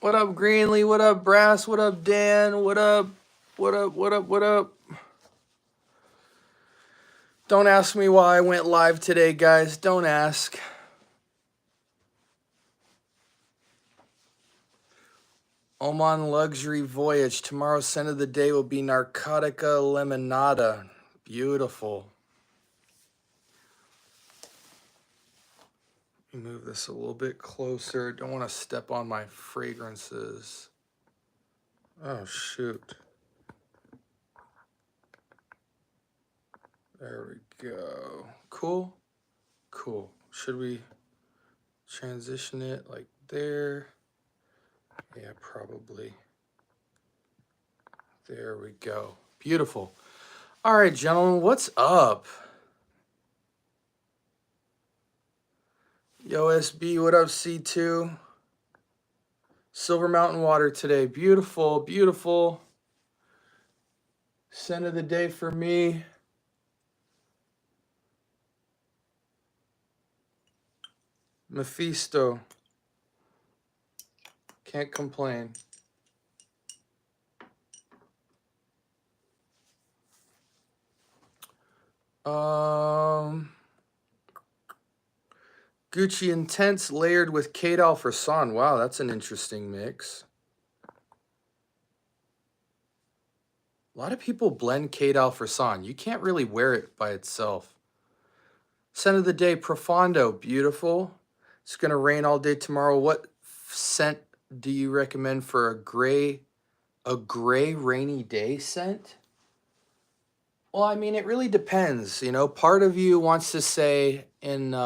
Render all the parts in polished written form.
What up, Greenlee? What up, Brass? What up, Dan? What up? What up? What up? What up? Don't ask me why I went live today, guys. Don't ask. Oman Luxury Voyage. Tomorrow's scent of the day will be Narcotica Limonada. Beautiful. Move this a little bit closer. Don't want to step on my fragrances. Oh, shoot. There we go. Cool. Cool. Should we transition it like there? Yeah, probably. There we go. Beautiful. All right, gentlemen, what's up? Yo, SB, what up, C2? Silver Mountain water today. Beautiful, beautiful. Scent of the day for me. Mephisto. Can't complain. Gucci Intense layered with Kate Alfreson. Wow, that's an interesting mix. A lot of people blend Kate Alfreson. You can't really wear it by itself. Scent of the day, Profondo. Beautiful. It's going to rain all day tomorrow. What scent do you recommend for a gray rainy day scent? Well, I mean, it really depends. You know, part of you wants to say in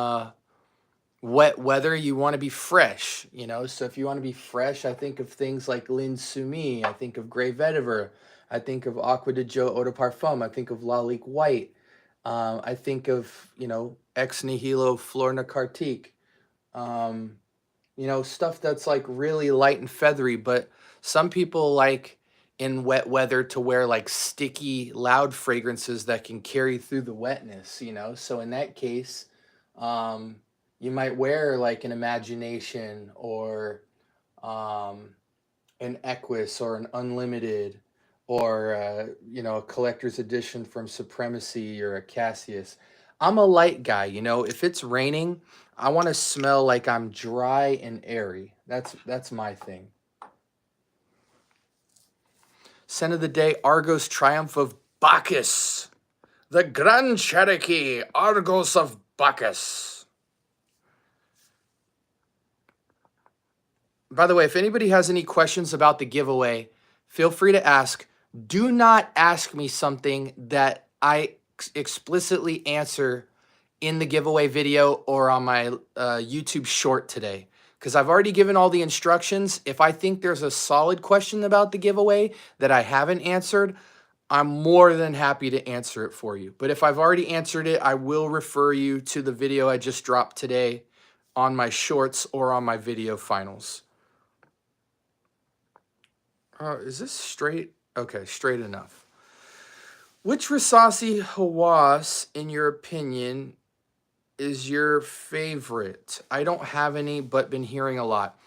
wet weather, you want to be fresh, you know? So if you want to be fresh, I think of things like Lin Sumi. I think of Grey Vetiver. I think of Aqua de Joe Eau de Parfum. I think of Lalique White. I think of, you know, Ex Nihilo Flor Nacartique. You know, stuff that's like really light and feathery, but some people like in wet weather to wear like sticky, loud fragrances that can carry through the wetness, you know? So in that case, you might wear like an Imagination or an Equus or an Unlimited or, you know, a collector's edition from Supremacy or a Cassius. I'm a light guy, you know? If it's raining, I want to smell like I'm dry and airy. That's my thing. Scent of the day, Argos Triumph of Bacchus. The Grand Cherokee, Argos of Bacchus. By the way, if anybody has any questions about the giveaway, feel free to ask. Do not ask me something that I explicitly answer in the giveaway video or on my YouTube short today, because I've already given all the instructions. If I think there's a solid question about the giveaway that I haven't answered, I'm more than happy to answer it for you. But if I've already answered it, I will refer you to the video I just dropped today on my shorts or on my video finals. Is this straight? Okay, straight enough. Which Rasasi Hawass, in your opinion, is your favorite? I don't have any, but been hearing a lot.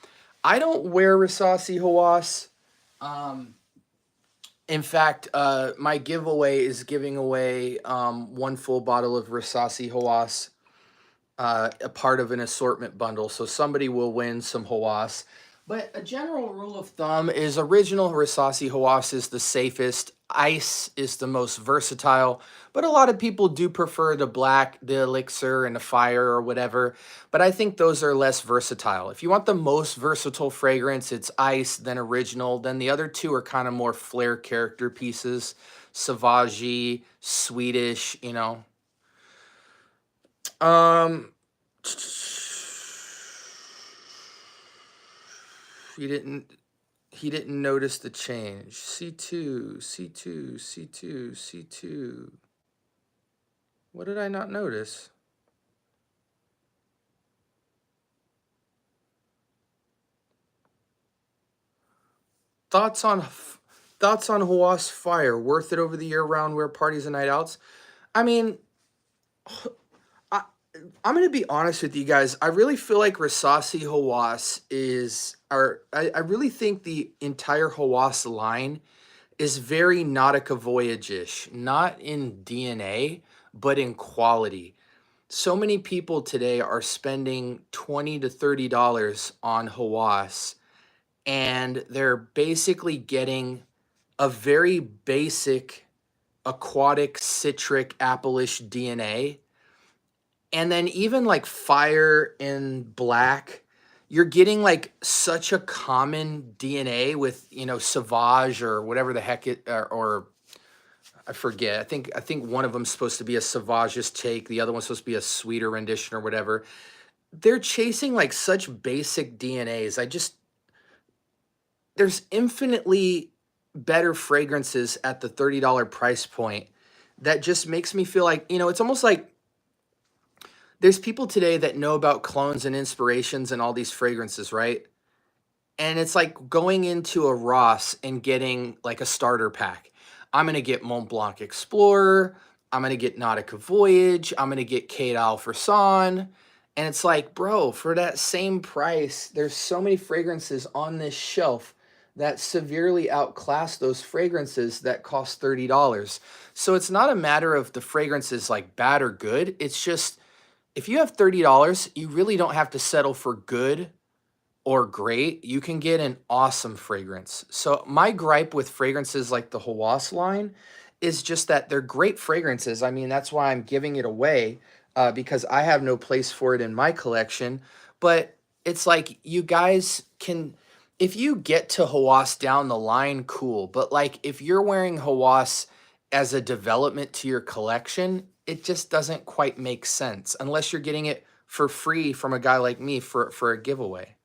I don't wear Rasasi Hawass. In fact, my giveaway is giving away one full bottle of Rasasi Hawass, a part of an assortment bundle. So somebody will win some Hawass. But a general rule of thumb is original Rasasi Hawass is the safest. Ice is the most versatile, but a lot of people do prefer the black, the elixir, and the fire or whatever. But I think those are less versatile. If you want the most versatile fragrance, it's ice, then original. Then the other two are kind of more flair character pieces. Sauvage, Swedish, you know. He didn't notice the change. C2, C2, C2, C2. What did I not notice? Thoughts on Hawass Fire? Worth it over the year-round wear parties and night outs? I mean, I'm going to be honest with you guys. I really feel like Rasasi Hawass is, or I really think the entire Hawass line is very Nautica Voyage-ish, not in DNA, but in quality. So many people today are spending $20 to $30 on Hawass, and they're basically getting a very basic aquatic citric apple-ish DNA. And then even like fire and black, you're getting like such a common DNA with, you know, Sauvage or whatever the heck it, or I forget. I think one of them's supposed to be a Sauvage's take. The other one's supposed to be a sweeter rendition or whatever. They're chasing like such basic DNAs. There's infinitely better fragrances at the $30 price point that just makes me feel like, you know, it's almost like there's people today that know about clones and inspirations and all these fragrances, right? And it's like going into a Ross and getting like a starter pack. I'm going to get Mont Blanc Explorer. I'm going to get Nautica Voyage. I'm going to get Kate Alferson. And it's like, bro, for that same price, there's so many fragrances on this shelf that severely outclass those fragrances that cost $30. So it's not a matter of the fragrances like bad or good. It's just, if you have $30, you really don't have to settle for good or great. You can get an awesome fragrance. So my gripe with fragrances like the Hawass line is just that they're great fragrances. I mean, that's why I'm giving it away, because I have no place for it in my collection. But it's like, you guys can, if you get to Hawass down the line, cool. But like, if you're wearing Hawass as a development to your collection, it just doesn't quite make sense unless you're getting it for free from a guy like me for a giveaway.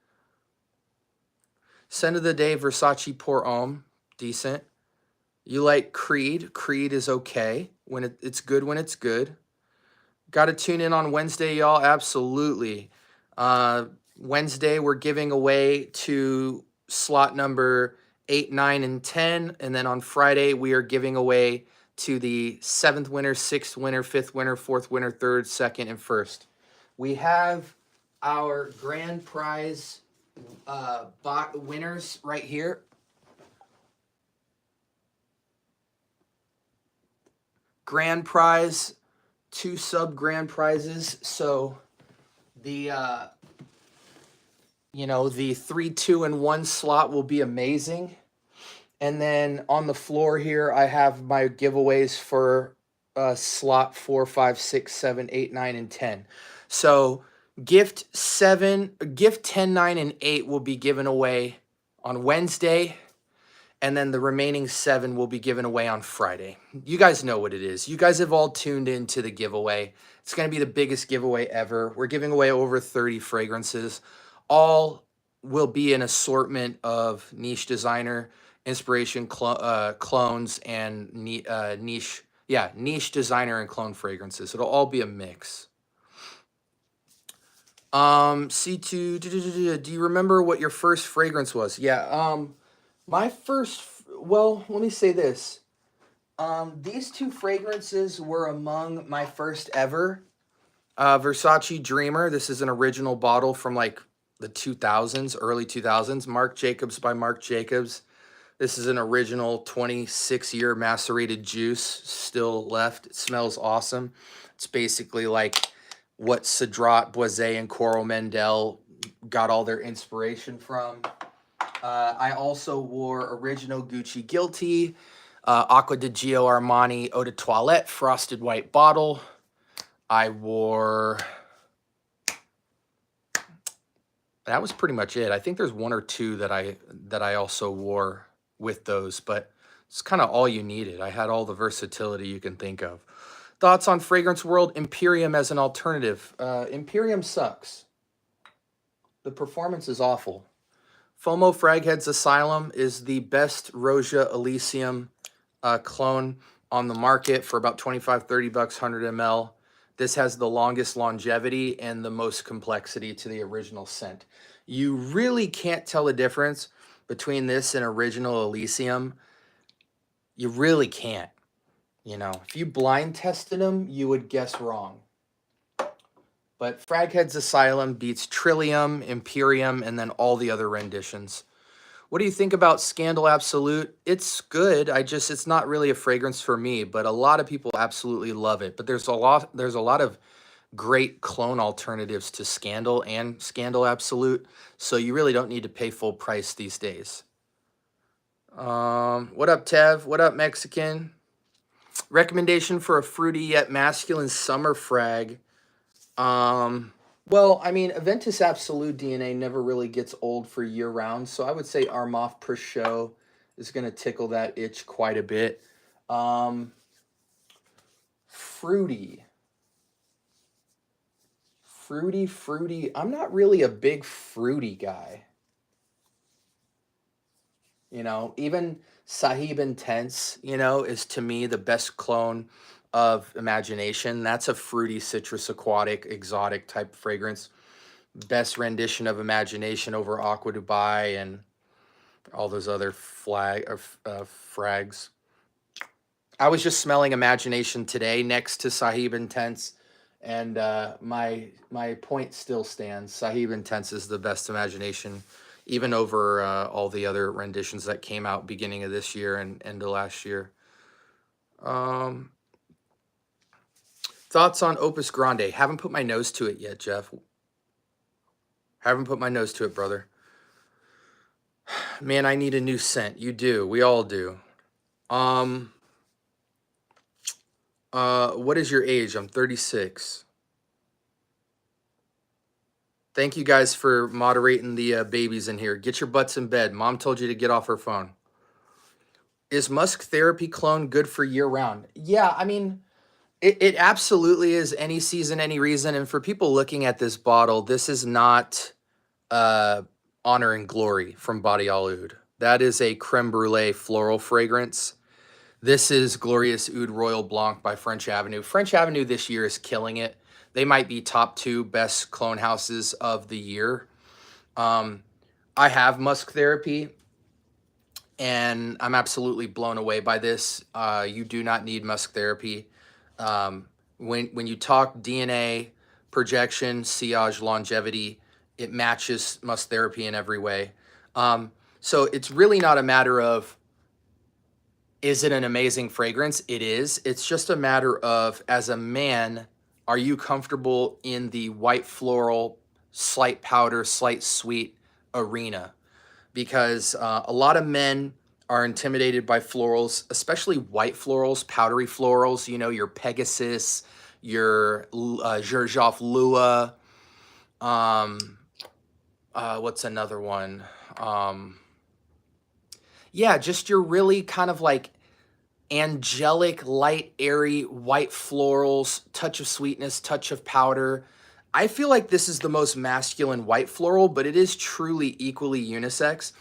Scent of the day, Versace Pour Homme, decent. You like Creed? Creed is okay. When it's good when it's good. Got to tune in on Wednesday, y'all. Absolutely. Wednesday, we're giving away to slot number 8, 9, and 10. And then on Friday, we are giving away to the 7th winner, 6th winner, 5th winner, 4th winner, 3rd, 2nd, and 1st. We have our grand prize winners right here. Grand prize, 2 sub grand prizes. So the you know, the 3, 2, and 1 slot will be amazing. And then on the floor here, I have my giveaways for slot 4, 5, 6, 7, 8, 9, and 10. So gift 10, 9, and 8 will be given away on Wednesday. And then the remaining 7 will be given away on Friday. You guys know what it is. You guys have all tuned into the giveaway. It's going to be the biggest giveaway ever. We're giving away over 30 fragrances. All will be an assortment of niche designer, inspiration clones, and niche designer and clone fragrances. It'll all be a mix. C2, do you remember what your first fragrance was? Yeah, my first, well, let me say this. These 2 fragrances were among my first ever. Versace Dreamer. This is an original bottle from like the 2000s, early 2000s. Marc Jacobs by Marc Jacobs. This is an original 26-year macerated juice still left. It smells awesome. It's basically like what Cedrat, Boisé, and Coral Mendel got all their inspiration from. I also wore original Gucci Guilty, Acqua di Gio Armani Eau de Toilette frosted white bottle. I wore, that was pretty much it. I think there's 1 or 2 that I also wore with those, but it's kind of all you needed. I had all the versatility you can think of. Thoughts on Fragrance World Imperium as an alternative? Imperium sucks. The performance is awful. FOMO Fragheads Asylum is the best Roja Elysium clone on the market for about 25, 30 bucks, 100 ml. This has the longest longevity and the most complexity to the original scent. You really can't tell the difference between this and original Elysium. You really can't. You know, if you blind tested them, you would guess wrong. But Fraghead's Asylum beats Trillium, Imperium, and then all the other renditions. What do you think about Scandal Absolute? It's good. It's not really a fragrance for me, but a lot of people absolutely love it. But there's a lot of great clone alternatives to Scandal and Scandal Absolute, so you really don't need to pay full price these days. What up, Tev? What up, Mexican? Recommendation for a fruity yet masculine summer frag. Well, I mean, Aventus Absolute DNA never really gets old for year round, so I would say Armaf per show is going to tickle that itch quite a bit. Fruity. Fruity. I'm not really a big fruity guy. You know, even Sahib Intense, you know, is to me the best clone of Imagination. That's a fruity, citrus, aquatic, exotic type fragrance. Best rendition of Imagination over Aqua Dubai and all those other frags. I was just smelling Imagination today next to Sahib Intense, and my point still stands. Sahib Intense is the best Imagination, even over all the other renditions that came out beginning of this year and end of last year. Thoughts on Opus Grande? Haven't put my nose to it yet, Jeff. Haven't put my nose to it, brother. Man, I need a new scent. You do. We all do. What is your age? I'm 36. Thank you guys for moderating the babies in here. Get your butts in bed. Mom told you to get off her phone. Is Musk Therapy clone good for year round? Yeah, I mean, it absolutely is any season, any reason. And for people looking at this bottle, this is not Honor and Glory from Body All Oud. That is a creme brulee floral fragrance. This is Glorious Oud Royal Blanc by French Avenue. French Avenue this year is killing it. They might be top 2 best clone houses of the year. I have Musk Therapy, and I'm absolutely blown away by this. You do not need Musk Therapy. When you talk DNA, projection, sillage, longevity, it matches Musk Therapy in every way. So it's really not a matter of, is it an amazing fragrance? It is. It's just a matter of, as a man, are you comfortable in the white floral, slight powder, slight sweet arena? Because a lot of men are intimidated by florals, especially white florals, powdery florals, you know, your Pegasus, your Xerjoff Lua. What's another one? Yeah, just your really kind of like angelic, light, airy, white florals, touch of sweetness, touch of powder. I feel like this is the most masculine white floral, but it is truly equally unisex.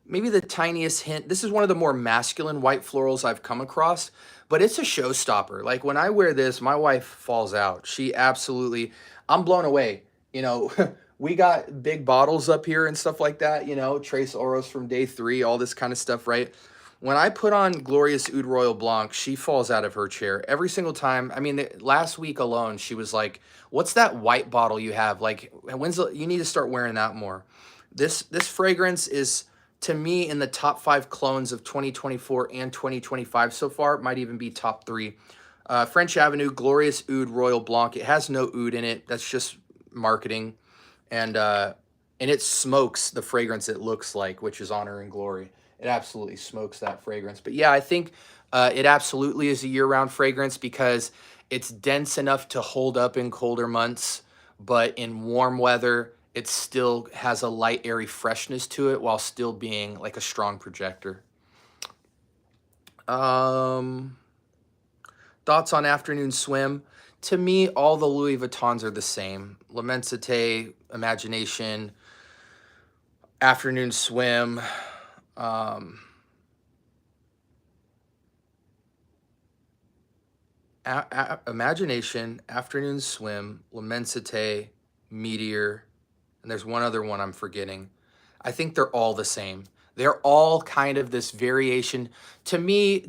Maybe the tiniest hint, this is one of the more masculine white florals I've come across, but it's a showstopper. Like when I wear this, my wife falls out. She absolutely, I'm blown away. You know, we got big bottles up here and stuff like that, you know, Trace Oros from day 3, all this kind of stuff, right? When I put on Glorious Oud Royal Blanc, she falls out of her chair every single time. I mean, last week alone, she was like, what's that white bottle you have? Like, you need to start wearing that more. This fragrance is, to me, in the top 5 clones of 2024 and 2025 so far. It might even be top 3. French Avenue, Glorious Oud Royal Blanc. It has no oud in it. That's just marketing. And it smokes the fragrance it looks like, which is Honor and Glory. It absolutely smokes that fragrance. But yeah, I think it absolutely is a year-round fragrance because it's dense enough to hold up in colder months, but in warm weather, it still has a light, airy freshness to it while still being like a strong projector. Thoughts on Afternoon Swim? To me, all the Louis Vuittons are the same. L'Immensité, Imagination, Afternoon Swim. Imagination, Afternoon Swim, L'Immensité, Meteor, and there's one other one I'm forgetting. I think they're all the same. They're all kind of this variation. To me,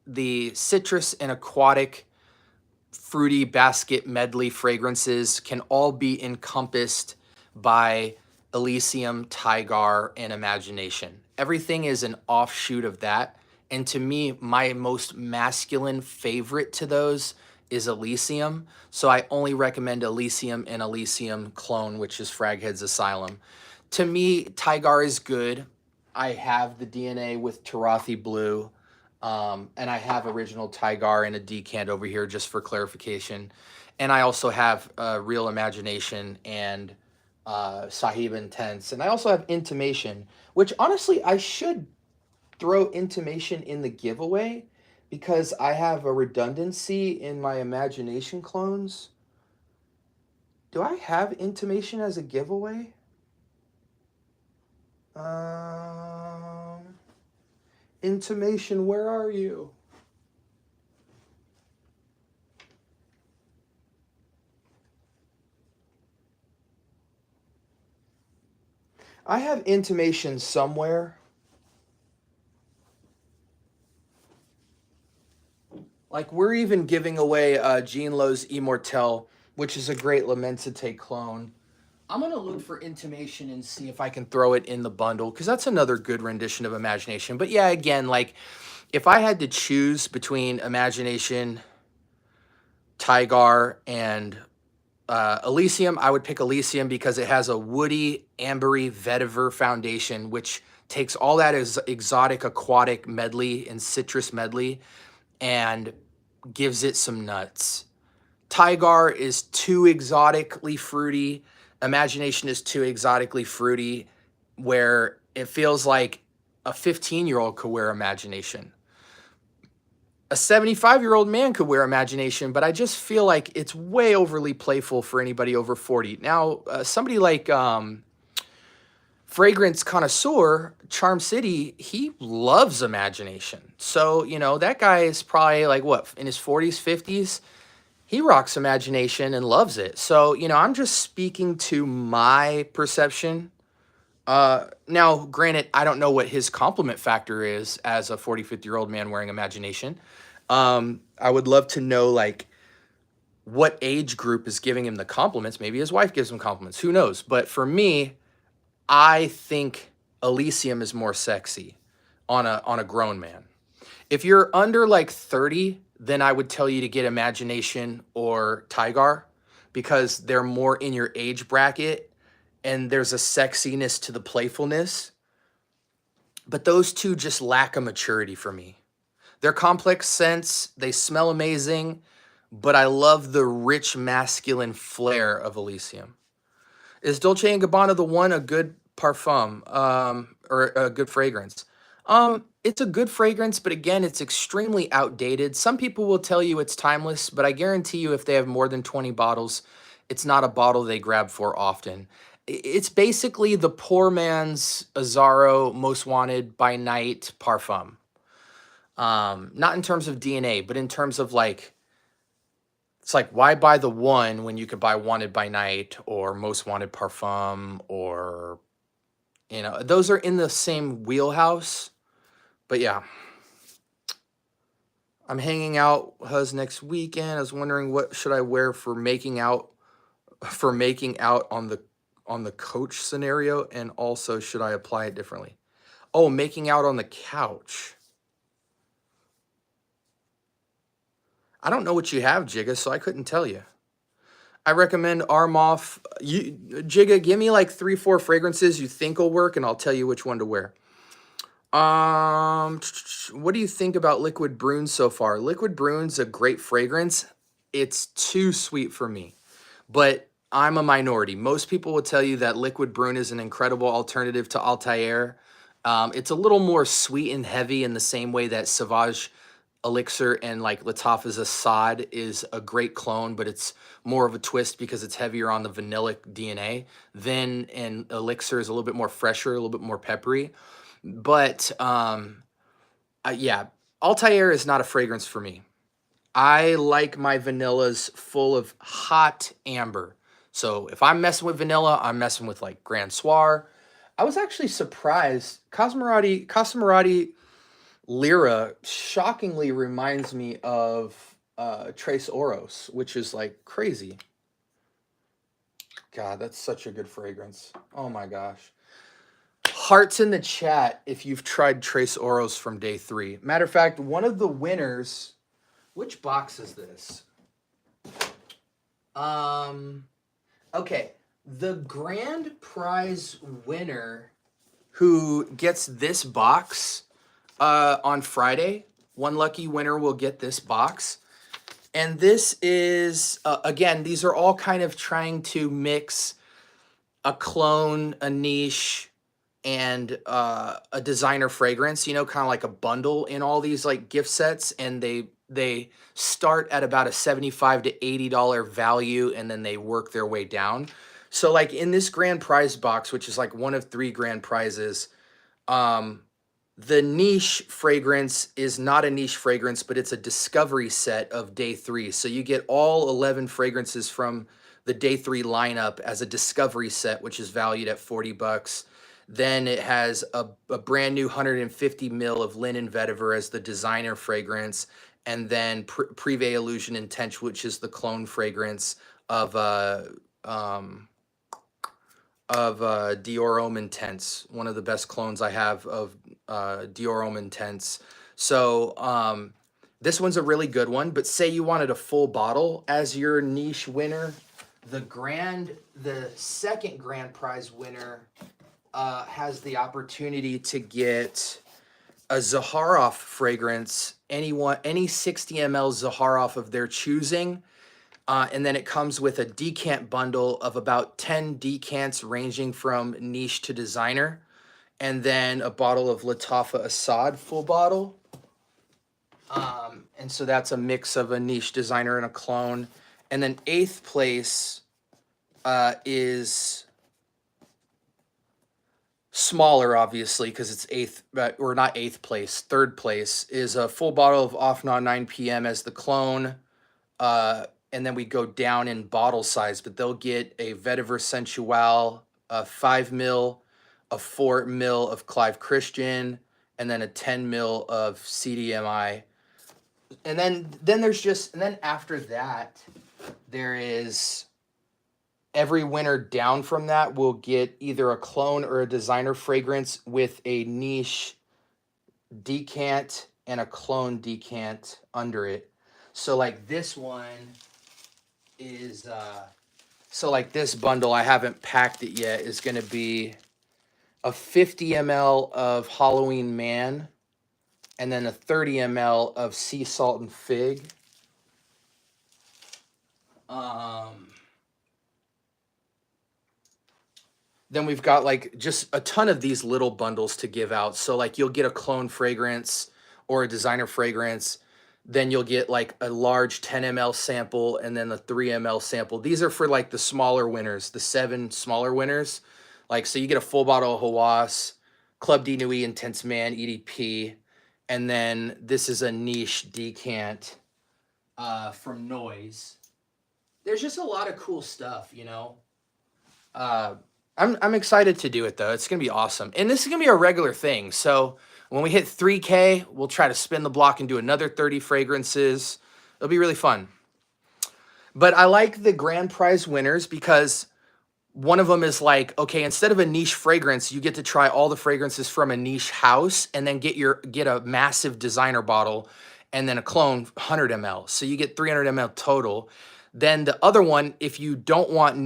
the citrus and aquatic fruity basket medley fragrances can all be encompassed by Elysium, Tygar, and Imagination. Everything is an offshoot of that. And to me, my most masculine favorite to those is Elysium. So I only recommend Elysium and Elysium Clone, which is Fraghead's Asylum. To me, Tygar is good. I have the DNA with Tarathi Blue. And I have original Tygar in a decant over here just for clarification. And I also have Real Imagination and Sahib Intense. And I also have Intimation, which honestly I should throw Intimation in the giveaway because I have a redundancy in my Imagination clones. Do I have Intimation as a giveaway? Intimation, where are you? I have Intimation somewhere. Like, we're even giving away Jean Lowe's Immortelle, which is a great Lamensite clone. I'm going to look for Intimation and see if I can throw it in the bundle, because that's another good rendition of Imagination. But yeah, again, like, if I had to choose between Imagination, Tygar, and Elysium, I would pick Elysium because it has a woody, ambery vetiver foundation, which takes all that as exotic aquatic medley and citrus medley and gives it some nuts. Tygar is too exotically fruity. Imagination is too exotically fruity, where it feels like a 15-year-old could wear Imagination. A 75-year-old man could wear Imagination, but I just feel like it's way overly playful for anybody over 40. Now, somebody like Fragrance Connoisseur, Charm City, he loves Imagination. So, you know, that guy is probably like, what, in his 40s, 50s? He rocks Imagination and loves it. So, you know, I'm just speaking to my perception. Now, granted, I don't know what his compliment factor is as a 40, 50-year-old man wearing Imagination. I would love to know, like, what age group is giving him the compliments. Maybe his wife gives him compliments. Who knows? But for me, I think Elysium is more sexy on a grown man. If you're under like 30, then I would tell you to get Imagination or Tygar because they're more in your age bracket and there's a sexiness to the playfulness. But those two just lack a maturity for me. They're complex scents, they smell amazing, but I love the rich masculine flair of Elysium. Is Dolce & Gabbana the one a good parfum or a good fragrance? It's a good fragrance, but again, it's extremely outdated. Some people will tell you it's timeless, but I guarantee you if they have more than 20 bottles, it's not a bottle they grab for often. It's basically the poor man's Azzaro Most Wanted by Night parfum. Not in terms of DNA, but in terms of like, it's like, why buy the one when you could buy Wanted by Night or Most Wanted Parfum or, you know, those are in the same wheelhouse. But yeah, I'm hanging out next weekend. I was wondering what should I wear for making out on the coach scenario, and also should I apply it differently? Oh, making out on the couch. I don't know what you have, Jigga, so I couldn't tell you. I recommend Armoff. Jigga, give me like 3-4 fragrances you think will work, and I'll tell you which one to wear. What do you think about Liquid Bruins so far? Liquid Bruins a great fragrance. It's too sweet for me, but I'm a minority. Most people will tell you that Liquid Brune is an incredible alternative to Altair. It's a little more sweet and heavy in the same way that Sauvage Elixir and like Lattafa's Assad is a great clone, but it's more of a twist because it's heavier on the vanillic DNA. Then and Elixir is a little bit more fresher, a little bit more peppery. But yeah, Altair is not a fragrance for me. I like my vanillas full of hot amber. So if I'm messing with vanilla, I'm messing with like Grand Soir. I was actually surprised. Cosmoratti Lyra shockingly reminds me of Trace Oros, which is like crazy. God, that's such a good fragrance. Oh my gosh. Hearts in the chat if you've tried Trace Oros from day 3. Matter of fact, one of the winners, which box is this? Okay, the grand prize winner who gets this box on Friday, one lucky winner will get this box. And this is, again, these are all kind of trying to mix a clone, a niche, and a designer fragrance, you know, kind of like a bundle in all these like gift sets. And they start at about a $75 to $80 value, and then they work their way down. So like in this grand prize box, which is like one of 3 grand prizes, the niche fragrance is not a niche fragrance, but it's a discovery set of day 3. So you get all 11 fragrances from the day 3 lineup as a discovery set, which is valued at $40. Then it has a brand new 150 mil of linen vetiver as the designer fragrance, and then Privé Illusion Intense, which is the clone fragrance of Dior Homme Intense, one of the best clones I have of Dior Homme Intense. So this one's a really good one, but say you wanted a full bottle as your niche winner, the second grand prize winner has the opportunity to get a Zaharoff fragrance, any 60 ml Zaharoff of their choosing. And then it comes with a decant bundle of about 10 decants ranging from niche to designer. And then a bottle of Latafa Assad full bottle. And so that's a mix of a niche, designer, and a clone. And then 8th place is smaller, obviously, because it's 8th, or not 8th place, 3rd place is a full bottle of Offna 9 p.m. as the clone. And then we go down in bottle size, but they'll get a Vetiver Sensual, a 5 mil, a 4 mil of Clive Christian, and then a 10 mil of CDMI. And then after that, there is every winner down from that will get either a clone or a designer fragrance with a niche decant and a clone decant under it. So like this one is so like this bundle, I haven't packed it yet, is going to be a 50 ml of Halloween Man, and then a 30 ml of Sea Salt and Fig. Then we've got like just a ton of these little bundles to give out. So like you'll get a clone fragrance or a designer fragrance. Then you'll get like a large 10 ml sample and then the 3 ml sample. These are for like the smaller winners, the 7 smaller winners. Like, so you get a full bottle of Hawass, Club de Nuit Intense Man, EDP. And then this is a niche decant from Noise. There's just a lot of cool stuff, you know. I'm excited to do it though. It's gonna be awesome. And this is gonna be a regular thing. So when we hit 3K, we'll try to spin the block and do another 30 fragrances. It'll be really fun. But I like the grand prize winners because one of them is like, okay, instead of a niche fragrance, you get to try all the fragrances from a niche house and then get a massive designer bottle and then a clone 100 ml. So you get 300 ml total. Then the other one, if you don't want a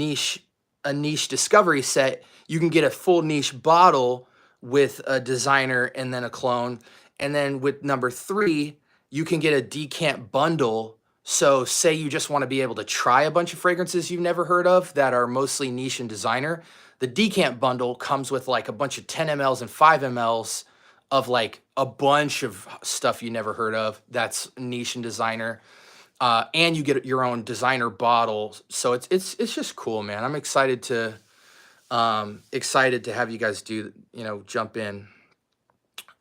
niche discovery set, you can get a full niche bottle with a designer and then a clone. And then with number 3, you can get a decant bundle. So say you just want to be able to try a bunch of fragrances you've never heard of that are mostly niche and designer. The decant bundle comes with like a bunch of 10 mLs and 5 mLs of like a bunch of stuff you never heard of that's niche and designer. And you get your own designer bottle. So it's just cool, man. I'm excited to have you guys jump in.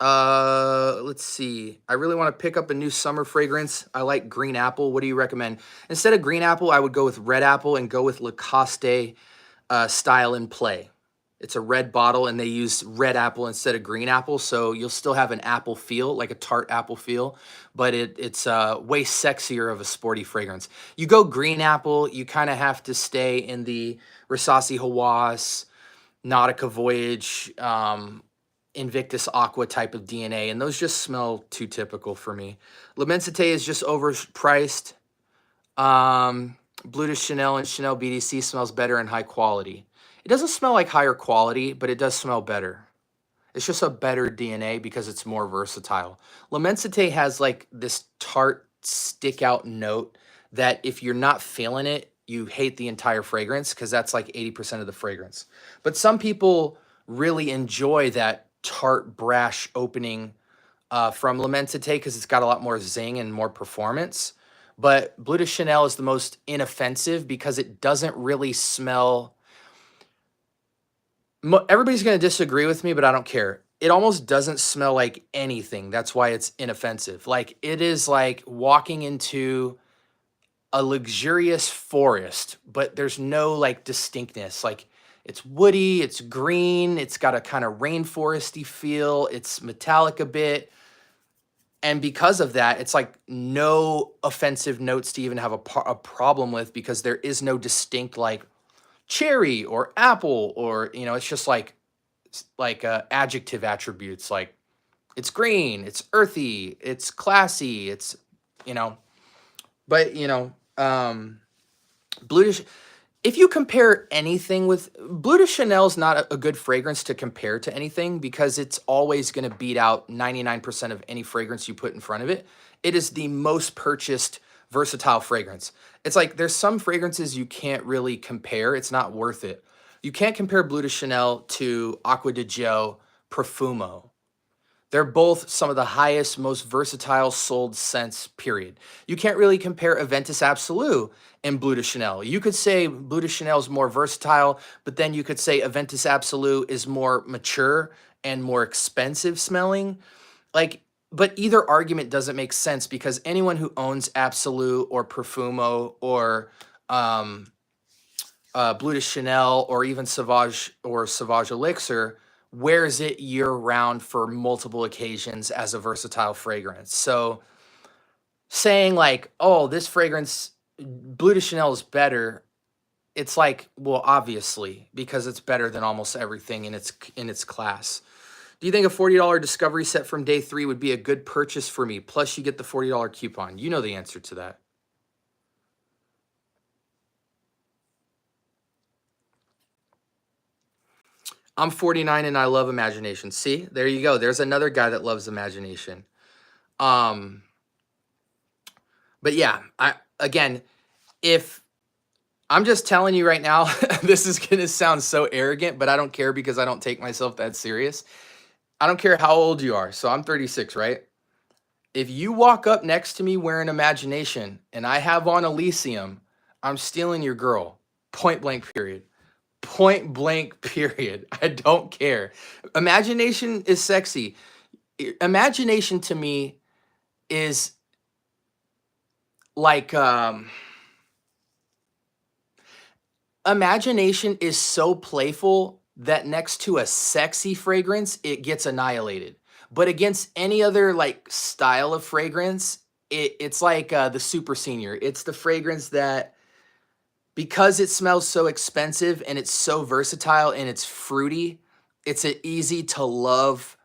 Let's see. I really want to pick up a new summer fragrance. I like green apple. What do you recommend? Instead of green apple, I would go with red apple and go with Lacoste Style and Play. It's a red bottle, and they use red apple instead of green apple, so you'll still have an apple feel, like a tart apple feel, but it's way sexier of a sporty fragrance. You go green apple, you kind of have to stay in the Risasi Hawass, Nautica Voyage, Invictus Aqua type of DNA, and those just smell too typical for me. L'Immensité is just overpriced. Bleu de Chanel and Chanel BDC smells better and high quality. It doesn't smell like higher quality, but it does smell better. It's just a better DNA because it's more versatile. L'Immensité has like this tart stick out note that if you're not feeling it, you hate the entire fragrance because that's like 80% of the fragrance. But some people really enjoy that tart brash opening from L'Immensité because it's got a lot more zing and more performance. But Bleu de Chanel is the most inoffensive because it doesn't really smell. Everybody's going to disagree with me, but I don't care. It almost doesn't smell like anything. That's why it's inoffensive. Like, it is like walking into a luxurious forest, but there's no like distinctness. Like, it's woody, it's green, it's got a kind of rainforesty feel, it's metallic a bit. And because of that, it's like no offensive notes to even have a problem with, because there is no distinct like cherry or apple, or, you know, it's just like adjective attributes. Like, it's green, it's earthy, it's classy, it's, you know, but, you know, Bleu de, if you compare anything with Bleu de Chanel's not a good fragrance to compare to anything, because it's always going to beat out 99% of any fragrance you put in front of it. It is the most purchased versatile fragrance. It's like there's some fragrances you can't really compare. It's not worth it. You can't compare Bleu de Chanel to Acqua di Gio Profumo. They're both some of the highest, most versatile sold scents, period. You can't really compare Aventus Absolu and Bleu de Chanel. You could say Bleu de Chanel is more versatile, but then you could say Aventus Absolu is more mature and more expensive smelling. Like, but either argument doesn't make sense, because anyone who owns Absolu or Profumo or Bleu de Chanel or even Sauvage or Sauvage Elixir wears it year round for multiple occasions as a versatile fragrance. So saying like, oh, this fragrance, Bleu de Chanel is better, it's like, well, obviously, because it's better than almost everything in its class. Do you think a $40 discovery set from day 3 would be a good purchase for me? Plus you get the $40 coupon. You know the answer to that. I'm 49 and I love imagination. See, there you go. There's another guy that loves imagination. But yeah, if I'm just telling you right now, this is going to sound so arrogant, but I don't care, because I don't take myself that serious. I don't care how old you are. So I'm 36, right? If you walk up next to me wearing imagination and I have on Elysium, I'm stealing your girl. Point blank, period. Point blank, period. I don't care. Imagination is sexy. Imagination to me is like, imagination is so playful that next to a sexy fragrance, it gets annihilated. But against any other like style of fragrance, it's like the super senior. It's the fragrance that, because it smells so expensive and it's so versatile and it's fruity, it's an easy to love,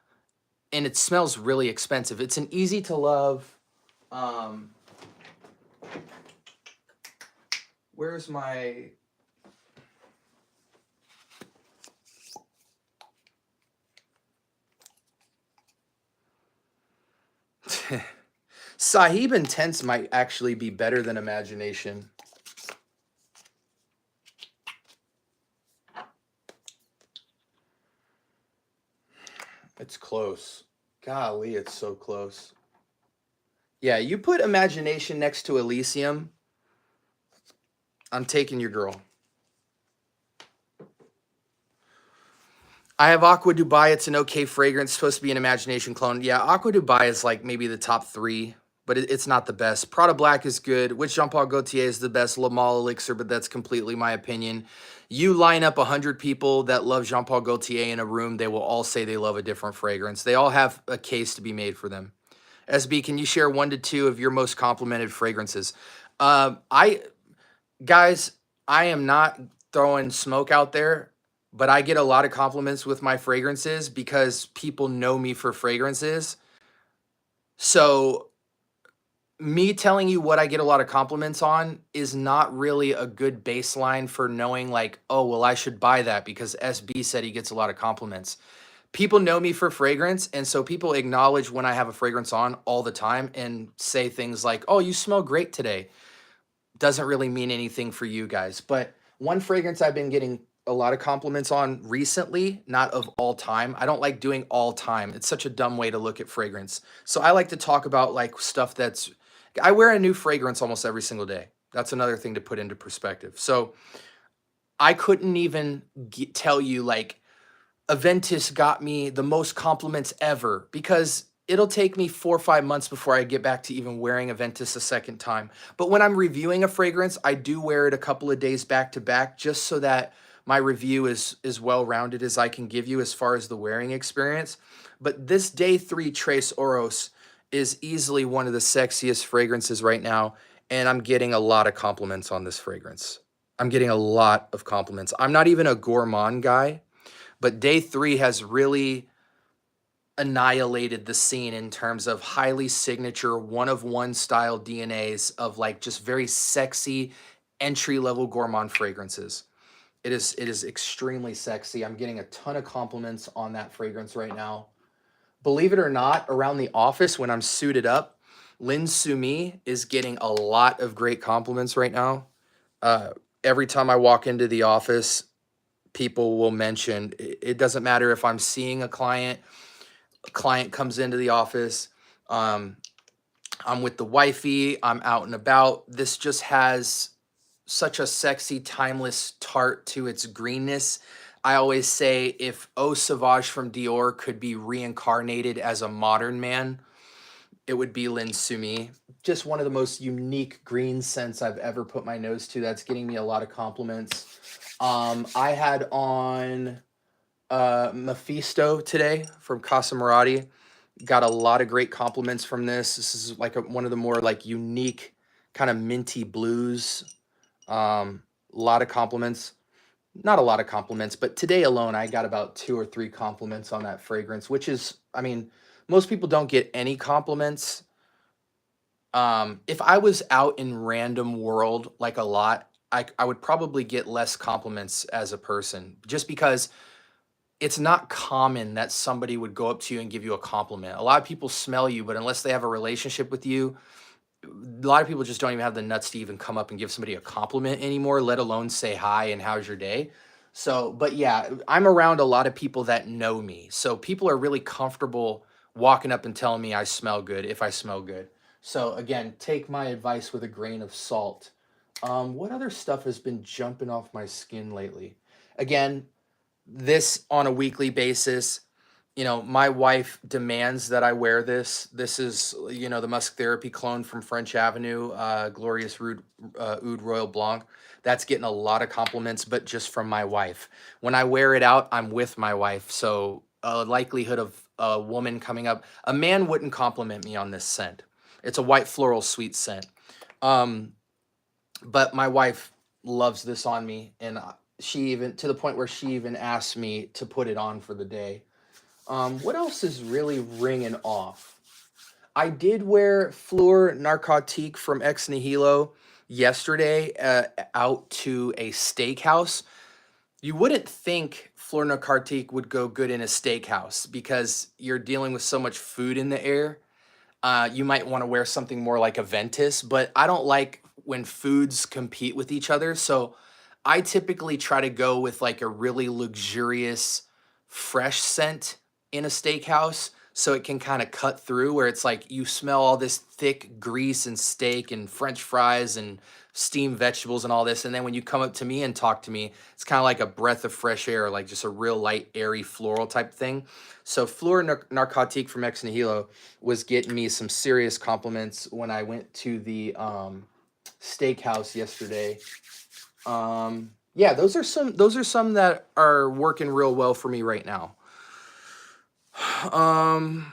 and it smells really expensive. It's an easy to love. Where's my... Sahib Intense might actually be better than Imagination. It's close. Golly, it's so close. Yeah, you put Imagination next to Elysium, I'm taking your girl. I have Aqua Dubai. It's an okay fragrance. It's supposed to be an Imagination clone. Yeah, Aqua Dubai is like maybe the top 3 but it's not the best. Prada Black is good. Which Jean Paul Gaultier is the best? Le Male Elixir, but that's completely my opinion. You line up 100 people that love Jean Paul Gaultier in a room, they will all say they love a different fragrance. They all have a case to be made for them. SB, can you share 1 to 2 of your most complimented fragrances? I Guys, I am not throwing smoke out there, but I get a lot of compliments with my fragrances because people know me for fragrances. So me telling you what I get a lot of compliments on is not really a good baseline for knowing like, oh, well, I should buy that because SB said he gets a lot of compliments. People know me for fragrance, and so people acknowledge when I have a fragrance on all the time and say things like, oh, you smell great today. Doesn't really mean anything for you guys. But one fragrance I've been getting a lot of compliments on recently, not of all time. I don't like doing all time. It's such a dumb way to look at fragrance. So I like to talk about like stuff that's, I wear a new fragrance almost every single day. That's another thing to put into perspective. So I couldn't even tell you like Aventus got me the most compliments ever because it'll take me 4 or 5 months before I get back to even wearing Aventus a second time. But when I'm reviewing a fragrance, I do wear it a couple of days back to back just so that my review is as well-rounded as I can give you as far as the wearing experience. But this Day 3 Trace Oros is easily one of the sexiest fragrances right now, and I'm getting a lot of compliments on this fragrance. I'm getting a lot of compliments. I'm not even a gourmand guy, but Day 3 has really annihilated the scene in terms of highly signature, one-of-one style DNAs of like just very sexy entry-level gourmand fragrances. It is extremely sexy. I'm getting a ton of compliments on that fragrance right now. Believe it or not, around the office when I'm suited up, Lin Sumi is getting a lot of great compliments right now. Every time I walk into the office, people will mention, it doesn't matter if I'm seeing a client comes into the office, I'm with the wifey, I'm out and about. This just has such a sexy, timeless tart to its greenness. I always say if Eau Sauvage from Dior could be reincarnated as a modern man, it would be Lin Sumi. Just one of the most unique green scents I've ever put my nose to. That's getting me a lot of compliments. I had on Mephisto today from Casa Marati. Got a lot of great compliments from this. This is like one of the more like unique kind of minty blues. A lot of compliments. Not a lot of compliments, but today alone I got about 2 or 3 compliments on that fragrance, which is, I mean, most people don't get any compliments. If I was out in random world like a lot, I would probably get less compliments as a person just because it's not common that somebody would go up to you and give you a compliment. A lot of people smell you, but unless they have a relationship with you, a lot of people just don't even have the nuts to even come up and give somebody a compliment anymore, let alone say hi and how's your day. So, but yeah, I'm around a lot of people that know me. So people are really comfortable walking up and telling me I smell good if I smell good. So again, take my advice with a grain of salt. What other stuff has been jumping off my skin lately? Again, this on a weekly basis. You know, my wife demands that I wear this. This is, you know, the Musk Therapy clone from French Avenue, Glorious Oud Royal Blanc. That's getting a lot of compliments, but just from my wife. When I wear it out, I'm with my wife. So a likelihood of a woman coming up, a man wouldn't compliment me on this scent. It's a white floral sweet scent. But my wife loves this on me, and she even, to the point where she even asked me to put it on for the day. What else is really ringing off? I did wear Fleur Narcotique from Ex Nihilo yesterday out to a steakhouse. You wouldn't think Fleur Narcotique would go good in a steakhouse because you're dealing with so much food in the air. You might want to wear something more like Aventus, but I don't like when foods compete with each other. So I typically try to go with like a really luxurious, fresh scent in a steakhouse. so it can kind of cut through, where it's like you smell all this thick grease and steak and French fries and steamed vegetables and all this. And then when you come up to me and talk to me, it's kind of like a breath of fresh air, like just a real light, airy floral type thing. So Fleur Narcotique from Ex Nihilo was getting me some serious compliments when I went to the steakhouse yesterday. Yeah, those are some that are working real well for me right now. Um,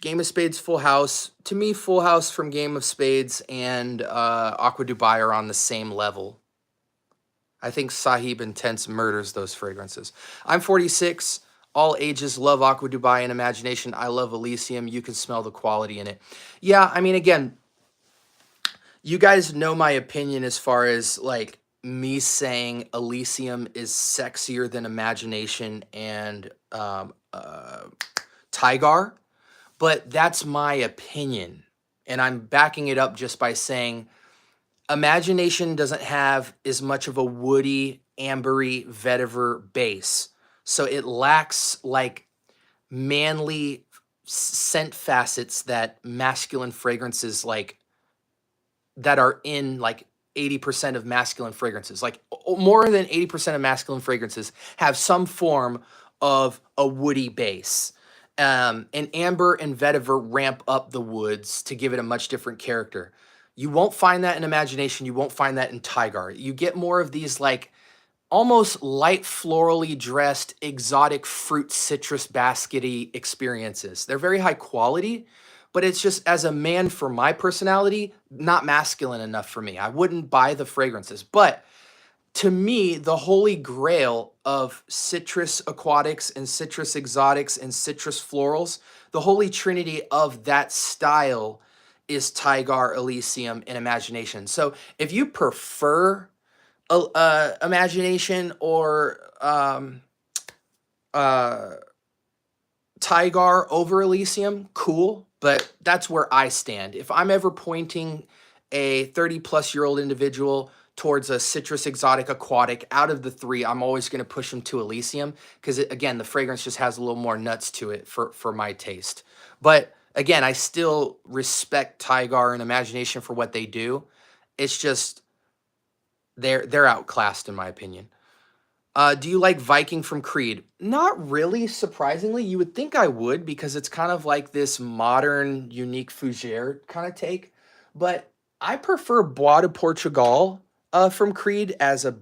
Game of Spades, Full House. To me, Full House from Game of Spades and Aqua Dubai are on the same level. I think Sahib Intense murders those fragrances. I'm 46. All ages love Aqua Dubai and Imagination. I love Elysium. You can smell the quality in it. Yeah, I mean, again, you guys know my opinion as far as like me saying Elysium is sexier than Imagination and Tygar, but that's my opinion. And I'm backing it up just by saying Imagination doesn't have as much of a woody, ambery, vetiver base. So it lacks like manly scent facets that masculine fragrances like that are in like 80% of masculine fragrances. Like more than 80% of masculine fragrances have some form of a woody base. And amber and vetiver ramp up the woods to give it a much different character. You won't find that in Imagination. You won't find that in Tygar. You get more of these like almost light florally dressed exotic fruit citrus baskety experiences. They're very high quality, but it's just as a man for my personality, not masculine enough for me. I wouldn't buy the fragrances. But to me, the holy grail of citrus aquatics and citrus exotics and citrus florals, the holy trinity of that style is Tygar, Elysium, and Imagination. So if you prefer Imagination or Tygar over Elysium, cool, but that's where I stand. If I'm ever pointing a 30-plus-year-old individual towards a citrus exotic aquatic, out of the three, I'm always going to push them to Elysium because, again, the fragrance just has a little more nuts to it for my taste. But, again, I still respect Tygar and Imagination for what they do. It's just they're outclassed, in my opinion. Do you like Viking from Creed? Not really, surprisingly. You would think I would because it's kind of like this modern, unique fougere kind of take. But I prefer Bois de Portugal from Creed as um,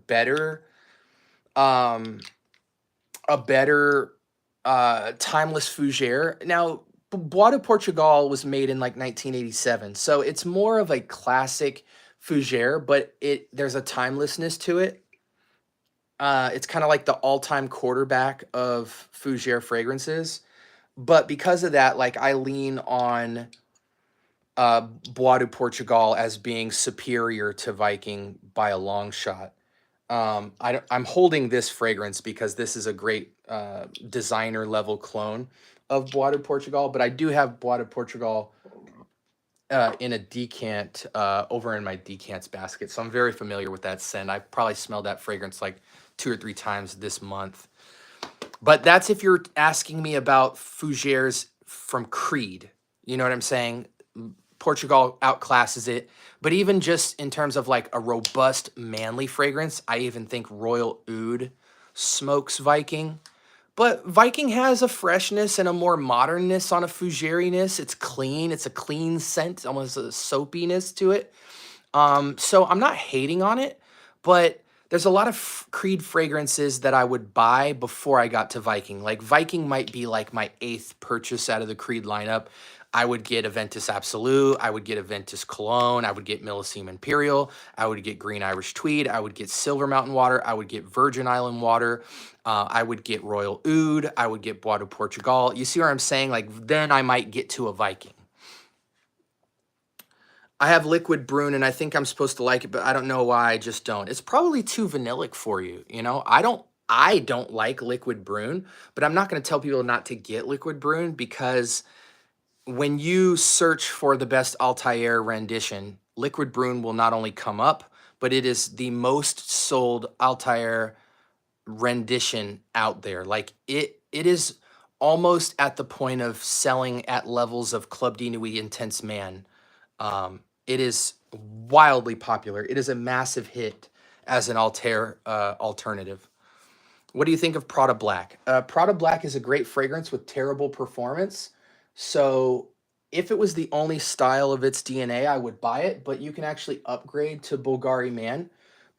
a better timeless fougere. Now, Bois de Portugal was made in like 1987, so it's more of a classic fougere, but there's a timelessness to it. It's kind of like the all-time quarterback of fougere fragrances. But because of that, like I lean on Bois de Portugal as being superior to Viking by a long shot. I'm holding this fragrance because this is a great designer level clone of Bois de Portugal, but I do have Bois de Portugal in a decant over in my decants basket. So I'm very familiar with that scent. I probably smelled that fragrance like 2 or 3 times this month. But that's if you're asking me about fougères from Creed. You know what I'm saying? Portugal outclasses it. But even just in terms of like a robust, manly fragrance, I even think Royal Oud smokes Viking. But Viking has a freshness and a more modernness on a fougeriness. It's clean. It's a clean scent, almost a soapiness to it. So I'm not hating on it, but there's a lot of Creed fragrances that I would buy before I got to Viking. Like Viking might be like my 8th purchase out of the Creed lineup. I would get Aventus Absolute. I would get Aventus Cologne. I would get Millesime Imperial. I would get Green Irish Tweed. I would get Silver Mountain Water. I would get Virgin Island Water. I would get Royal Oud. I would get Bois de Portugal. You see what I'm saying? Like then I might get to a Viking. I have Liquid Brune, and I think I'm supposed to like it, but I don't know why I just don't. It's probably too vanillic for you, you know? I don't like Liquid Brune, but I'm not going to tell people not to get Liquid Brune because when you search for the best Altair rendition, Liquid Brune will not only come up, but it is the most sold Altair rendition out there. Like it is almost at the point of selling at levels of Club de Nuit Intense Man. It is wildly popular. It is a massive hit as an alternative. What do you think of Prada Black? Prada Black is a great fragrance with terrible performance. So if it was the only style of its DNA, I would buy it, but you can actually upgrade to Bulgari Man.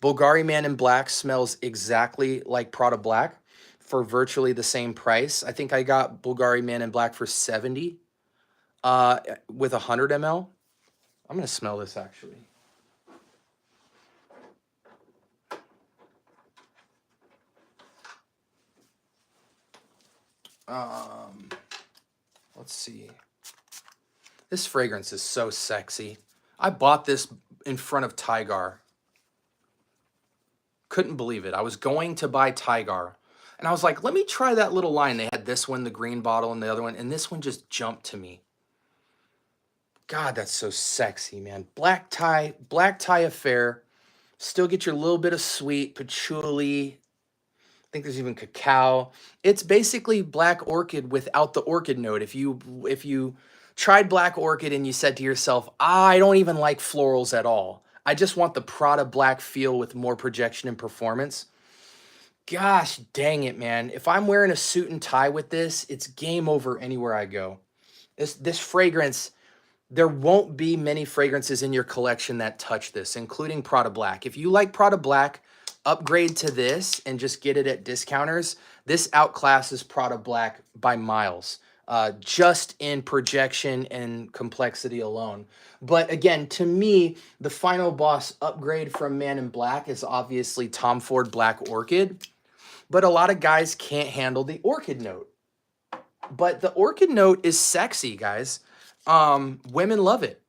Bulgari Man in black smells exactly like Prada Black for virtually the same price. I think I got Bulgari Man in black for 70 with 100 ml. I'm going to smell this actually. Let's see. This fragrance is so sexy. I bought this in front of Tygar. Couldn't believe it. I was going to buy Tygar. And I was like, let me try that little line. They had this one, the green bottle, and the other one. And this one just jumped to me. God, that's so sexy, man. Black tie affair. Still get your little bit of sweet, patchouli. I think there's even cacao. It's basically Black Orchid without the orchid note. If you tried Black Orchid and you said to yourself, I don't even like florals at all. I just want the Prada Black feel with more projection and performance. Gosh dang it, man. If I'm wearing a suit and tie with this, it's game over anywhere I go. This fragrance, there won't be many fragrances in your collection that touch this, including Prada Black. If you like Prada Black, upgrade to this and just get it at discounters. This outclasses Prada Black by miles, just in projection and complexity alone. But again, to me, the final boss upgrade from Man in Black is obviously Tom Ford Black Orchid. But a lot of guys can't handle the orchid note. But the orchid note is sexy, guys. Women love it.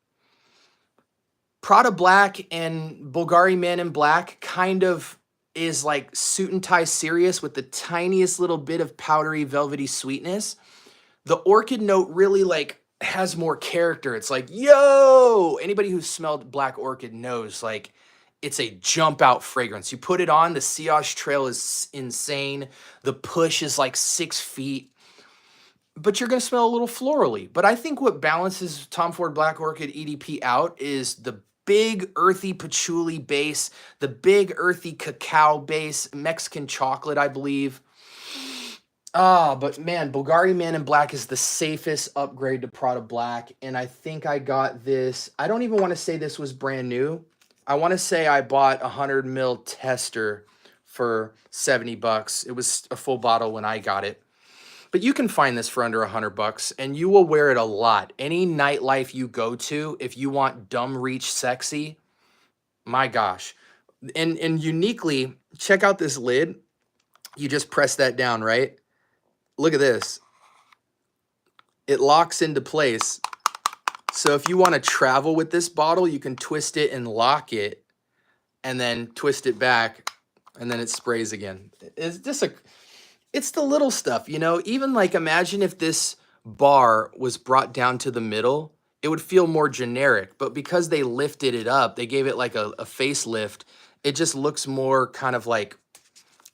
Prada Black and Bulgari Man in Black kind of is like suit and tie serious with the tiniest little bit of powdery velvety sweetness. The orchid note really like has more character. It's like, yo, anybody who's smelled Black Orchid knows like it's a jump out fragrance. You put it on, the sillage trail is insane. The push is like 6 feet. But you're going to smell a little florally. But I think what balances Tom Ford Black Orchid EDP out is the big earthy patchouli base, the big earthy cacao base, Mexican chocolate, I believe. But man, Bulgari Man in Black is the safest upgrade to Prada Black. And I think I got this. I don't even want to say this was brand new. I want to say I bought a 100 ml tester for 70 bucks. It was a full bottle when I got it. But you can find this for under 100 bucks and you will wear it a lot. Any nightlife you go to, if you want dumb reach sexy, my gosh. And uniquely, check out this lid. You just press that down, right? Look at this. It locks into place. So if you want to travel with this bottle, you can twist it and lock it and then twist it back and then it sprays again. It's just it's the little stuff, you know, even like imagine if this bar was brought down to the middle, it would feel more generic, but because they lifted it up, they gave it like a facelift. It just looks more kind of like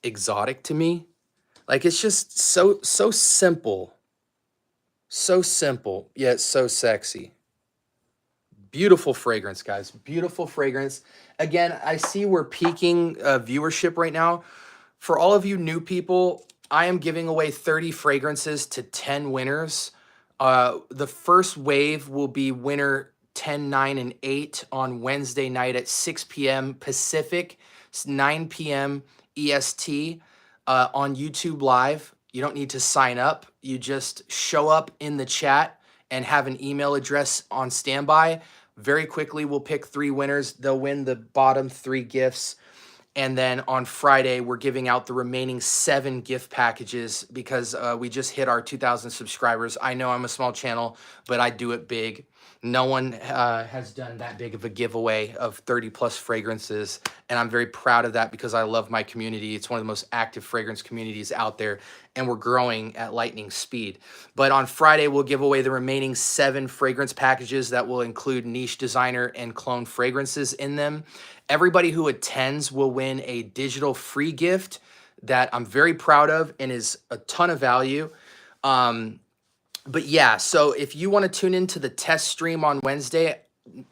exotic to me. Like it's just so simple, yet so sexy. Beautiful fragrance, guys. Beautiful fragrance. Again, I see we're peaking viewership right now. For all of you new people, I am giving away 30 fragrances to 10 winners. The first wave will be winner 10, 9, and 8 on Wednesday night at 6 p.m. Pacific, 9 p.m. EST on YouTube Live. You don't need to sign up. You just show up in the chat and have an email address on standby. Very quickly, we'll pick 3 winners. They'll win the bottom 3 gifts. And then on Friday, we're giving out the remaining 7 gift packages because we just hit our 2,000 subscribers. I know I'm a small channel, but I do it big. No one has done that big of a giveaway of 30 plus fragrances. And I'm very proud of that because I love my community. It's one of the most active fragrance communities out there. And we're growing at lightning speed. But on Friday, we'll give away the remaining 7 fragrance packages that will include niche designer and clone fragrances in them. Everybody who attends will win a digital free gift that I'm very proud of and is a ton of value. But yeah, so if you want to tune into the test stream on Wednesday,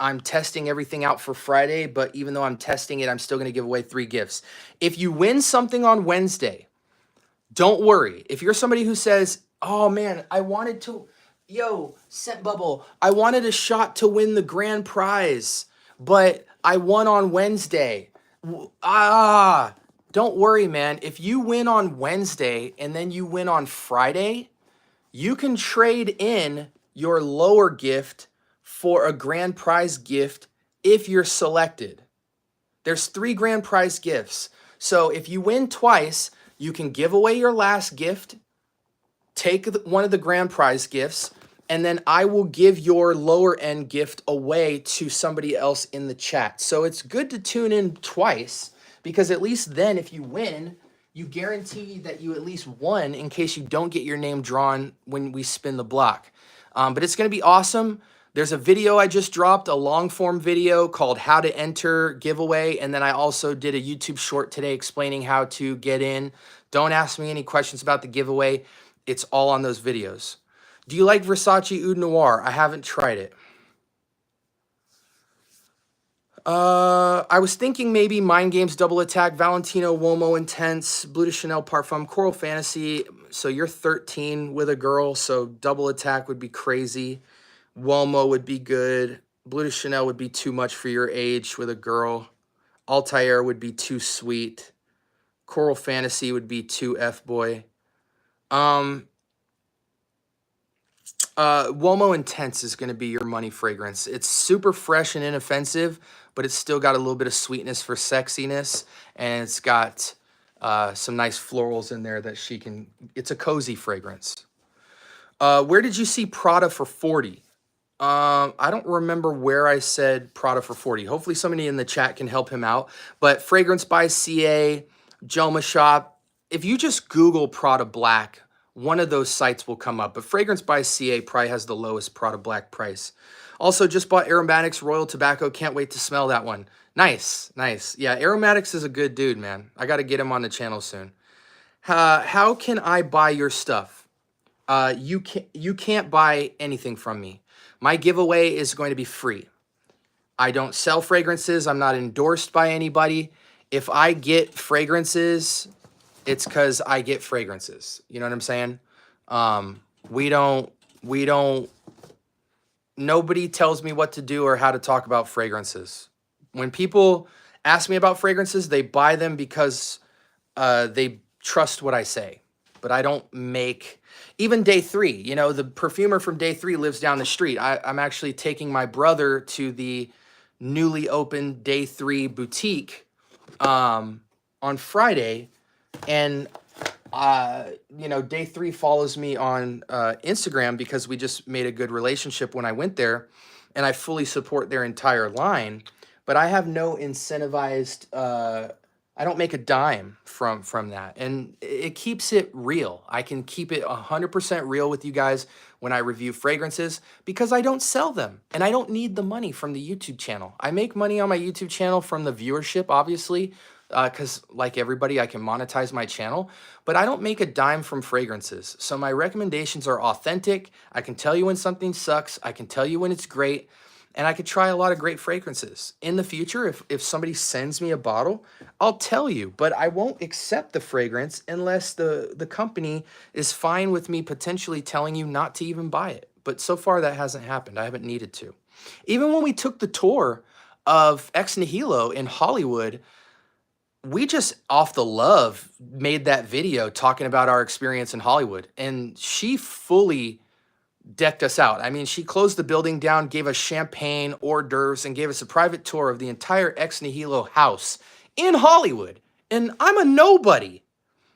I'm testing everything out for Friday, but even though I'm testing it, I'm still going to give away 3 gifts. If you win something on Wednesday, don't worry. If you're somebody who says, oh man, I wanted to, Scent Bubble, I wanted a shot to win the grand prize, but I won on Wednesday. Don't worry, man. If you win on Wednesday and then you win on Friday, you can trade in your lower gift for a grand prize gift if you're selected. There's 3 grand prize gifts. So if you win twice, you can give away your last gift, take one of the grand prize gifts, and then I will give your lower end gift away to somebody else in the chat. So it's good to tune in twice, because at least then if you win, you guarantee that you at least won in case you don't get your name drawn when we spin the block. But it's going to be awesome. There's a video I just dropped, a long form video called How to Enter Giveaway. And then I also did a YouTube short today explaining how to get in. Don't ask me any questions about the giveaway. It's all on those videos. Do you like Versace Oud Noir? I haven't tried it. I was thinking maybe Mind Games, Double Attack, Valentino, Uomo Intense, Blue de Chanel Parfum, Coral Fantasy. So you're 13 with a girl, so Double Attack would be crazy. Uomo would be good. Blue de Chanel would be too much for your age with a girl. Altair would be too sweet. Coral Fantasy would be too F-boy. Uomo Intense is going to be your money fragrance. It's super fresh and inoffensive, but it's still got a little bit of sweetness for sexiness, and it's got some nice florals in there that she can. It's a cozy fragrance. Where did you see Prada for 40? I don't remember where I said Prada for 40. Hopefully somebody in the chat can help him out. But Fragrance by CA, Joma Shop. If you just Google Prada Black, one of those sites will come up. But Fragrance by CA probably has the lowest Prada Black price. Also, just bought Aromatics Royal Tobacco. Can't wait to smell that one. Nice, nice. Yeah, Aromatics is a good dude, man. I got to get him on the channel soon. How can I buy your stuff? You can't buy anything from me. My giveaway is going to be free. I don't sell fragrances. I'm not endorsed by anybody. If I get fragrances, it's because I get fragrances. You know what I'm saying? Nobody tells me what to do or how to talk about fragrances. When people ask me about fragrances, they buy them because they trust what I say. But I don't make, even Day 3, you know, the perfumer from Day 3 lives down the street. I'm actually taking my brother to the newly opened Day 3 boutique on Friday. And, you know, Day 3 follows me on Instagram because we just made a good relationship when I went there. And I fully support their entire line. But I have no incentivized, I don't make a dime from that. And it keeps it real. I can keep it 100% real with you guys when I review fragrances because I don't sell them. And I don't need the money from the YouTube channel. I make money on my YouTube channel from the viewership, obviously, because like everybody, I can monetize my channel. But I don't make a dime from fragrances. So my recommendations are authentic. I can tell you when something sucks. I can tell you when it's great. And I could try a lot of great fragrances. In the future, if somebody sends me a bottle, I'll tell you, but I won't accept the fragrance unless the company is fine with me potentially telling you not to even buy it. But so far that hasn't happened. I haven't needed to. Even when we took the tour of Ex Nihilo in Hollywood, we just off the love made that video talking about our experience in Hollywood. And she fully decked us out. I mean, she closed the building down, gave us champagne, hors d'oeuvres, and gave us a private tour of the entire Ex Nihilo house in Hollywood. And I'm a nobody.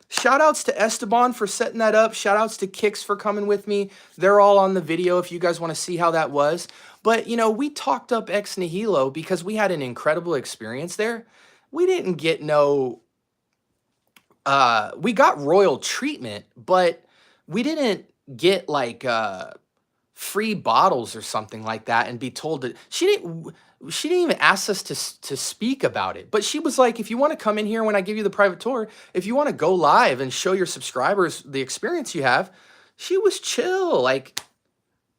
Shout outs to Esteban for setting that up. Shout outs to Kix for coming with me. They're all on the video if you guys want to see how that was. But, you know, we talked up Ex Nihilo because we had an incredible experience there. We didn't get no... we got royal treatment, but we didn't get like free bottles or something like that and be told that she didn't even ask us to speak about it. But she was like, if you want to come in here when I give you the private tour, if you want to go live and show your subscribers the experience you have, she was chill. Like,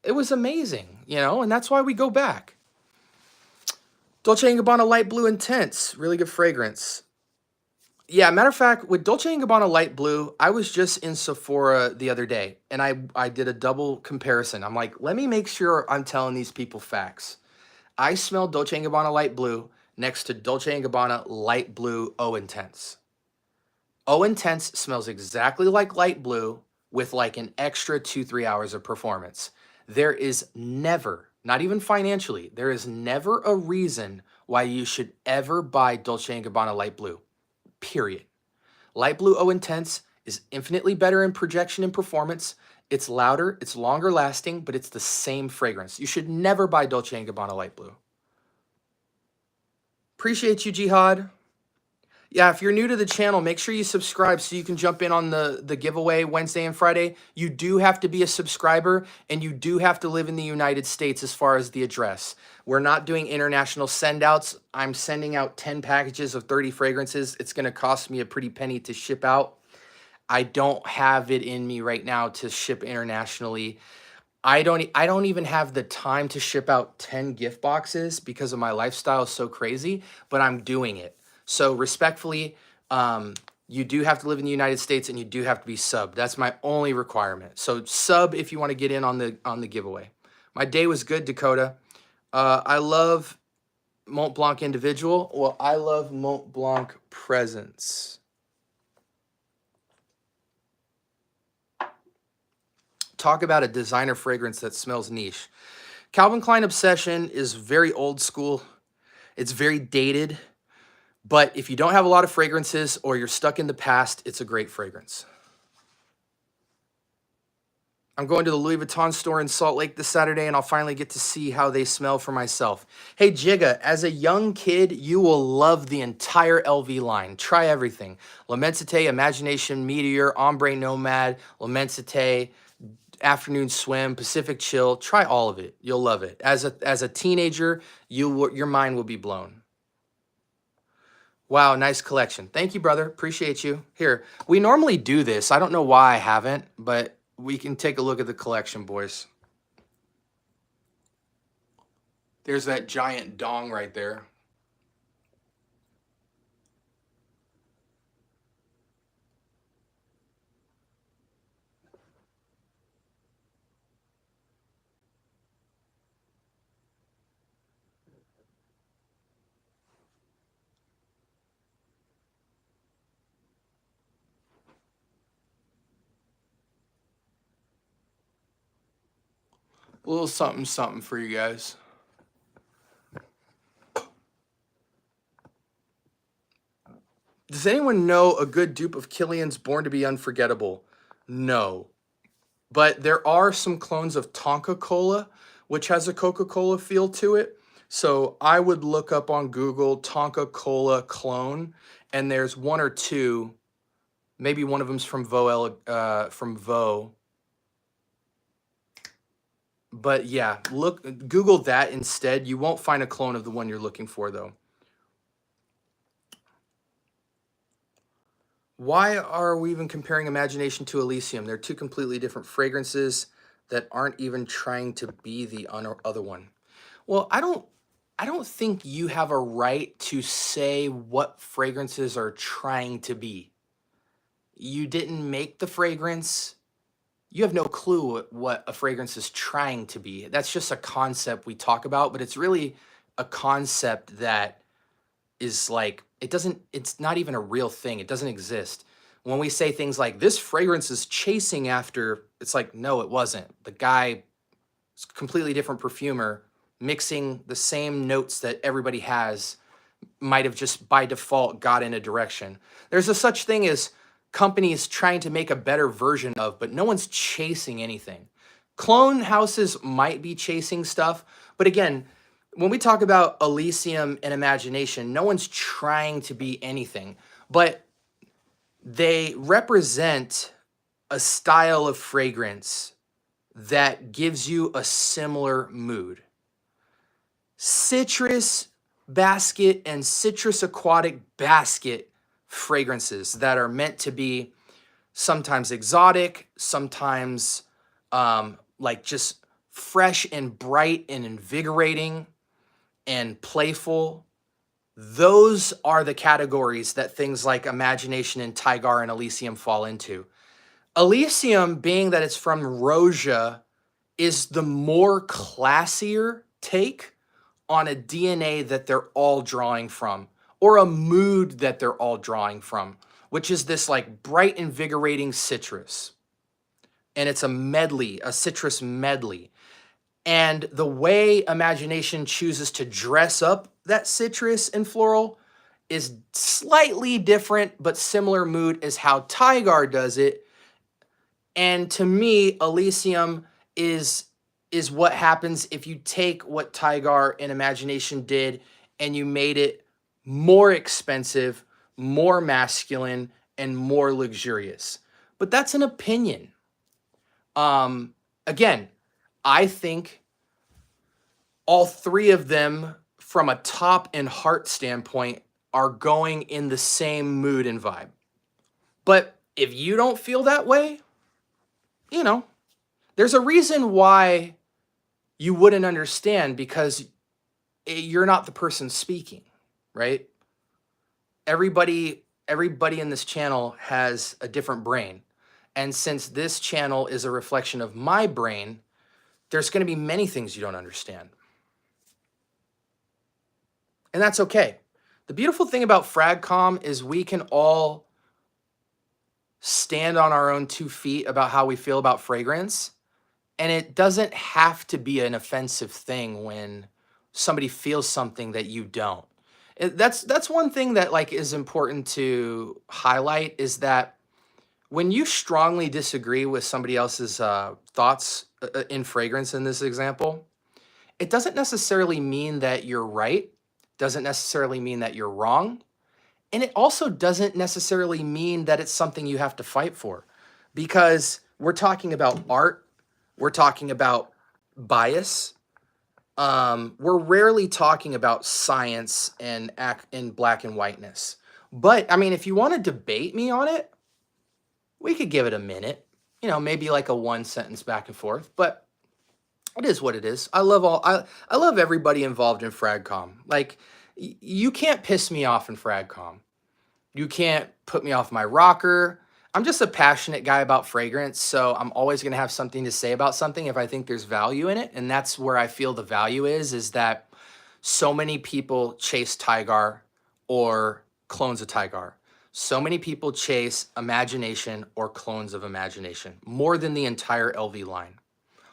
it was amazing, you know, and that's why we go back. Dolce & Gabbana Light Blue Intense, really good fragrance. Yeah, matter of fact, with Dolce & Gabbana Light Blue, I was just in Sephora the other day, and I did a double comparison. I'm like, let me make sure I'm telling these people facts. I smelled Dolce & Gabbana Light Blue next to Dolce & Gabbana Light Blue Eau Intense. Eau Intense smells exactly like Light Blue with like an extra 2-3 hours of performance. There is never, not even financially, there is never a reason why you should ever buy Dolce & Gabbana Light Blue, period. Light Blue Eau Intense is infinitely better in projection and performance. It's louder, it's longer lasting, but it's the same fragrance. You should never buy Dolce & Gabbana Light Blue. Appreciate you, Jihad. Yeah, if you're new to the channel, make sure you subscribe so you can jump in on the giveaway Wednesday and Friday. You do have to be a subscriber, and you do have to live in the United States as far as the address. We're not doing international send-outs. I'm sending out 10 packages of 30 fragrances. It's going to cost me a pretty penny to ship out. I don't have it in me right now to ship internationally. I don't even have the time to ship out 10 gift boxes because of my lifestyle is so crazy, but I'm doing it. So respectfully, you do have to live in the United States and you do have to be subbed. That's my only requirement. So sub if you want to get in on the giveaway. My day was good, Dakota. I love Mont Blanc Individual. Well, I love Mont Blanc Presence. Talk about a designer fragrance that smells niche. Calvin Klein Obsession is very old school. It's very dated. But if you don't have a lot of fragrances or you're stuck in the past, it's a great fragrance. I'm going to the Louis Vuitton store in Salt Lake this Saturday, and I'll finally get to see how they smell for myself. Hey, Jigga, as a young kid, you will love the entire LV line. Try everything. L'Immensité, Imagination, Meteor, Ombre Nomad, L'Immensité, Afternoon Swim, Pacific Chill. Try all of it. You'll love it. As a teenager, your mind will be blown. Wow, nice collection. Thank you, brother. Appreciate you. Here, we normally do this. I don't know why I haven't, but we can take a look at the collection, boys. There's that giant dong right there. A little something, something for you guys. Does anyone know a good dupe of Killian's Born to be Unforgettable? No. But there are some clones of Tonka Cola, which has a Coca-Cola feel to it. So I would look up on Google Tonka Cola clone, and there's one or two. Maybe one of them's from Vo. But yeah, Google that instead. You won't find a clone of the one you're looking for, though. Why are we even comparing Imagination to Elysium? They're two completely different fragrances that aren't even trying to be the other one. Well, I don't think you have a right to say what fragrances are trying to be. You didn't make the fragrance. You have no clue what a fragrance is trying to be. That's just a concept we talk about, but it's really a concept that is like, it's not even a real thing. It doesn't exist. When we say things like, this fragrance is chasing after, it's like, no, it wasn't. The guy is a completely different perfumer, mixing the same notes that everybody has, might have just by default got in a direction. There's a such thing as companies trying to make a better version of, but no one's chasing anything. Clone houses might be chasing stuff, but again, when we talk about Elysium and Imagination, no one's trying to be anything, but they represent a style of fragrance that gives you a similar mood. Citrus basket and citrus aquatic basket fragrances that are meant to be sometimes exotic, sometimes like just fresh and bright and invigorating and playful. Those are the categories that things like Imagination and Tygar and Elysium fall into. Elysium, being that it's from Rosia, is the more classier take on a DNA that they're all drawing from, or a mood that they're all drawing from, which is this like bright, invigorating citrus. And it's a medley, a citrus medley. And the way Imagination chooses to dress up that citrus and floral is slightly different, but similar mood as how Tygar does it. And to me, Elysium is what happens if you take what Tygar and Imagination did and you made it more expensive, more masculine, and more luxurious. But that's an opinion. Again, I think all three of them, from a top and heart standpoint, are going in the same mood and vibe. But if you don't feel that way, you know, there's a reason why you wouldn't understand, because you're not the person speaking, right? Everybody in this channel has a different brain. And since this channel is a reflection of my brain, there's going to be many things you don't understand. And that's okay. The beautiful thing about FragCom is we can all stand on our own 2 feet about how we feel about fragrance. And it doesn't have to be an offensive thing when somebody feels something that you don't. That's one thing that like is important to highlight, is that when you strongly disagree with somebody else's thoughts in fragrance in this example, it doesn't necessarily mean that you're right, doesn't necessarily mean that you're wrong, and it also doesn't necessarily mean that it's something you have to fight for, because we're talking about art, we're talking about bias, we're rarely talking about science and black and whiteness. But I mean, if you want to debate me on it, we could give it a minute, you know, maybe like a 1-sentence back and forth, but it is what it is. I love everybody involved in FragCom. Like, you can't piss me off in FragCom. You can't put me off my rocker. I'm just a passionate guy about fragrance, so I'm always going to have something to say about something if I think there's value in it, and that's where I feel the value is that so many people chase Tygar or clones of Tygar. So many people chase Imagination or clones of Imagination, more than the entire LV line.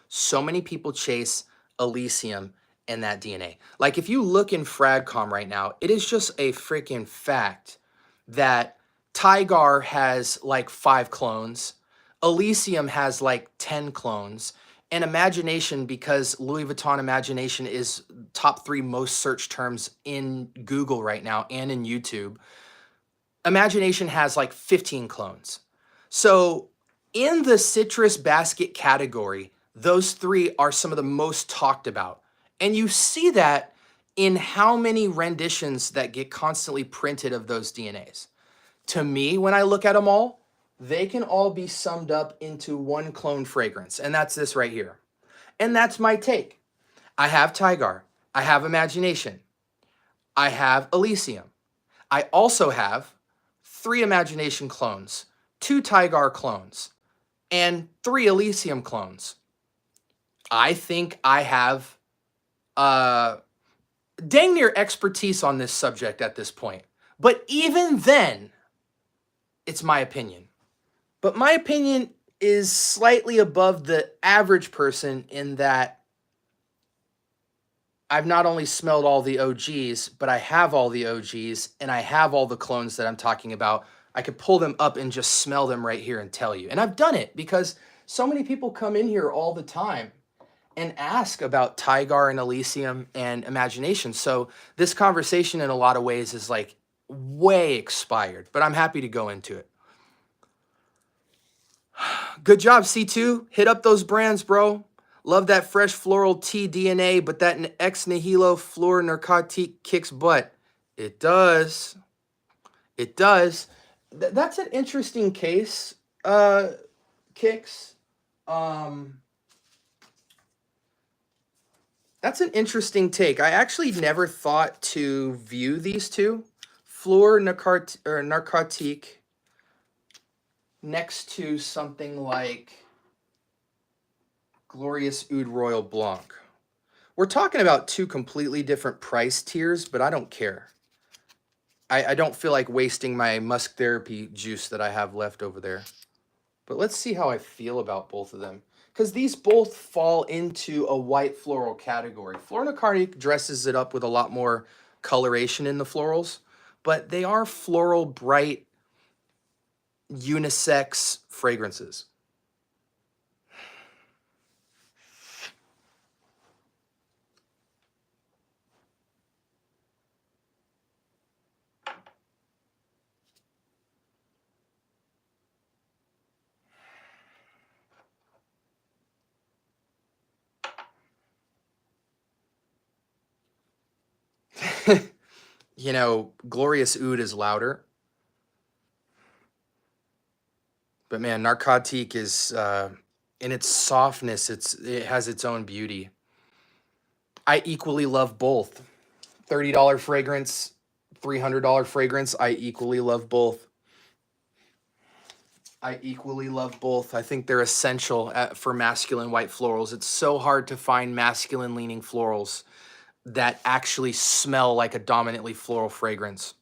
So many people chase Elysium and that DNA. Like, if you look in FragCom right now, it is just a freaking fact that Tygar has like 5 clones, Elysium has like 10 clones, and Imagination, because Louis Vuitton Imagination is top 3 most searched terms in Google right now and in YouTube, Imagination has like 15 clones. So in the citrus basket category, those 3 are some of the most talked about. And you see that in how many renditions that get constantly printed of those DNAs. To me, when I look at them all, they can all be summed up into one clone fragrance, and that's this right here. And that's my take. I have Tygar, I have Imagination, I have Elysium. I also have 3 Imagination clones, 2 Tygar clones, and 3 Elysium clones. I think I have dang near expertise on this subject at this point. But even then, it's my opinion. But my opinion is slightly above the average person in that I've not only smelled all the OGs, but I have all the OGs, and I have all the clones that I'm talking about. I could pull them up and just smell them right here and tell you. And I've done it because so many people come in here all the time and ask about Tygar and Elysium and Imagination. So this conversation in a lot of ways is like way expired, but I'm happy to go into it. Good job, C2. Hit up those brands, bro. Love that fresh floral tea DNA, but that ex nihilo fleur narcotique kicks butt. It does. It does. That's an interesting case, Kicks. That's an interesting take. I actually never thought to view these two, Fleur Narcotique, next to something like Glorious Oud Royal Blanc. We're talking about two completely different price tiers, but I don't care. I don't feel like wasting my musk therapy juice that I have left over there. But let's see how I feel about both of them. Because these both fall into a white floral category. Fleur Narcotique dresses it up with a lot more coloration in the florals, but they are floral, bright, unisex fragrances. You know, Glorious Oud is louder. But man, Narcotique is, in its softness, it has its own beauty. I equally love both. $30 fragrance, $300 fragrance, I equally love both. I equally love both. I think they're essential for masculine white florals. It's so hard to find masculine leaning florals that actually smell like a dominantly floral fragrance.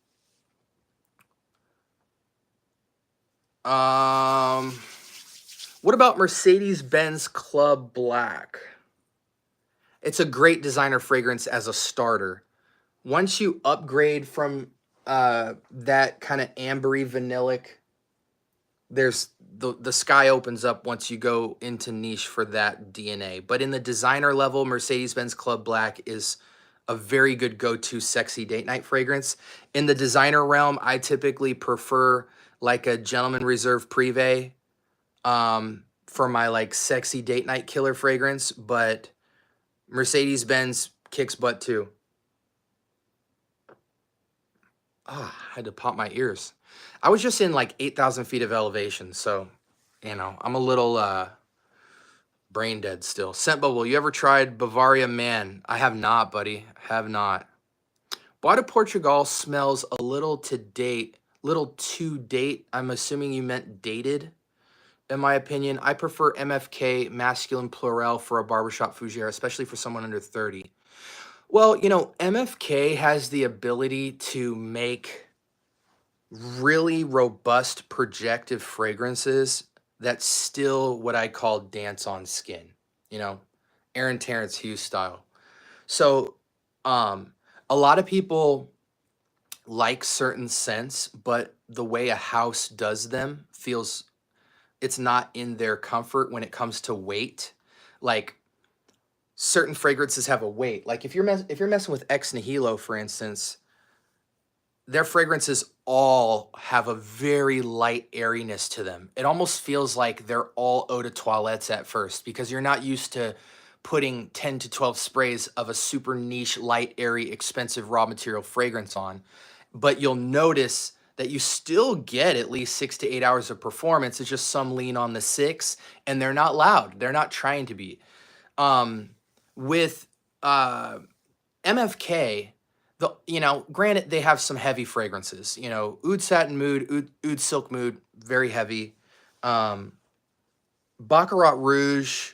What about Mercedes-Benz Club Black? It's a great designer fragrance as a starter. Once you upgrade from that kind of ambery vanillic, there's the sky opens up once you go into niche for that DNA. But in the designer level, Mercedes-Benz Club Black is a very good go-to sexy date night fragrance. In the designer realm, I typically prefer like a Gentleman Reserve Privé for my like sexy date night killer fragrance, but Mercedes-Benz kicks butt too. I had to pop my ears. I was just in like 8,000 feet of elevation, so, you know, I'm a little brain dead still. Scent Bubble, you ever tried Bavaria Man? I have not, buddy. Have not. Bois de Portugal smells a little to date. I'm assuming you meant dated. In my opinion, I prefer MFK masculine plural for a barbershop fougere, especially for someone under 30. Well, you know, MFK has the ability to make really robust projective fragrances that still what I call dance on skin, you know, Aaron Terrence Hughes style. So a lot of people like certain scents, but the way a house does them feels it's not in their comfort when it comes to weight. Like certain fragrances have a weight. Like if you're messing with Ex Nihilo, for instance, their fragrances all have a very light airiness to them. It almost feels like they're all eau de toilettes at first because you're not used to putting 10 to 12 sprays of a super niche, light, airy, expensive raw material fragrance on. But you'll notice that you still get at least 6 to 8 hours of performance. It's just some lean on the 6, and they're not loud. They're not trying to be. With MFK, granted they have some heavy fragrances. You know, Oud Satin Mood, Oud Silk Mood, very heavy. Baccarat Rouge.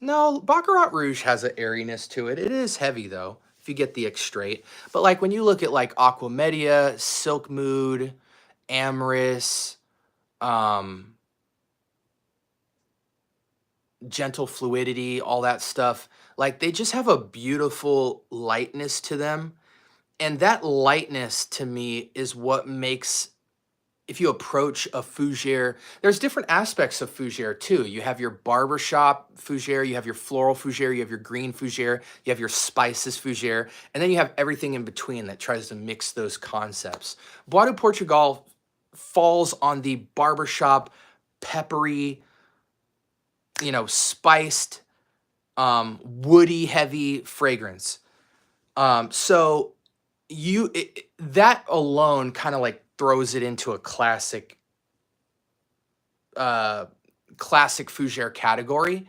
No, Baccarat Rouge has an airiness to it. It is heavy though, if you get the extrait. But like when you look at like Aqua Media, Silk Mood, Amorous, Gentle Fluidity, all that stuff, like they just have a beautiful lightness to them. And that lightness to me is what makes, if you approach a fougere, there's different aspects of fougere too. You have your barbershop fougere, you have your floral fougere, you have your green fougere, you have your spices fougere, and then you have everything in between that tries to mix those concepts. Bois de Portugal falls on the barbershop, peppery, you know, spiced, woody, heavy fragrance. So that alone kind of like throws it into a classic fougere category.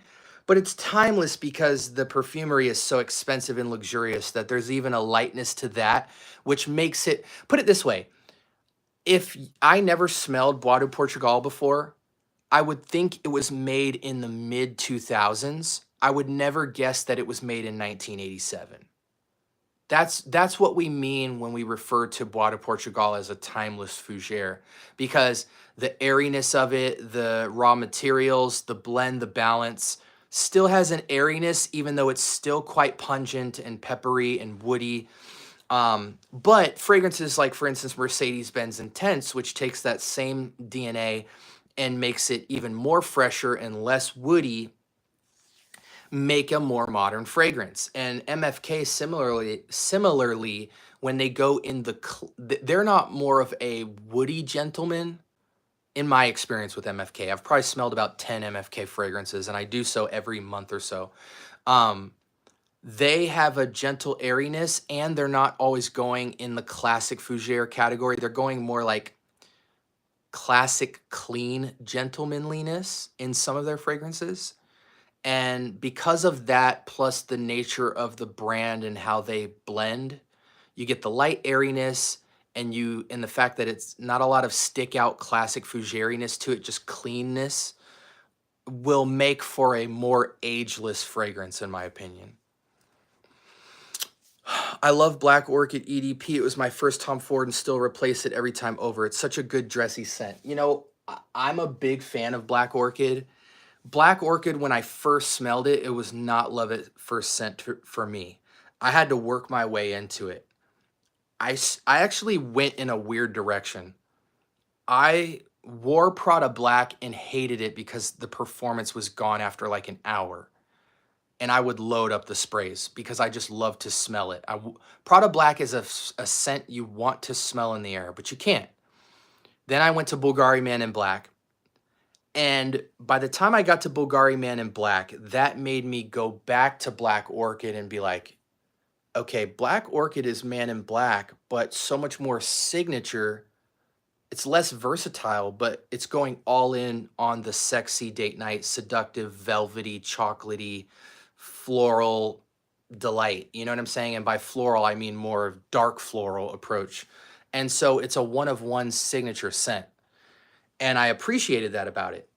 But it's timeless because the perfumery is so expensive and luxurious that there's even a lightness to that, which makes it, put it this way, if I never smelled Bois de Portugal before, I would think it was made in the mid 2000s. I would never guess that it was made in 1987. That's what we mean when we refer to Bois de Portugal as a timeless fougere, because the airiness of it, the raw materials, the blend, the balance, still has an airiness, even though it's still quite pungent and peppery and woody. But fragrances like, for instance, Mercedes-Benz Intense, which takes that same DNA and makes it even more fresher and less woody, make a more modern fragrance. And MFK similarly, when they go in they're not more of a woody gentleman in my experience with MFK. I've probably smelled about 10 MFK fragrances, and I do so every month or so. They have a gentle airiness, and they're not always going in the classic fougere category. They're going more like classic clean gentlemanliness in some of their fragrances. And because of that, plus the nature of the brand and how they blend, you get the light airiness, and the fact that it's not a lot of stick out classic fougeriness to it, just cleanness, will make for a more ageless fragrance, in my opinion. I love Black Orchid EDP. It was my first Tom Ford and still replace it every time over. It's such a good dressy scent. You know, I'm a big fan of Black Orchid. Black Orchid, when I first smelled it, it was not love at first scent for me. I had to work my way into it. I actually went in a weird direction. I wore Prada Black and hated it because the performance was gone after like an hour. And I would load up the sprays because I just love to smell it. Prada Black is a scent you want to smell in the air, but you can't. Then I went to Bulgari Man in Black. And by the time I got to Bulgari Man in Black, that made me go back to Black Orchid and be like, okay, Black Orchid is Man in Black, but so much more signature. It's less versatile, but it's going all in on the sexy date night, seductive, velvety, chocolatey, floral delight. You know what I'm saying? And by floral, I mean more dark floral approach. And so it's a one-of-one signature scent. And I appreciated that about it.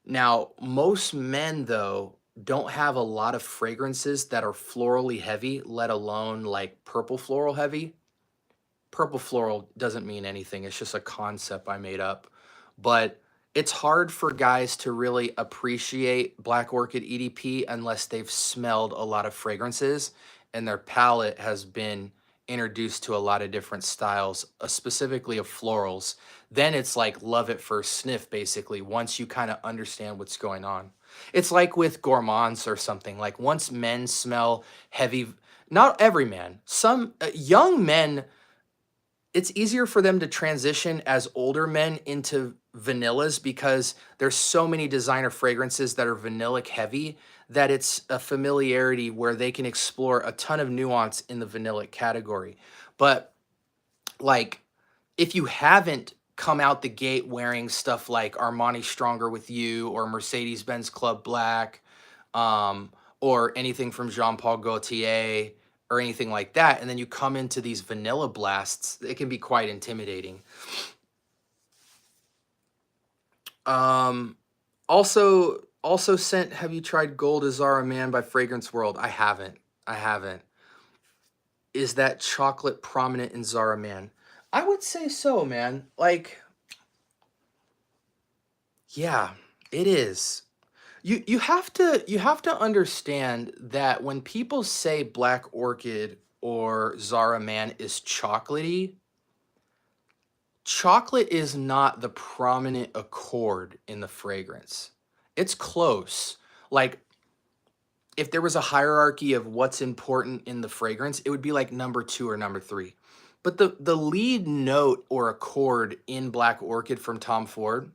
Now, most men, though, don't have a lot of fragrances that are florally heavy, let alone like purple floral heavy. Purple floral doesn't mean anything. It's just a concept I made up. But it's hard for guys to really appreciate Black Orchid EDP unless they've smelled a lot of fragrances and their palate has been introduced to a lot of different styles, specifically of florals. Then it's like love at first sniff, basically, once you kind of understand what's going on. It's like with gourmands or something. Like once men smell heavy, not every man, some young men, it's easier for them to transition as older men into vanillas because there's so many designer fragrances that are vanillic heavy that it's a familiarity where they can explore a ton of nuance in the vanillic category. But like, if you haven't come out the gate wearing stuff like Armani Stronger With You or Mercedes-Benz Club Black, or anything from Jean-Paul Gaultier or anything like that, and then you come into these vanilla blasts, it can be quite intimidating. Also sent, have you tried Gold Azara Man by Fragrance World? I haven't. Is that chocolate prominent in Zara Man? I would say so, man. Like, yeah, it is. You have to understand that when people say Black Orchid or Zara Man is chocolatey, chocolate is not the prominent accord in the fragrance. It's close. Like, if there was a hierarchy of what's important in the fragrance, it would be like number 2 or number 3. But the lead note or accord in Black Orchid from Tom Ford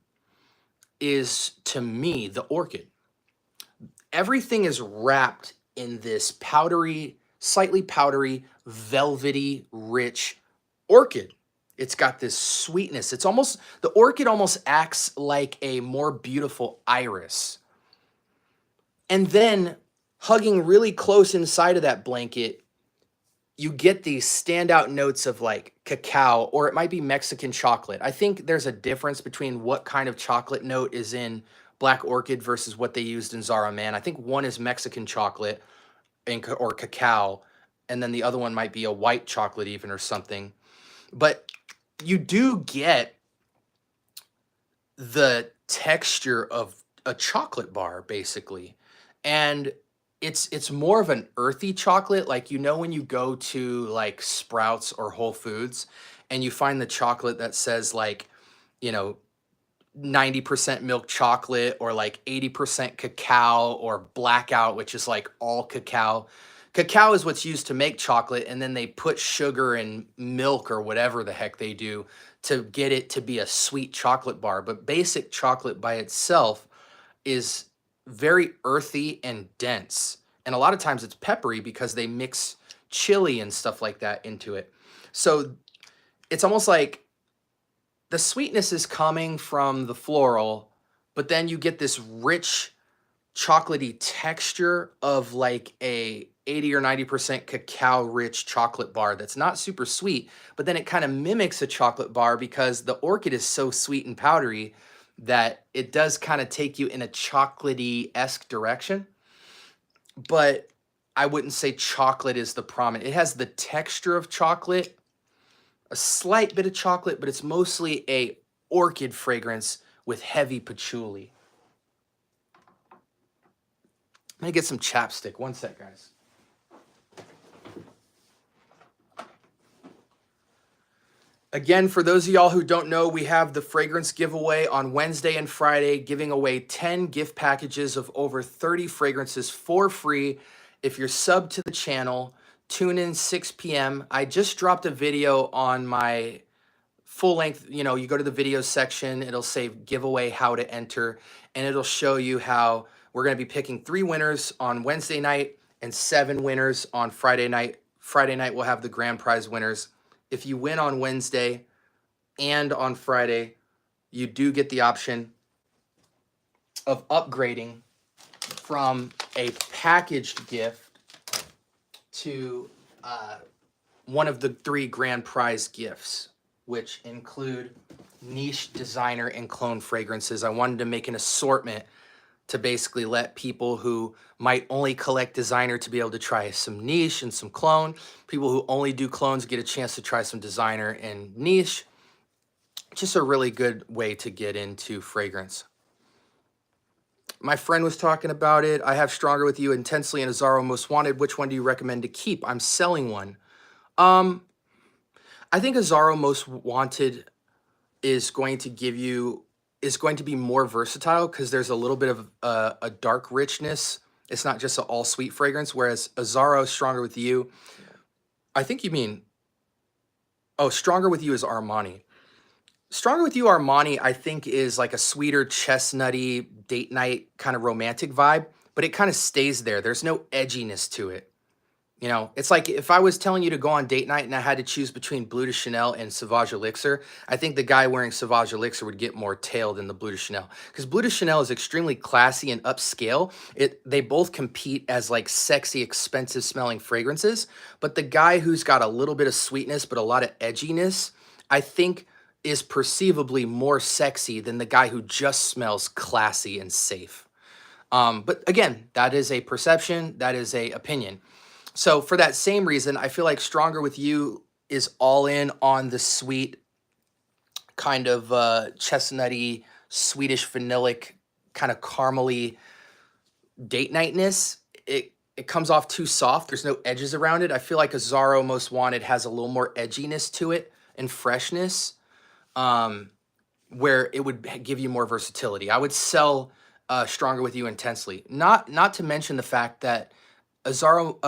is, to me, the orchid. Everything is wrapped in this powdery, slightly powdery, velvety, rich orchid. It's got this sweetness. It's almost, the orchid almost acts like a more beautiful iris. And then hugging really close inside of that blanket, you get these standout notes of like cacao, or it might be Mexican chocolate. I think there's a difference between what kind of chocolate note is in Black Orchid versus what they used in Zara Man. I think one is Mexican chocolate or cacao, and then the other one might be a white chocolate even or something. But you do get the texture of a chocolate bar basically. And it's more of an earthy chocolate. Like, you know, when you go to like Sprouts or Whole Foods and you find the chocolate that says like, you know, 90% milk chocolate or like 80% cacao, or blackout, which is like all cacao. Cacao is what's used to make chocolate, and then they put sugar and milk or whatever the heck they do to get it to be a sweet chocolate bar. But basic chocolate by itself is very earthy and dense. And a lot of times it's peppery because they mix chili and stuff like that into it. So it's almost like the sweetness is coming from the floral, but then you get this rich chocolatey texture of like a 80 or 90% cacao rich chocolate bar that's not super sweet, but then it kind of mimics a chocolate bar because the orchid is so sweet and powdery that it does kind of take you in a chocolatey-esque direction. But I wouldn't say chocolate is the prominent. It has the texture of chocolate, a slight bit of chocolate, but it's mostly a orchid fragrance with heavy patchouli. I'm gonna get some chapstick. One sec, guys. Again, for those of y'all who don't know, we have the fragrance giveaway on Wednesday and Friday, giving away 10 gift packages of over 30 fragrances for free. If you're subbed to the channel, tune in 6 p.m. I just dropped a video on my full length, you know, you go to the videos section, it'll say giveaway, how to enter, and it'll show you how we're going to be picking 3 winners on Wednesday night and 7 winners on Friday night. Friday night we'll have the grand prize winners. If you win on Wednesday and on Friday, you do get the option of upgrading from a packaged gift to one of the 3 grand prize gifts, which include niche designer and clone fragrances. I wanted to make an assortment to basically let people who might only collect designer to be able to try some niche and some clone. People who only do clones get a chance to try some designer and niche. Just a really good way to get into fragrance. My friend was talking about it. I have Stronger With You, Intensely, and Azzaro Most Wanted. Which one do you recommend to keep? I'm selling one. I think Azzaro Most Wanted is going to be more versatile because there's a little bit of a dark richness. It's not just an all sweet fragrance. Whereas Azzaro Stronger With You, I think you mean, Stronger With You is Armani. Stronger With You Armani, I think, is like a sweeter, chestnutty, date night kind of romantic vibe, but it kind of stays there. There's no edginess to it. You know, it's like if I was telling you to go on date night and I had to choose between Bleu de Chanel and Sauvage Elixir, I think the guy wearing Sauvage Elixir would get more tail than the Bleu de Chanel. Because Bleu de Chanel is extremely classy and upscale. They both compete as like sexy, expensive smelling fragrances. But the guy who's got a little bit of sweetness but a lot of edginess, I think is perceivably more sexy than the guy who just smells classy and safe. But again, that is a perception, that is a opinion. So for that same reason, I feel like Stronger With You is all in on the sweet, kind of chestnutty, Swedish vanillic, kind of caramely date nightness. It comes off too soft. There's no edges around it. I feel like Azzaro Most Wanted has a little more edginess to it and freshness, where it would give you more versatility. I would sell Stronger With You Intensely. Not to mention the fact that Azzaro,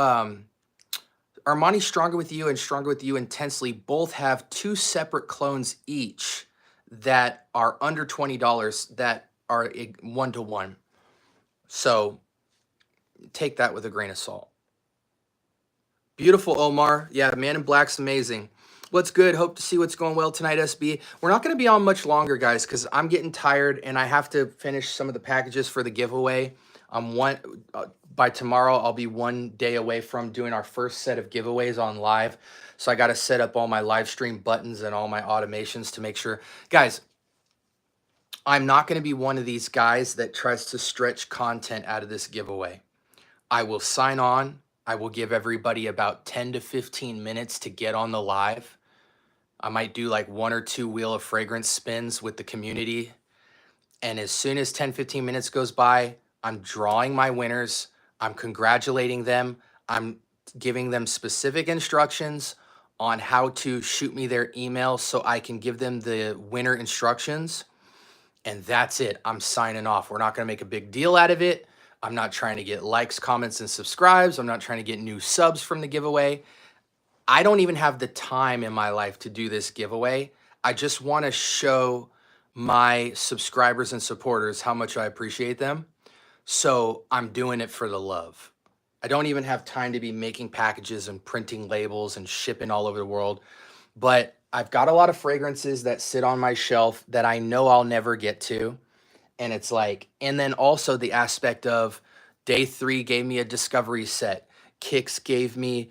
Armani Stronger With You and Stronger With You Intensely both have 2 separate clones each that are under $20 that are 1-to-1. So take that with a grain of salt. Beautiful, Omar. Yeah, Man in Black's amazing. What's good? Hope to see what's going well tonight, SB. We're not going to be on much longer, guys, because I'm getting tired and I have to finish some of the packages for the giveaway. By tomorrow, I'll be 1 day away from doing our first set of giveaways on live. So I got to set up all my live stream buttons and all my automations to make sure. Guys, I'm not going to be one of these guys that tries to stretch content out of this giveaway. I will sign on. I will give everybody about 10 to 15 minutes to get on the live. I might do like 1 or 2 Wheel of Fragrance spins with the community. And as soon as 10, 15 minutes goes by, I'm drawing my winners. I'm congratulating them. I'm giving them specific instructions on how to shoot me their email so I can give them the winner instructions. And that's it. I'm signing off. We're not going to make a big deal out of it. I'm not trying to get likes, comments, and subscribes. I'm not trying to get new subs from the giveaway. I don't even have the time in my life to do this giveaway. I just want to show my subscribers and supporters how much I appreciate them. So I'm doing it for the love. I don't even have time to be making packages and printing labels and shipping all over the world. But I've got a lot of fragrances that sit on my shelf that I know I'll never get to. And it's like, and then also the aspect of day 3 gave me a discovery set. Kix gave me,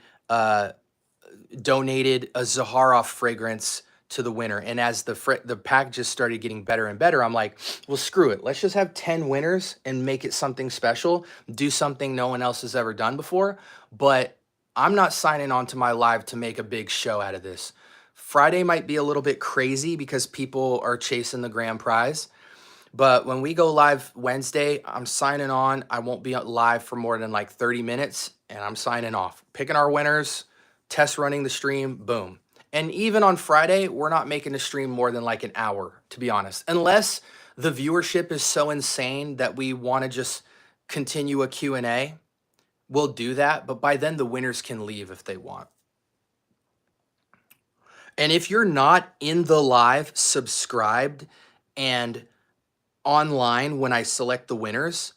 donated a Zaharoff fragrance to the winner. And as the packages started getting better and better, I'm like, well, screw it. Let's just have 10 winners and make it something special. Do something no one else has ever done before. But I'm not signing on to my live to make a big show out of this. Friday might be a little bit crazy because people are chasing the grand prize. But when we go live Wednesday, I'm signing on. I won't be live for more than like 30 minutes, and I'm signing off. Picking our winners, test running the stream, boom. And even on Friday, we're not making the stream more than like an hour, to be honest. Unless the viewership is so insane that we want to just continue a Q&A, we'll do that. But by then, the winners can leave if they want. And if you're not in the live, subscribed, and online when I select the winners,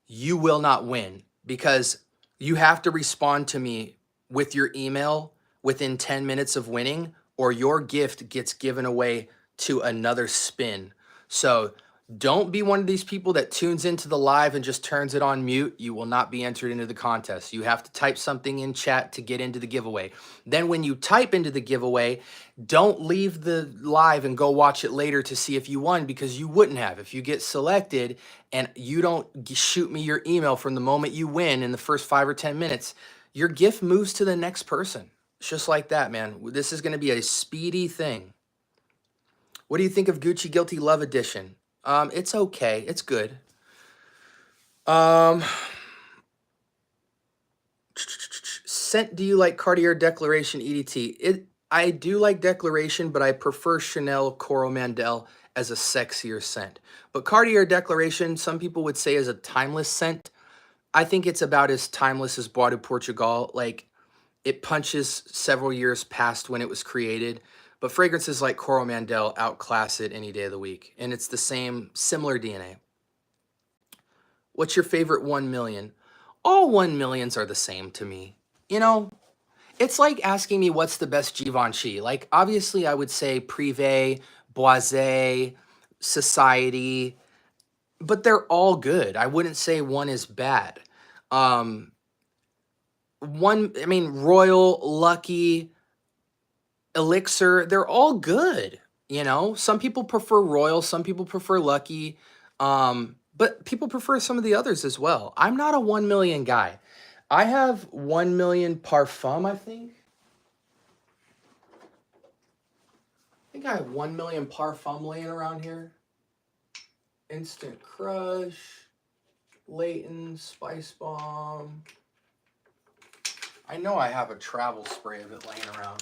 you will not win because you have to respond to me with your email within 10 minutes of winning, or your gift gets given away to another spin. So don't be one of these people that tunes into the live and just turns it on mute. You will not be entered into the contest. You have to type something in chat to get into the giveaway. Then when you type into the giveaway, don't leave the live and go watch it later to see if you won, because you wouldn't have. If you get selected and you don't shoot me your email from the moment you win in the first 5 or 10 minutes, your gift moves to the next person. It's just like that, man. This is going to be a speedy thing. What do you think of Gucci Guilty Love Edition? It's okay. It's good. Scent, do you like Cartier Declaration EDT? I do like Declaration, but I prefer Chanel Coromandel as a sexier scent. But Cartier Declaration, some people would say, is a timeless scent. I think it's about as timeless as Bois de Portugal. Like, it punches several years past when it was created. But fragrances like Coromandel outclass it any day of the week. And it's the same, similar DNA. What's your favorite 1 million? All 1 millions are the same to me. You know, it's like asking me what's the best Givenchy. Like, obviously, I would say Privé, Boisé, Society, but they're all good. I wouldn't say one is bad. Royal, Lucky, Elixir, they're all good. You know, some people prefer Royal, some people prefer Lucky, but people prefer some of the others as well. I'm not a 1 million guy. I have 1 million Parfum, I think. I have 1 million Parfum laying around here. Instant Crush, Layton, Spice Bomb. I know I have a travel spray of it laying around.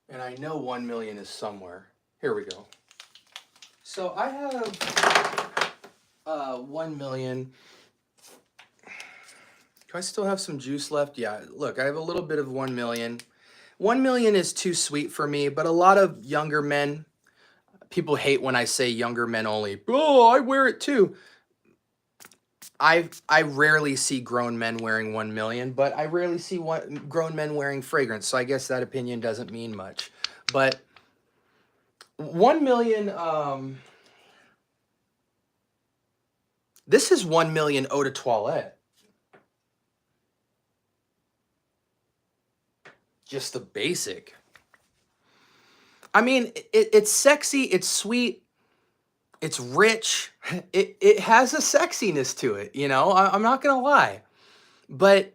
And I know 1 million is somewhere. Here we go. So I have 1 million. Do I still have some juice left? Yeah, look, I have a little bit of 1 million. 1 million is too sweet for me, but a lot of younger men, people hate when I say younger men only. Oh, I wear it too. I rarely see grown men wearing 1 million, but I rarely see grown men wearing fragrance. So I guess that opinion doesn't mean much. But 1 million, This is 1 million eau de toilette. Just the basic. I mean, it's sexy, it's sweet, it's rich. It has a sexiness to it, you know? I'm not gonna lie. But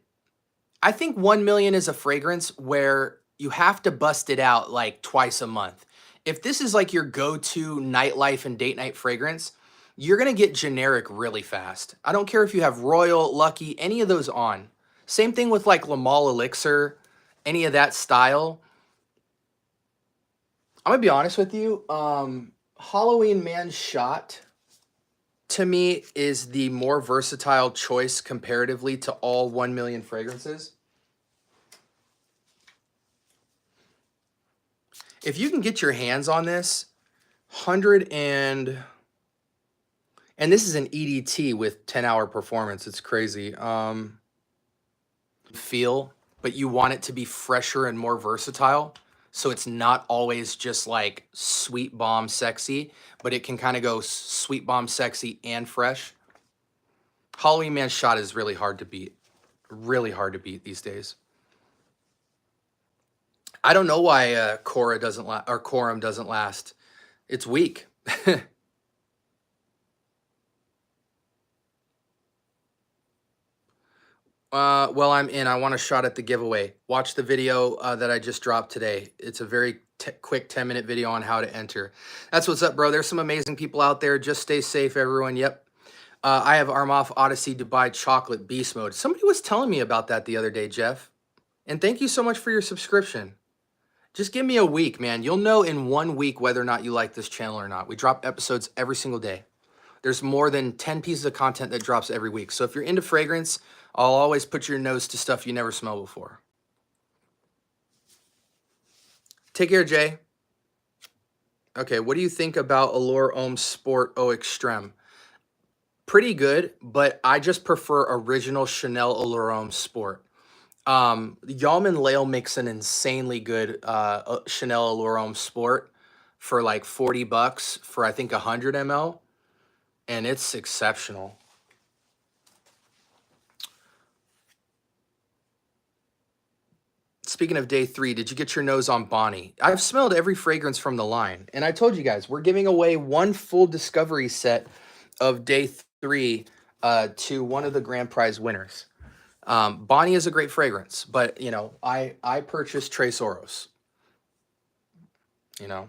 I think 1 million is a fragrance where you have to bust it out like twice a month. If this is like your go-to nightlife and date night fragrance, you're gonna get generic really fast. I don't care if you have Royal, Lucky, any of those on. Same thing with like Lamal Elixir, any of that style. I'm gonna be honest with you. Halloween Man Shot to me is the more versatile choice comparatively to all 1 million fragrances. If you can get your hands on this, 100 and this is an EDT with 10-hour performance. It's crazy. Feel, but you want it to be fresher and more versatile. So it's not always just like sweet bomb sexy, but it can kind of go sweet bomb sexy and fresh. Halloween Man Shot is really hard to beat. Really hard to beat these days. I don't know why Cora doesn't or Quorum doesn't last. It's weak. Well, I'm in. I want a shot at the giveaway. Watch the video that I just dropped today. It's a very quick 10-minute video on how to enter. That's what's up, bro. There's some amazing people out there. Just stay safe, everyone. Yep. I have Armaf Odyssey Dubai Chocolate Beast Mode. Somebody was telling me about that the other day, Jeff. And thank you so much for your subscription. Just give me a week, man. You'll know in 1 week whether or not you like this channel or not. We drop episodes every single day. There's more than 10 pieces of content that drops every week. So if you're into fragrance, I'll always put your nose to stuff you never smelled before. Take care, Jay. Okay, what do you think about Allure Homme Sport Eau Extreme? Pretty good, but I just prefer original Chanel Allure Homme Sport. Yalman Lale makes an insanely good Chanel Allure Homme Sport for like 40 bucks for I think 100 ml, and it's exceptional. Speaking of day 3, did you get your nose on Bonnie? I've smelled every fragrance from the line, and I told you guys we're giving away 1 full discovery set of day 3 to one of the grand prize winners. Bonnie is a great fragrance, but you know, I purchased Tres Oros. You know,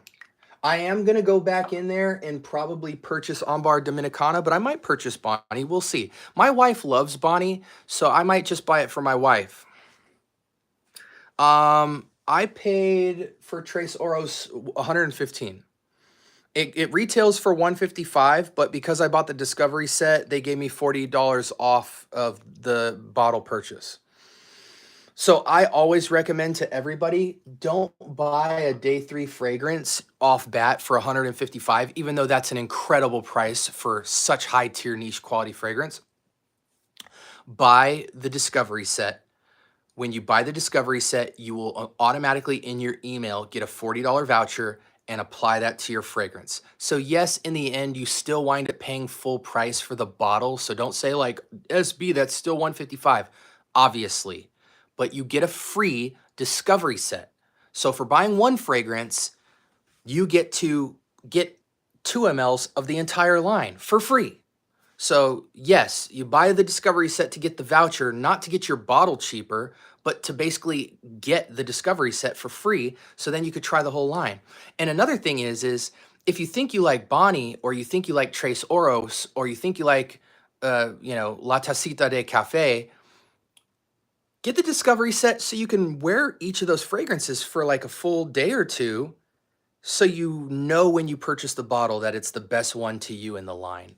I am gonna go back in there and probably purchase Ambar Dominicana, but I might purchase Bonnie. We'll see. My wife loves Bonnie, so I might just buy it for my wife. I paid for Tres Oros 115. It retails for 155, but because I bought the discovery set, they gave me $40 off of the bottle purchase. So I always recommend to everybody, don't buy a day 3 fragrance off bat for 155, even though that's an incredible price for such high tier niche quality fragrance. Buy the discovery set. When you buy the discovery set, you will automatically in your email get a $40 voucher and apply that to your fragrance. So yes, in the end, you still wind up paying full price for the bottle. So don't say like, SB, that's still 155, obviously. But you get a free discovery set. So for buying 1 fragrance, you get to get 2 mLs of the entire line for free. So yes, you buy the discovery set to get the voucher, not to get your bottle cheaper, but to basically get the discovery set for free. So then you could try the whole line. And another thing is if you think you like Bonnie, or you think you like Tres Oros, or you think you like, you know, La Tacita de Café, get the discovery set so you can wear each of those fragrances for like a full day or 2. So you know when you purchase the bottle that it's the best one to you in the line.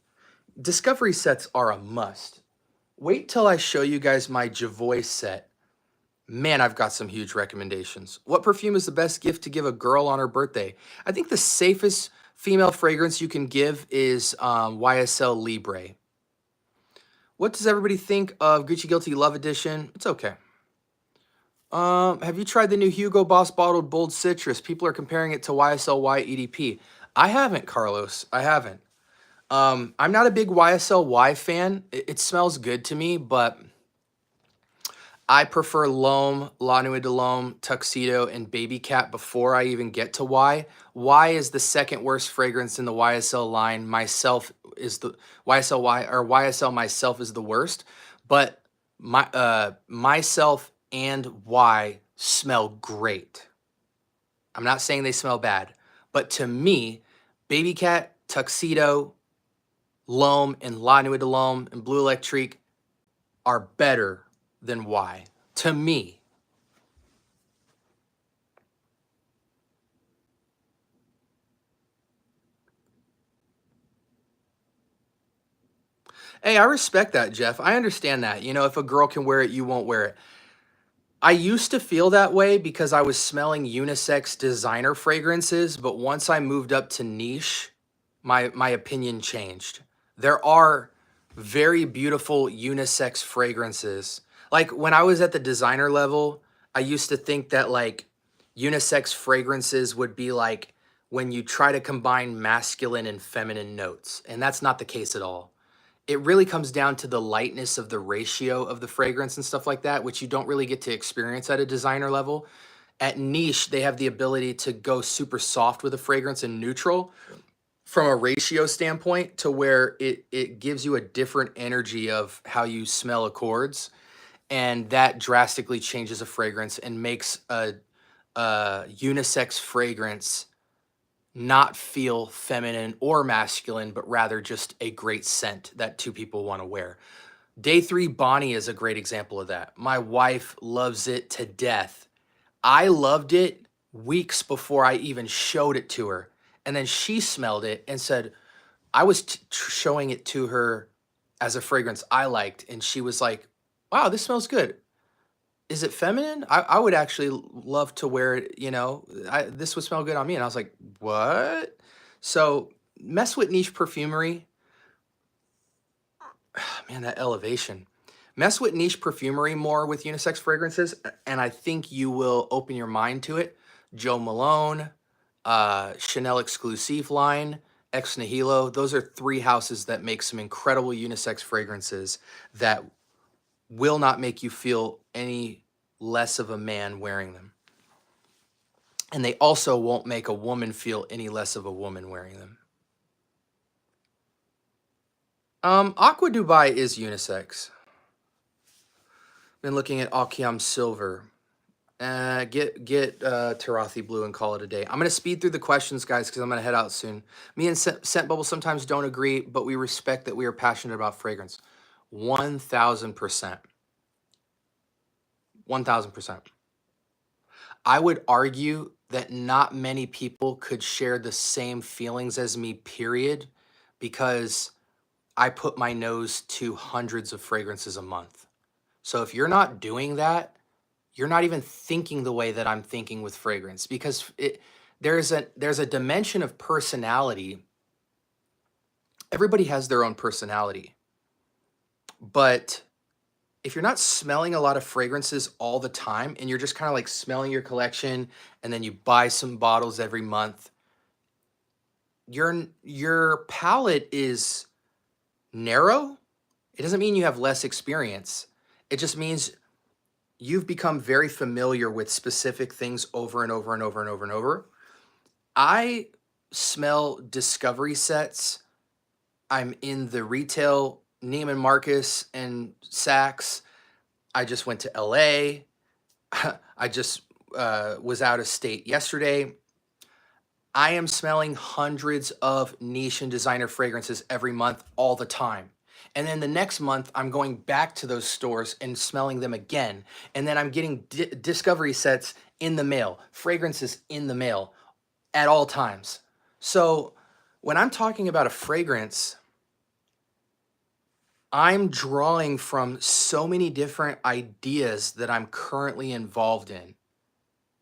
Discovery sets are a must. Wait till I show you guys my Javoy set. Man, I've got some huge recommendations. What perfume is the best gift to give a girl on her birthday? I think the safest female fragrance you can give is YSL Libre. What does everybody think of Gucci Guilty Love Edition? It's okay. Have you tried the new Hugo Boss Bottled Bold Citrus? People are comparing it to YSL Y EDP. I haven't, Carlos. I haven't. I'm not a big YSL fan. It smells good to me, but I prefer L'Homme, La Nuit de L'Homme, Tuxedo, and Baby Cat before I even get to Y. Y is the second worst fragrance in the YSL line. Myself is the YSL myself is the worst, but myself and Y smell great. I'm not saying they smell bad, but to me, Baby Cat, Tuxedo, L'Homme, and La Nuit de L'Homme and Blue Electrique are better than Y. To me. Hey, I respect that, Jeff. I understand that. You know, if a girl can wear it, you won't wear it. I used to feel that way because I was smelling unisex designer fragrances, but once I moved up to niche, my opinion changed. There are very beautiful unisex fragrances. Like when I was at the designer level, I used to think that like unisex fragrances would be like when you try to combine masculine and feminine notes, and that's not the case at all. It really comes down to the lightness of the ratio of the fragrance and stuff like that, which you don't really get to experience at a designer level. At niche, they have the ability to go super soft with a fragrance and neutral from a ratio standpoint to where it gives you a different energy of how you smell accords. And that drastically changes a fragrance and makes a unisex fragrance not feel feminine or masculine, but rather just a great scent that two people want to wear. Day 3 Bonnie is a great example of that. My wife loves it to death. I loved it weeks before I even showed it to her. And then she smelled it and said, I was showing it to her as a fragrance I liked. And she was like, wow, this smells good. Is it feminine? I would actually love to wear it, you know, this would smell good on me. And I was like, what? So mess with niche perfumery. Man, that elevation. Mess with niche perfumery more with unisex fragrances, and I think you will open your mind to it. Joe Malone, Chanel Exclusive line, Ex Nihilo. Those are 3 houses that make some incredible unisex fragrances that will not make you feel any less of a man wearing them. And they also won't make a woman feel any less of a woman wearing them. Aqua Dubai is unisex. Been looking at Alkiam Silver. Get Tarathi Blue and call it a day. I'm going to speed through the questions, guys, because I'm going to head out soon. Me and Scent Bubble sometimes don't agree, but we respect that we are passionate about fragrance. 1,000%. 1,000%. I would argue that not many people could share the same feelings as me, period, because I put my nose to hundreds of fragrances a month. So if you're not doing that, you're not even thinking the way that I'm thinking with fragrance, because there's a dimension of personality. Everybody has their own personality. But if you're not smelling a lot of fragrances all the time and you're just kind of like smelling your collection and then you buy some bottles every month, your palette is narrow. It doesn't mean you have less experience. It just means you've become very familiar with specific things over and over and over and over and over. I smell discovery sets. I'm in the retail Neiman Marcus and Saks. I just went to LA. I just was out of state yesterday. I am smelling hundreds of niche and designer fragrances every month all the time. And then the next month, I'm going back to those stores and smelling them again. And then I'm getting discovery sets in the mail, fragrances in the mail at all times. So when I'm talking about a fragrance, I'm drawing from so many different ideas that I'm currently involved in.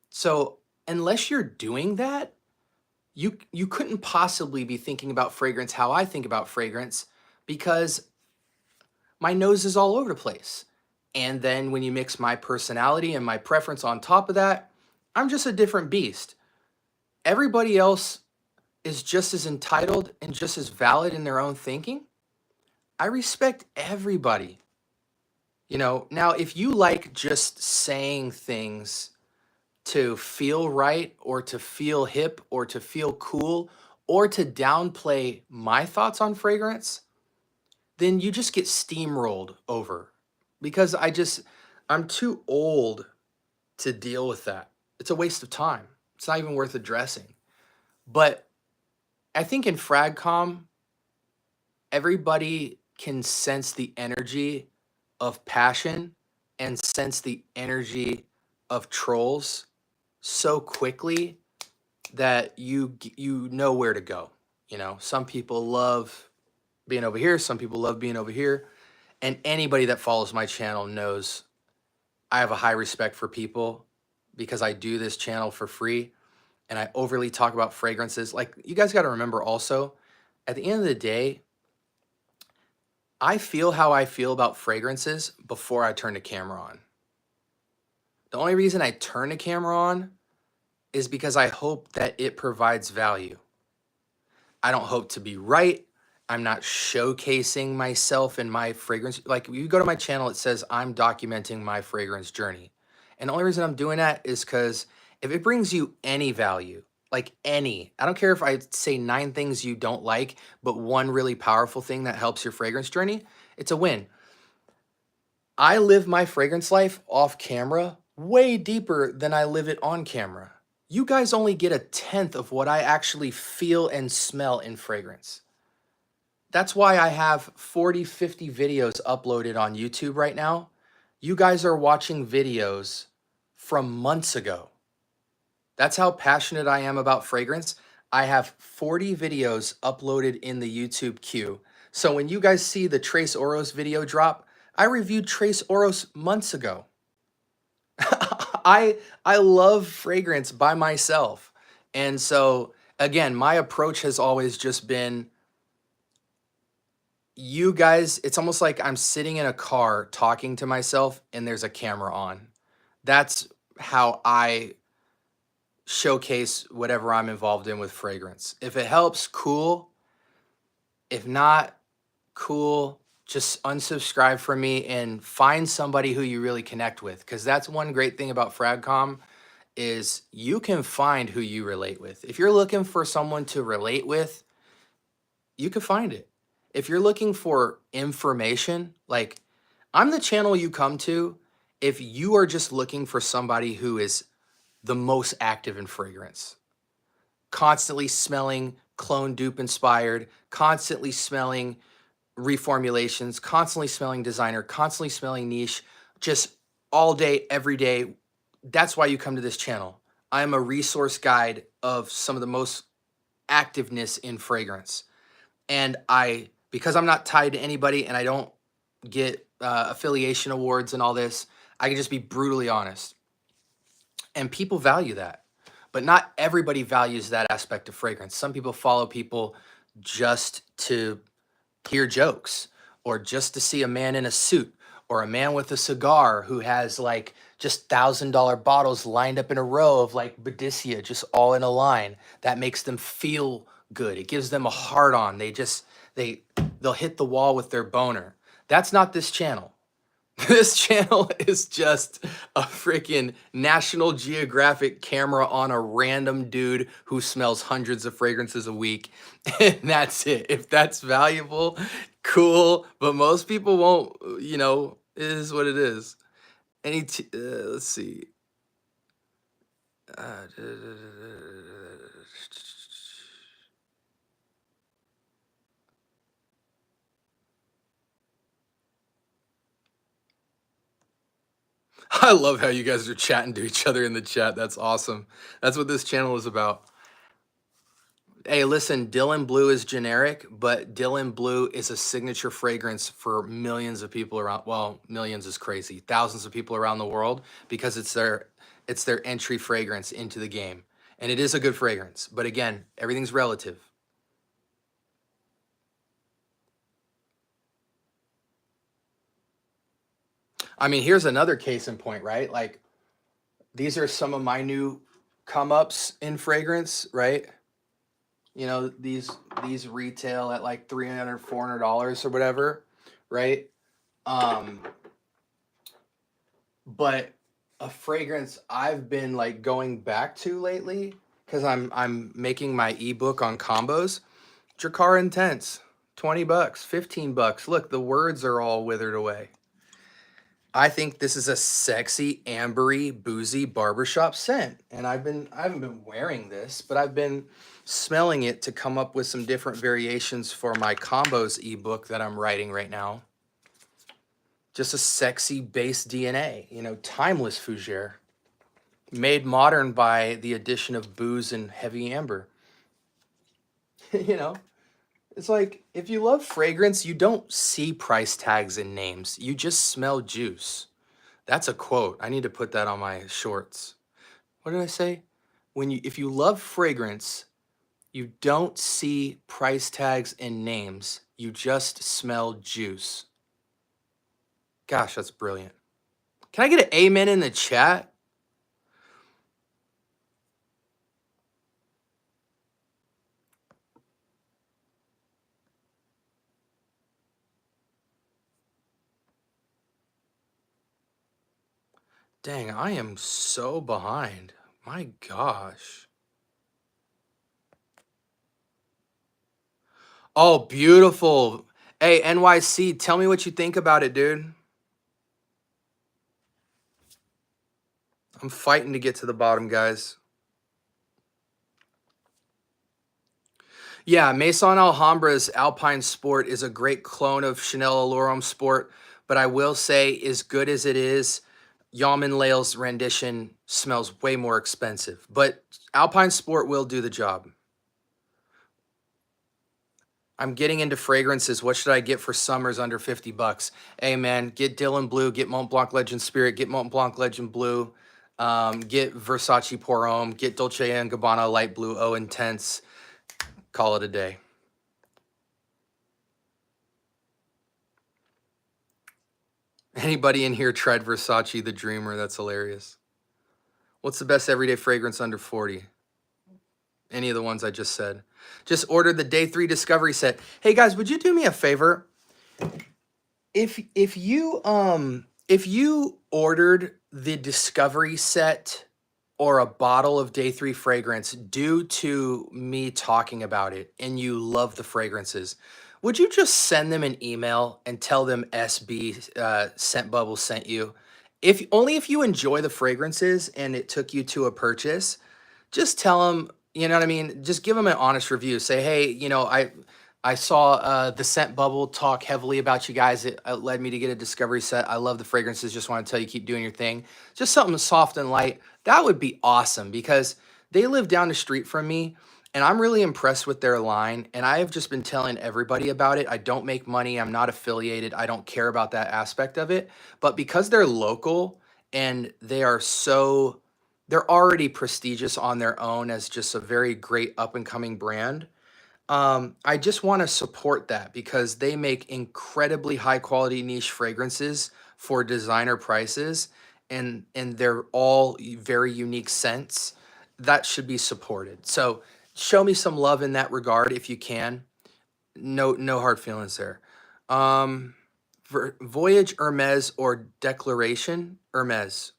So unless you're doing that, you couldn't possibly be thinking about fragrance how I think about fragrance, because my nose is all over the place. And then when you mix my personality and my preference on top of that, I'm just a different beast. Everybody else is just as entitled and just as valid in their own thinking. I respect everybody. You know, now if you like just saying things to feel right or to feel hip or to feel cool or to downplay my thoughts on fragrance, then you just get steamrolled over because I'm too old to deal with that. It's a waste of time. It's not even worth addressing. But I think in FragCom, everybody can sense the energy of passion and sense the energy of trolls so quickly that you know where to go. You know, some people love being over here, some people love being over here, and anybody that follows my channel knows I have a high respect for people because I do this channel for free and I overly talk about fragrances. Like, you guys got to remember also, at the end of the day, I feel how I feel about fragrances before I turn the camera on. The only reason I turn the camera on is because I hope that it provides value. I don't hope to be right. I'm not showcasing myself and my fragrance. Like, you go to my channel, it says I'm documenting my fragrance journey. And the only reason I'm doing that is because if it brings you any value, like any, I don't care if I say 9 things you don't like, but one really powerful thing that helps your fragrance journey, it's a win. I live my fragrance life off camera way deeper than I live it on camera. You guys only get 1/10 of what I actually feel and smell in fragrance. That's why I have 40, 50 videos uploaded on YouTube right now. You guys are watching videos from months ago. That's how passionate I am about fragrance. I have 40 videos uploaded in the YouTube queue. So when you guys see the Trace Oros video drop, I reviewed Trace Oros months ago. I love fragrance by myself. And so again, my approach has always just been, you guys, it's almost like I'm sitting in a car talking to myself and there's a camera on. That's how I showcase whatever I'm involved in with fragrance. If it helps, cool. If not, cool. Just unsubscribe from me and find somebody who you really connect with. Because that's one great thing about FragCom is you can find who you relate with. If you're looking for someone to relate with, you can find it. If you're looking for information, like, I'm the channel you come to if you are just looking for somebody who is the most active in fragrance, constantly smelling clone dupe inspired, constantly smelling reformulations, constantly smelling designer, constantly smelling niche, just all day, every day. That's why you come to this channel. I'm a resource guide of some of the most activeness in fragrance. And because I'm not tied to anybody and I don't get affiliation awards and all this, I can just be brutally honest. And people value that. But not everybody values that aspect of fragrance. Some people follow people just to hear jokes or just to see a man in a suit or a man with a cigar who has like just $1,000 bottles lined up in a row of like Boudicca just all in a line. That makes them feel good. It gives them a hard on. They'll hit the wall with their boner. That's not this channel. This channel is just a freaking National Geographic camera on a random dude who smells hundreds of fragrances a week. And that's it. If that's valuable, cool. But most people won't, you know, it is what it is. Let's see. I love how you guys are chatting to each other in the chat. That's awesome. That's what this channel is about. Hey, listen, Dylan Blue is generic, but Dylan Blue is a signature fragrance for millions of people around. Well, millions is crazy. Thousands of people around the world because it's their entry fragrance into the game. And it is a good fragrance. But again, everything's relative. I mean, here's another case in point, right? Like, these are some of my new come ups in fragrance, right? You know, these retail at like $300, $400 or whatever, right? Um, but a fragrance I've been like going back to lately because I'm making my ebook on combos. Dracar Intense, $20, $15. Look, the words are all withered away. I think this is a sexy, ambery, boozy barbershop scent. And I haven't been wearing this, but I've been smelling it to come up with some different variations for my combos ebook that I'm writing right now. Just a sexy base DNA, you know, timeless fougere. Made modern by the addition of booze and heavy amber. You know, it's like, if you love fragrance, you don't see price tags and names. You just smell juice. That's a quote. I need to put that on my shorts. What did I say? If you love fragrance, you don't see price tags and names. You just smell juice. Gosh, that's brilliant. Can I get an amen in the chat? Dang, I am so behind. My gosh. Oh, beautiful. Hey, NYC, tell me what you think about it, dude. I'm fighting to get to the bottom, guys. Yeah, Maison Alhambra's Alpine Sport is a great clone of Chanel Allure Sport, but I will say, as good as it is, Yaman Lail's rendition smells way more expensive. But Alpine Sport will do the job. I'm getting into fragrances. What should I get for summers under $50? Hey, man, get Dylan Blue, get Mont Blanc Legend Spirit, get Mont Blanc Legend Blue, get Versace Pour Homme, get Dolce & Gabbana Light Blue Oh Intense. Call it a day. Anybody in here tried Versace the Dreamer? That's hilarious. What's the best everyday fragrance under 40? Any of the ones I just said. Just ordered the day 3 discovery set. Hey guys, would you do me a favor? If you ordered the discovery set or a bottle of day 3 fragrance due to me talking about it and you love the fragrances, would you just send them an email and tell them SB Scent Bubble sent you? If you enjoy the fragrances and it took you to a purchase, just tell them, you know what I mean? Just give them an honest review. Say, hey, you know, I saw the Scent Bubble talk heavily about you guys. It led me to get a discovery set. I love the fragrances. Just want to tell you, keep doing your thing. Just something soft and light. That would be awesome because they live down the street from me and I'm really impressed with their line. And I have just been telling everybody about it. I don't make money. I'm not affiliated. I don't care about that aspect of it. But because they're local and they're already prestigious on their own as just a very great up and coming brand. I just want to support that because they make incredibly high quality niche fragrances for designer prices and they're all very unique scents that should be supported. So show me some love in that regard if you can. No hard feelings there. Voyage Hermes or Declaration Hermes.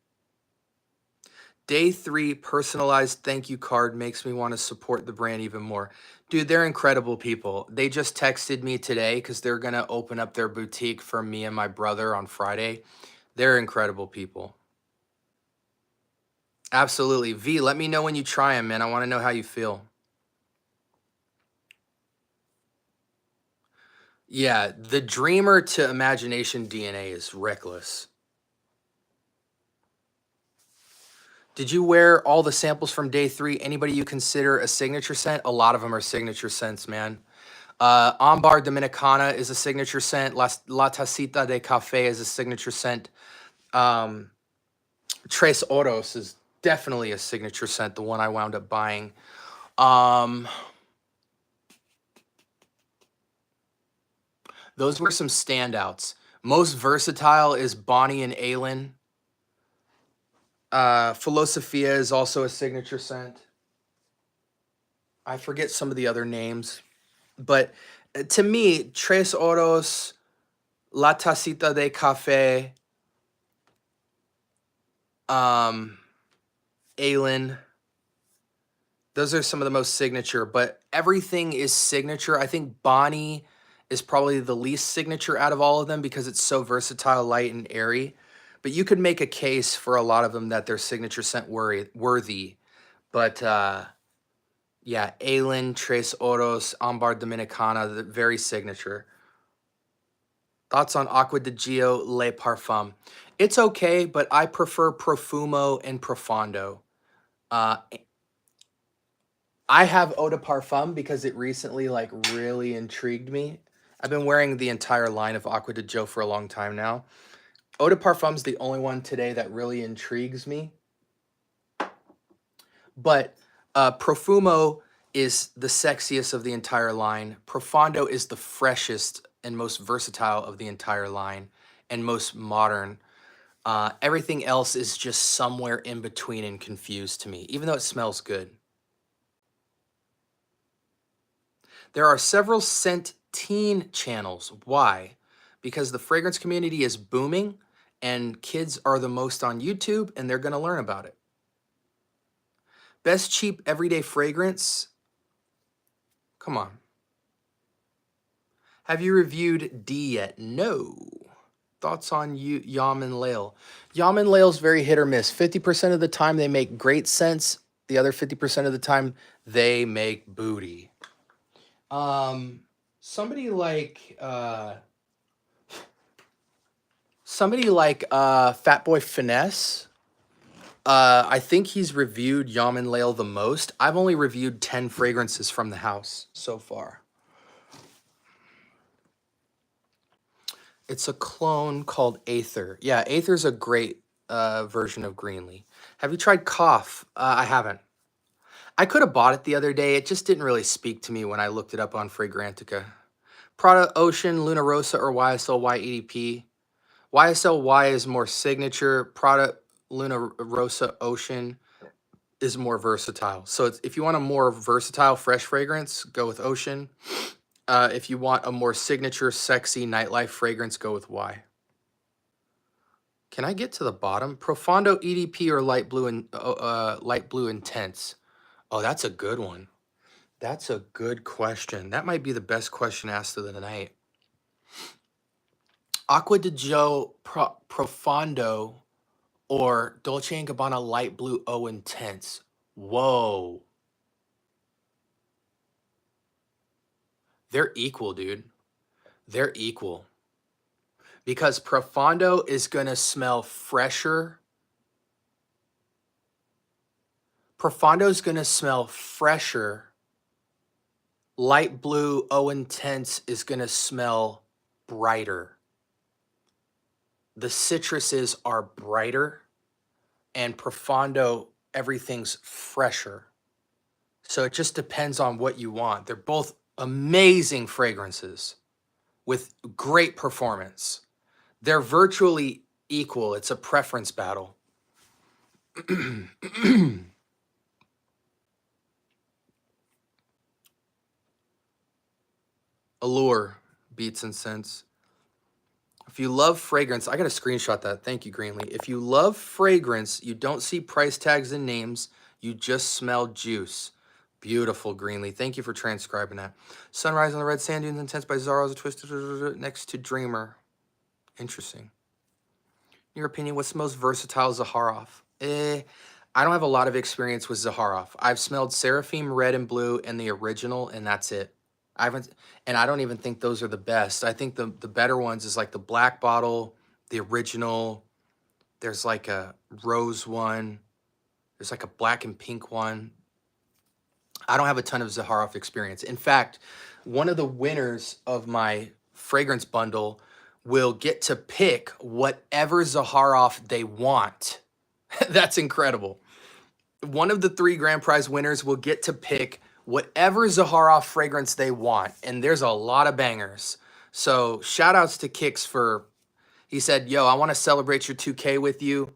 Day 3 personalized thank you card makes me want to support the brand even more. Dude, they're incredible people. They just texted me today because they're going to open up their boutique for me and my brother on Friday. They're incredible people. Absolutely. V, let me know when you try them, man. I want to know how you feel. Yeah, the dreamer to imagination DNA is reckless. Did you wear all the samples from day 3? Anybody you consider a signature scent? A lot of them are signature scents, man. Ambar Dominicana is a signature scent. La Tacita de Café is a signature scent. Tres Oros is definitely a signature scent, the one I wound up buying. Those were some standouts. Most versatile is Bonnie and Aylin. Philosophia is also a signature scent. I forget some of the other names, but to me, Tres Oros, La Tacita de Café, Aylin, those are some of the most signature, but everything is signature. I think Bonnie is probably the least signature out of all of them because it's so versatile, light, and airy. But you could make a case for a lot of them that they're signature scent worthy. But yeah, Aylin, Tres Oros, Ambar Dominicana, very signature. Thoughts on Acqua di Gio Le Parfum? It's okay, but I prefer Profumo and Profondo. Uh, I have Eau de Parfum because it recently like really intrigued me. I've been wearing the entire line of Acqua di Gio for a long time now. Eau de Parfum's the only one today that really intrigues me. But Profumo is the sexiest of the entire line. Profondo is the freshest and most versatile of the entire line and most modern. Everything else is just somewhere in between and confused to me, even though it smells good. There are several scent teen channels. Why? Because the fragrance community is booming and kids are the most on YouTube and they're going to learn about it. Best cheap everyday fragrance? Come on. Have you reviewed D yet? No. Thoughts on Yam and Lail? Yam and Lail's very hit or miss. 50% of the time they make great scents. The other 50% of the time they make booty. Somebody like Fatboy Finesse. I think he's reviewed Yam and Lail the most. I've only reviewed 10 fragrances from the house so far. It's a clone called Aether. Yeah, Aether's a great version of Greenlee. Have you tried Cough? I haven't. I could have bought it the other day. It just didn't really speak to me when I looked it up on Fragrantica. Prada Ocean, Luna Rosa, or YSLY EDP. YSLY is more signature. Prada Luna Rosa Ocean is more versatile. So if you want a more versatile, fresh fragrance, go with Ocean. If you want a more signature, sexy nightlife fragrance, go with Y. Can I get to the bottom? Profondo EDP or light blue intense? Oh, that's a good one. That's a good question. That might be the best question asked of the night. Acqua di Gio Profondo or Dolce & Gabbana light blue O intense. Whoa. They're equal, dude. They're equal. Because Profondo is going to smell fresher. Profondo is going to smell fresher. Light blue O intense is going to smell brighter. The citruses are brighter, and Profondo, everything's fresher. So it just depends on what you want. They're both amazing fragrances with great performance. They're virtually equal. It's a preference battle. Allure, Beats and Scents. If you love fragrance, I got to screenshot that. Thank you, Greenlee. If you love fragrance, you don't see price tags and names. You just smell juice. Beautiful, Greenlee. Thank you for transcribing that. Sunrise on the Red Sand Dunes, Intense by Zara's a twist next to Dreamer. Interesting. In your opinion, what's the most versatile Zaharoff? I don't have a lot of experience with Zaharoff. I've smelled Seraphim Red and Blue and the original, and that's it. I don't even think those are the best. I think the better ones is like the black bottle, the original. There's like a rose one. There's like a black and pink one. I don't have a ton of Zaharoff experience. In fact, one of the winners of my fragrance bundle will get to pick whatever Zaharoff they want. That's incredible. One of the 3 grand prize winners will get to pick whatever Zaharoff fragrance they want. And there's a lot of bangers. So shout outs to Kix for, he said, yo, I want to celebrate your 2K with you.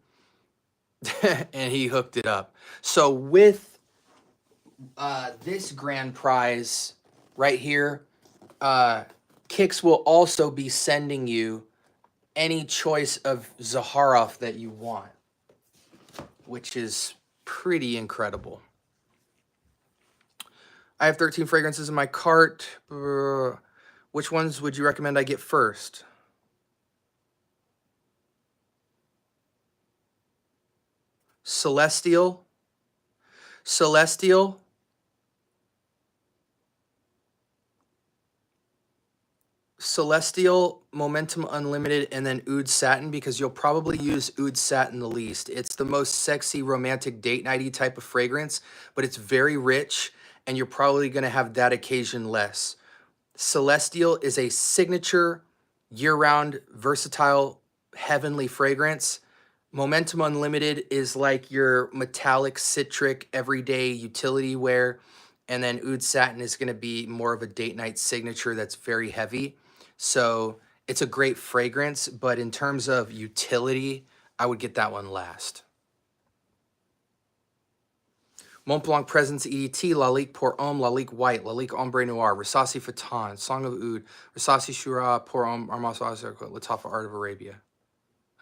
And he hooked it up. So with this grand prize right here, Kix will also be sending you any choice of Zaharoff that you want, which is pretty incredible. I have 13 fragrances in my cart. Which ones would you recommend I get first? Celestial, Momentum Unlimited, and then Oud Satin, because you'll probably use Oud Satin the least. It's the most sexy, romantic, date nighty type of fragrance, but it's very rich, and you're probably going to have that occasion less. Celestial is a signature, year-round, versatile, heavenly fragrance. Momentum Unlimited is like your metallic, citric, everyday utility wear. And then Oud Satin is going to be more of a date night signature that's very heavy. So it's a great fragrance, but in terms of utility, I would get that one last. Mont Blanc Presence EDT, Lalique Pour Homme, Lalique White, Lalique Ombre Noir, Rasasi Fatan, Song of Oud, Rasasi Shura, Pour Homme, Armas Latafa Art of Arabia.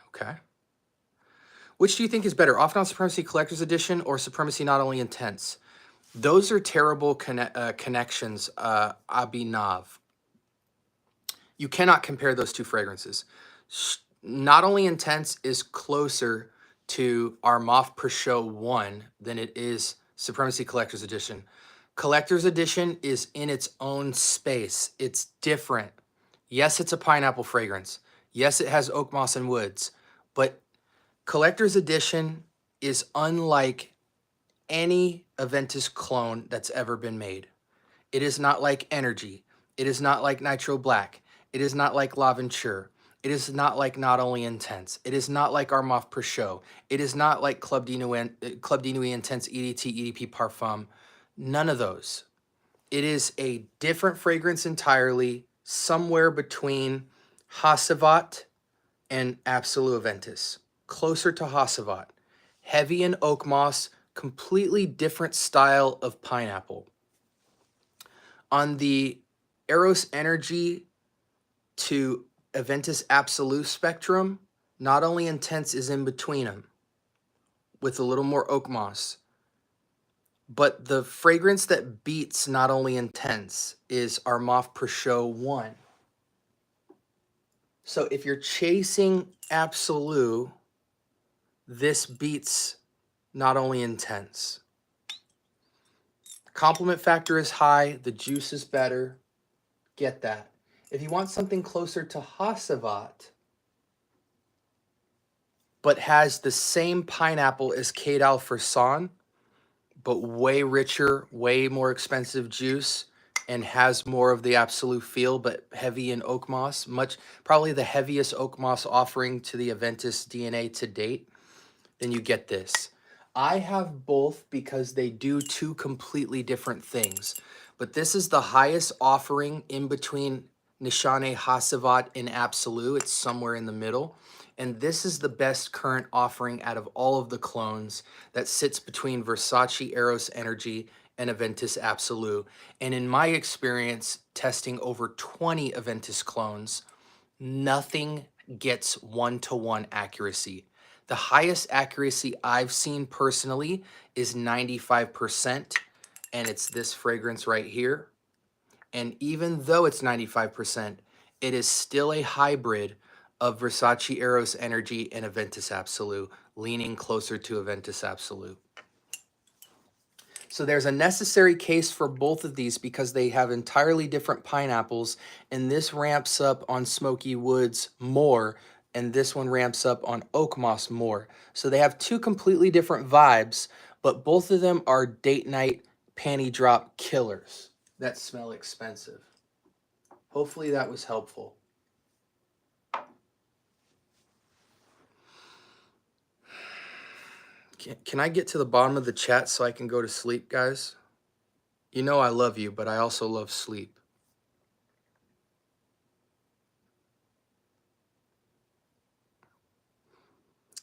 Okay. Which do you think is better, Off-Not Supremacy Collector's Edition or Supremacy Not Only Intense? Those are terrible connections, Abhinav. You cannot compare those two fragrances. Not Only Intense is closer to Armaf Per Show 1 than it is Supremacy Collector's Edition. Collector's Edition is in its own space. It's different. Yes, it's a pineapple fragrance. Yes, it has oak moss and woods. But Collector's Edition is unlike any Aventus clone that's ever been made. It is not like Energy. It is not like Nitro Black. It is not like L'Aventure. It is not like Not Only Intense. It is not like Armaf Per Show. It is not like Club de Nuit Intense EDT, EDP Parfum. None of those. It is a different fragrance entirely, somewhere between Hasavat and Absolute Aventus. Closer to Hasavat. Heavy in oak moss, completely different style of pineapple. On the Eros Energy to Aventus Absolute spectrum, Not Only Intense is in between them with a little more oak moss. But the fragrance that beats Not Only Intense is Armaf Per Show 1. So if you're chasing Absolute, this beats Not Only Intense. Compliment factor is high, the juice is better. Get that. If you want something closer to Hasavat, but has the same pineapple as Cade Alferson, but way richer, way more expensive juice, and has more of the Absolute feel, but heavy in oak moss, probably the heaviest oak moss offering to the Aventus DNA to date, then you get this. I have both because they do two completely different things, but this is the highest offering in between Nishane, Hasavat, and Absolute. It's somewhere in the middle. And this is the best current offering out of all of the clones that sits between Versace Eros Energy and Aventus Absolute. And in my experience, testing over 20 Aventus clones, nothing gets one-to-one accuracy. The highest accuracy I've seen personally is 95%, and it's this fragrance right here. And even though it's 95%, it is still a hybrid of Versace Eros Energy and Aventus Absolute, leaning closer to Aventus Absolute. So there's a necessary case for both of these because they have entirely different pineapples, and this ramps up on smoky woods more, and this one ramps up on oak moss more. So they have two completely different vibes, but both of them are date night panty drop killers that smell expensive. Hopefully that was helpful. Can I get to the bottom of the chat so I can go to sleep, guys? You know I love you, but I also love sleep.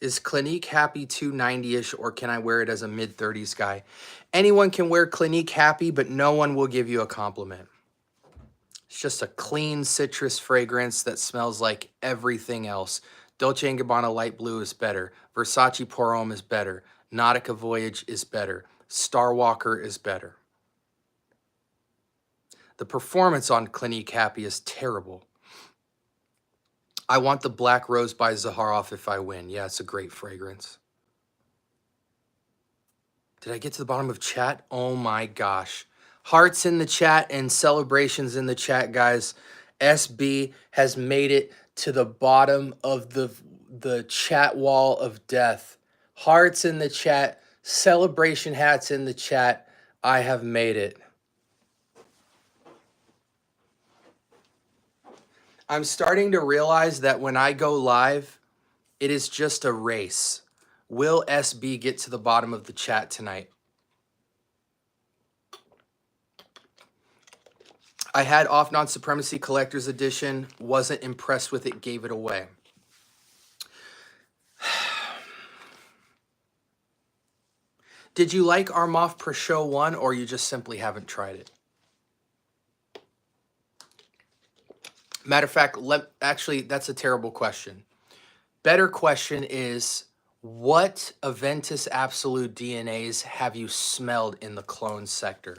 Is Clinique Happy too 90-ish, or can I wear it as a mid-30s guy? Anyone can wear Clinique Happy, but no one will give you a compliment. It's just a clean citrus fragrance that smells like everything else. Dolce & Gabbana Light Blue is better. Versace Pour Homme is better. Nautica Voyage is better. Star Walker is better. The performance on Clinique Happy is terrible. I want the Black Rose by Zaharoff if I win. Yeah, it's a great fragrance. Did I get to the bottom of chat? Oh my gosh. Hearts in the chat and celebrations in the chat, guys. SB has made it to the bottom of the chat wall of death. Hearts in the chat, celebration hats in the chat. I have made it. I'm starting to realize that when I go live, it is just a race. Will SB get to the bottom of the chat tonight? I had Off Non-Supremacy Collector's Edition, wasn't impressed with it, gave it away. Did you like Armaf Pro Show 1, or you just simply haven't tried it? Matter of fact, actually, that's a terrible question. Better question is, what Aventus Absolute DNAs have you smelled in the clone sector?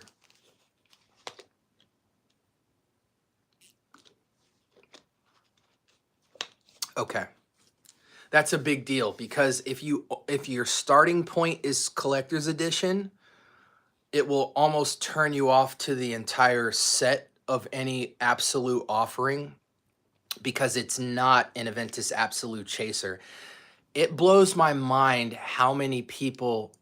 Okay. That's a big deal, because if your starting point is collector's edition, it will almost turn you off to the entire set of any absolute offering, because it's not an Aventus Absolute chaser. It blows my mind how many people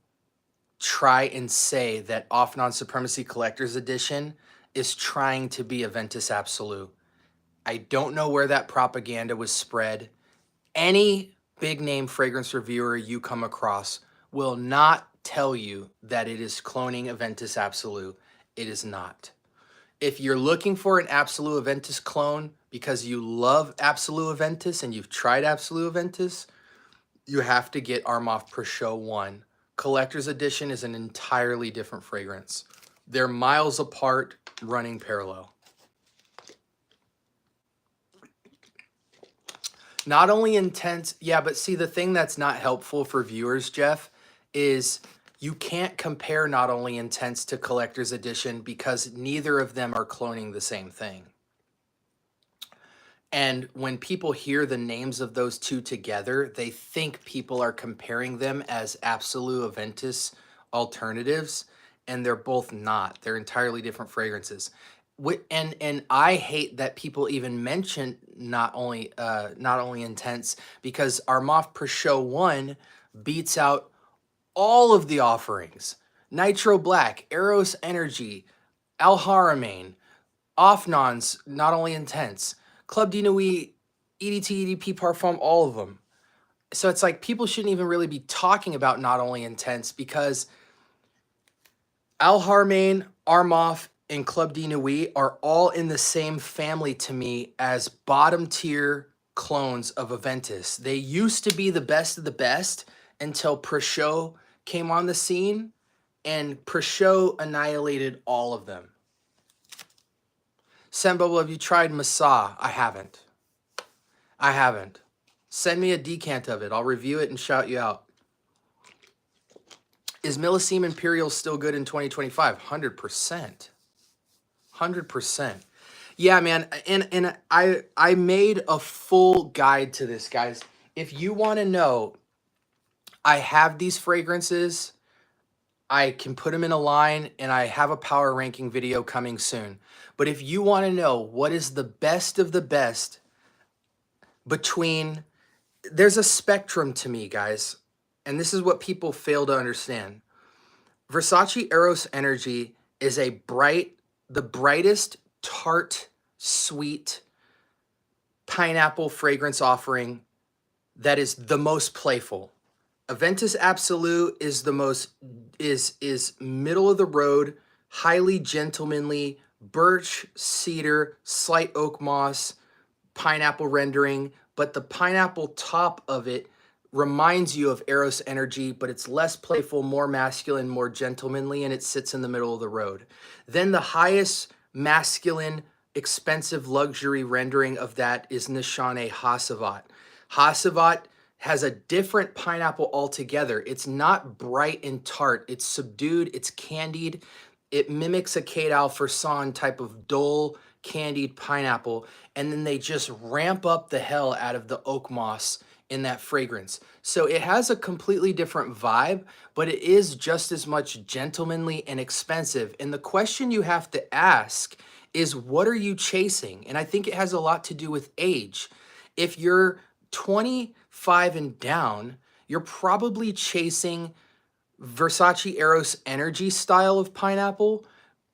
try and say that Off Non-Supremacy Collector's Edition is trying to be Aventus Absolute. I don't know where that propaganda was spread. Any big name fragrance reviewer you come across will not tell you that it is cloning Aventus Absolute. It is not. If you're looking for an Absolute Aventus clone because you love Absolute Aventus and you've tried Absolute Aventus, you have to get Armaf Pro Show 1. Collector's Edition is an entirely different fragrance. They're miles apart, running parallel. Not only intense, yeah, but see, the thing that's not helpful for viewers, Jeff, is you can't compare Not Only Intense to Collector's Edition because neither of them are cloning the same thing. And when people hear the names of those two together, they think people are comparing them as Absolute Aventus alternatives, and they're both not. They're entirely different fragrances. And I hate that people even mention Not Only Intense, because Armaf Pro Show 1 beats out all of the offerings. Nitro Black, Eros Energy, Al Haramain, Off Non's Not Only Intense, Club de Nuit, EDT, EDP Parfum, all of them. So it's like people shouldn't even really be talking about Not Only Intense, because Al Haramain, Armaf, and Club de Nuit are all in the same family to me as bottom tier clones of Aventus. They used to be the best of the best until Pro Show came on the scene, and Pro Show annihilated all of them. Sembubble, have you tried Masa? I haven't. I haven't. Send me a decant of it. I'll review it and shout you out. Is Millesime Imperial still good in 2025? 100%. 100%. Yeah, man. And I made a full guide to this, guys. If you want to know, I have these fragrances. I can put them in a line, and I have a power ranking video coming soon. But if you want to know what is the best of the best between, there's a spectrum to me, guys. And this is what people fail to understand. Versace Eros Energy is the brightest, tart, sweet pineapple fragrance offering that is the most playful. Aventus Absolute is the most, is middle of the road, highly gentlemanly, birch, cedar, slight oak moss, pineapple rendering, but the pineapple top of it reminds you of Eros energy, but it's less playful, more masculine, more gentlemanly, and it sits in the middle of the road. Then the highest masculine, expensive luxury rendering of that is Nishane Hasavat. Hasavat has a different pineapple altogether. It's not bright and tart. It's subdued. It's candied. It mimics a Kate Alferson type of dull, candied pineapple. And then they just ramp up the hell out of the oak moss in that fragrance. So it has a completely different vibe, but it is just as much gentlemanly and expensive. And the question you have to ask is, what are you chasing? And I think it has a lot to do with age. If you're 25 and down, you're probably chasing Versace Eros Energy style of pineapple,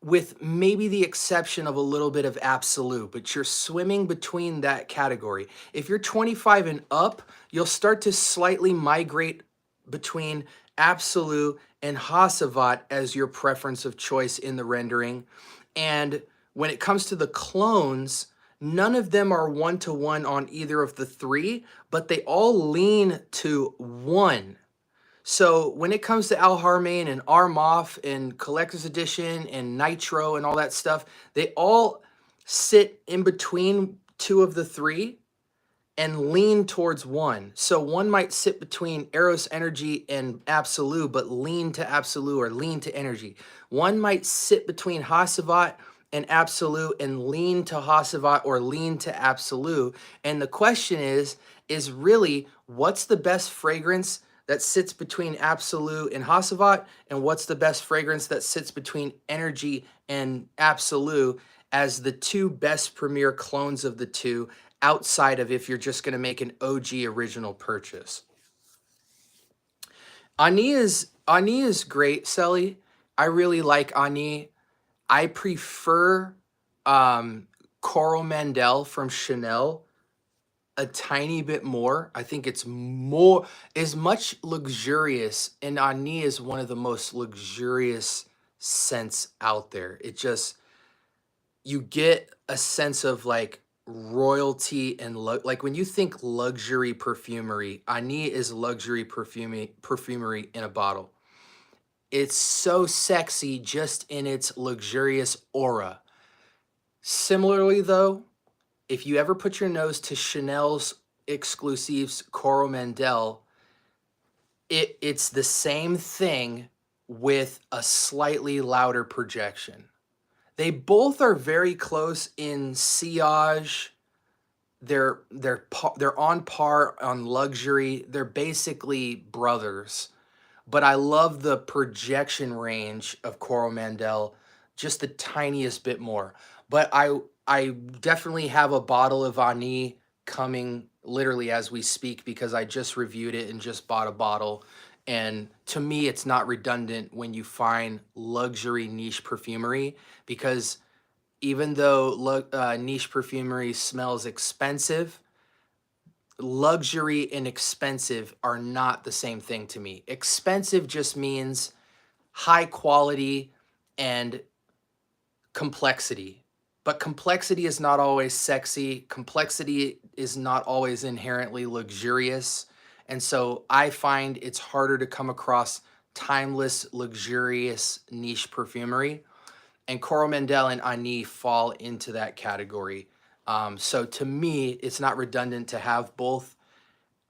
with maybe the exception of a little bit of Absolute, but you're swimming between that category. If you're 25 and up, you'll start to slightly migrate between Absolute and Hasavat as your preference of choice in the rendering. And when it comes to the clones, none of them are one-to-one on either of the three, but they all lean to one. So when it comes to Al Harmain and Armoff and Collector's Edition and Nitro and all that stuff, they all sit in between two of the three and lean towards one. So one might sit between Eros Energy and Absolute, but lean to Absolute or lean to Energy. One might sit between Hasavat and Absolute and lean to Hasavat or lean to Absolute. And the question is really, what's the best fragrance that sits between Absolute and Hasavat, and what's the best fragrance that sits between Energy and Absolute as the two best premier clones of the two, outside of if you're just going to make an OG original purchase. Ani is great, Selly. I really like Ani. I prefer Coral Mandel from Chanel a tiny bit more. I think it's much luxurious, and Ani is one of the most luxurious scents out there. It just, you get a sense of like royalty and like when you think luxury perfumery, Ani is luxury perfumery in a bottle. It's so sexy just in its luxurious aura. Similarly though, if you ever put your nose to Chanel's exclusives Coral Mandel, it's the same thing with a slightly louder projection. They both are very close in sillage. They're on par on luxury. They're basically brothers. But I love the projection range of Coral Mandel just the tiniest bit more. But I definitely have a bottle of Ani coming literally as we speak, because I just reviewed it and just bought a bottle. And to me, it's not redundant when you find luxury niche perfumery, because even though niche perfumery smells expensive, luxury and expensive are not the same thing to me. Expensive just means high quality and complexity. But complexity is not always sexy. Complexity is not always inherently luxurious. And so I find it's harder to come across timeless, luxurious niche perfumery. And Coral Mandel and Ani fall into that category. So to me, it's not redundant to have both.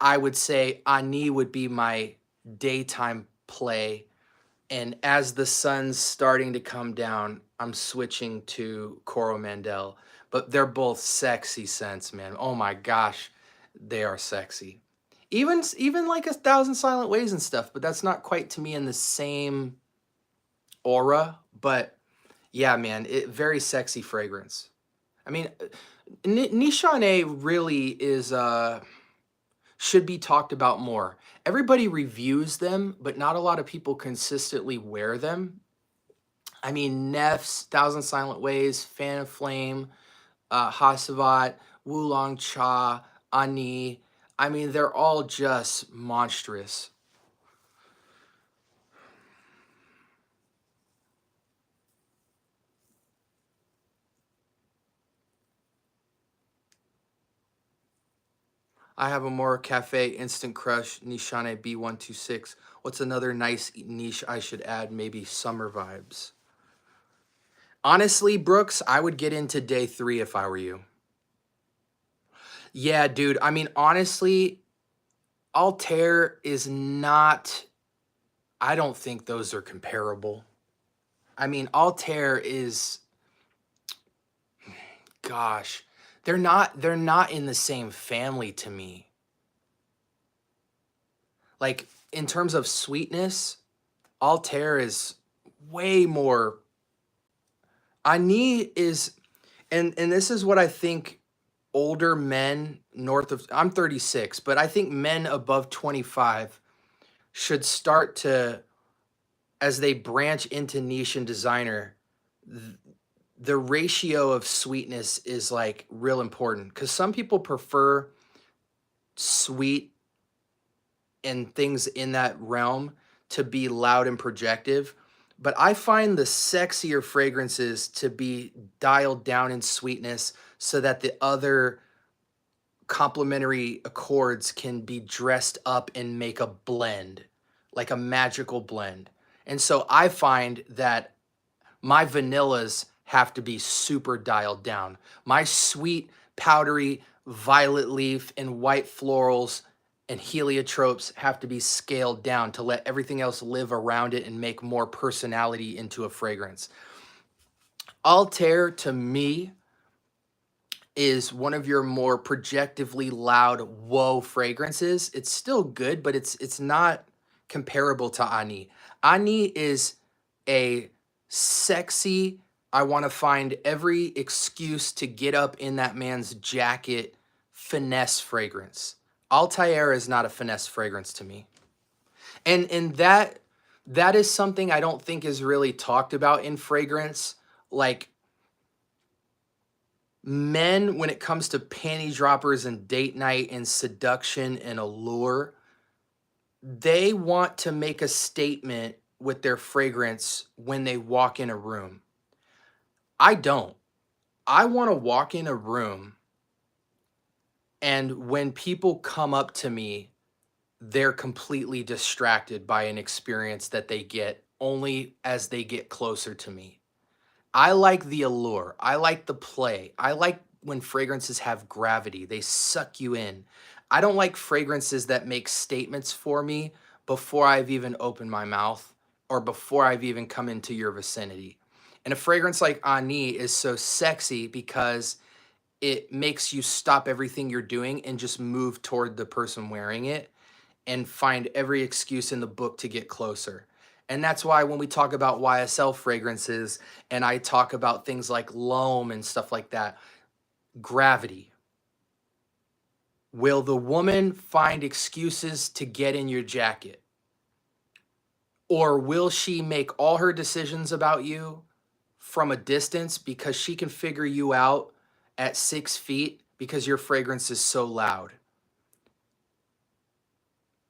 I would say Ani would be my daytime play. And as the sun's starting to come down, I'm switching to Coral Mandel. But they're both sexy scents, man. Oh my gosh, they are sexy. Even like 1,000 Silent Ways and stuff, but that's not quite to me in the same aura. But yeah, man, very sexy fragrance. I mean, Nishane really is should be talked about more. Everybody reviews them, but not a lot of people consistently wear them. I mean, Neff's, 1,000 Silent Ways, Fan of Flame, Hasavat, Wulong Cha, Ani. I mean, they're all just monstrous. I have a more cafe instant crush Nishane B126. What's another nice niche I should add? Maybe summer vibes. Honestly, Brooks, I would get into day 3 if I were you. Yeah, dude. I mean, honestly, Altair is not, I don't think those are comparable. I mean, Altair is, gosh, they're not in the same family to me. Like in terms of sweetness, Altair is way more. Ani is, and this is what I think older men north of, I'm 36, but I think men above 25 should start to, as they branch into niche and designer, the ratio of sweetness is like real important because some people prefer sweet and things in that realm to be loud and projective. But I find the sexier fragrances to be dialed down in sweetness so that the other complementary accords can be dressed up and make a blend, like a magical blend. And so I find that my vanillas have to be super dialed down. My sweet, powdery violet leaf and white florals and heliotropes have to be scaled down to let everything else live around it and make more personality into a fragrance. Altair, to me, is one of your more projectively loud whoa fragrances. It's still good, but it's not comparable to Ani. Ani is a sexy, I want to find every excuse to get up in that man's jacket finesse fragrance. Altair is not a finesse fragrance to me. And that is something I don't think is really talked about in fragrance. Like men, when it comes to panty droppers and date night and seduction and allure, they want to make a statement with their fragrance when they walk in a room. I don't. I want to walk in a room and when people come up to me, they're completely distracted by an experience that they get only as they get closer to me. I like the allure. I like the play. I like when fragrances have gravity. They suck you in. I don't like fragrances that make statements for me before I've even opened my mouth or before I've even come into your vicinity. And a fragrance like Ani is so sexy because it makes you stop everything you're doing and just move toward the person wearing it and find every excuse in the book to get closer. And that's why when we talk about YSL fragrances and I talk about things like Loam and stuff like that, gravity. Will the woman find excuses to get in your jacket? Or will she make all her decisions about you from a distance because she can figure you out at 6 feet because your fragrance is so loud?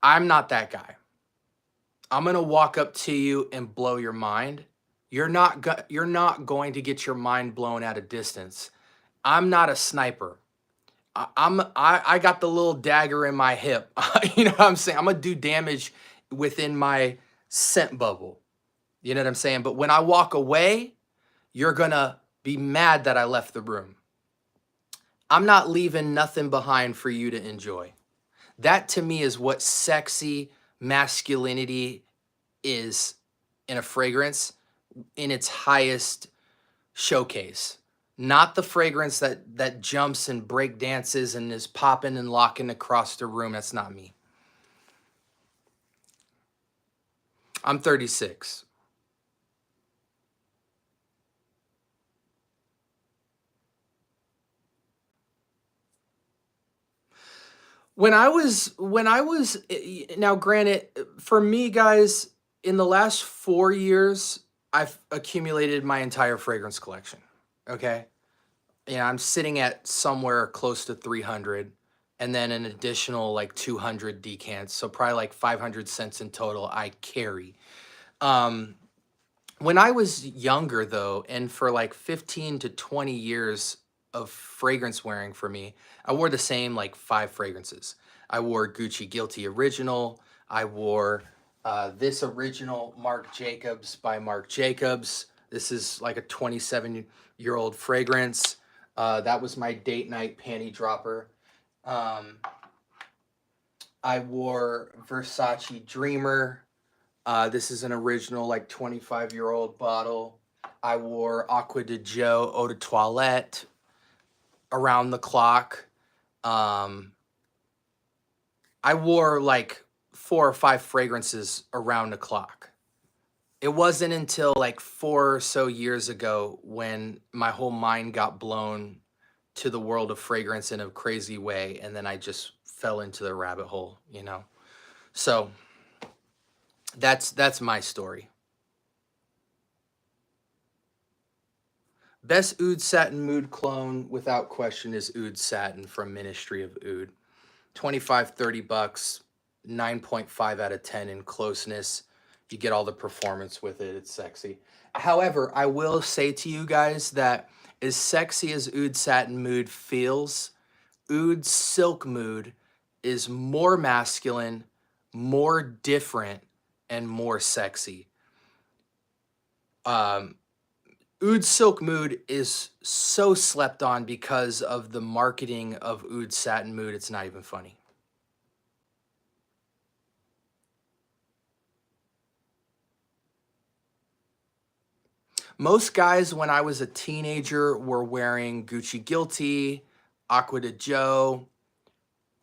I'm not that guy. I'm going to walk up to you and blow your mind. You're not going to get your mind blown at a distance. I'm not a sniper. I got the little dagger in my hip. You know what I'm saying? I'm going to do damage within my scent bubble. You know what I'm saying? But when I walk away, you're going to be mad that I left the room. I'm not leaving nothing behind for you to enjoy. That to me is what sexy masculinity is in a fragrance in its highest showcase. Not the fragrance that jumps and break dances and is popping and locking across the room. That's not me. I'm 36. When I was now granted, for me guys, in the last 4 years, I've accumulated my entire fragrance collection. Okay? Yeah, I'm sitting at somewhere close to 300 and then an additional like 200 decants. So probably like 500 cents in total I carry. When I was younger though, and for like 15 to 20 years of fragrance wearing for me. I wore the same like 5 fragrances. I wore Gucci Guilty Original. I wore this original Marc Jacobs by Marc Jacobs. This is like a 27-year-old fragrance. That was my date night panty dropper. I wore Versace Dreamer. This is an original like 25-year-old bottle. I wore Aqua de Joe Eau de Toilette around the clock. I wore like 4 or 5 fragrances around the clock. It wasn't until like 4 or so years ago when my whole mind got blown to the world of fragrance in a crazy way, and then I just fell into the rabbit hole, you know. So that's my story. Best Oud Satin Mood clone without question is Oud Satin from Ministry of Oud. 25, 30 bucks, 9.5 out of 10 in closeness. You get all the performance with it. It's sexy. However, I will say to you guys that as sexy as Oud Satin Mood feels, Oud Silk Mood is more masculine, more different, and more sexy. Oud Silk Mood is so slept on because of the marketing of Oud Satin Mood. It's not even funny. Most guys, when I was a teenager, were wearing Gucci Guilty, Aqua de Joe,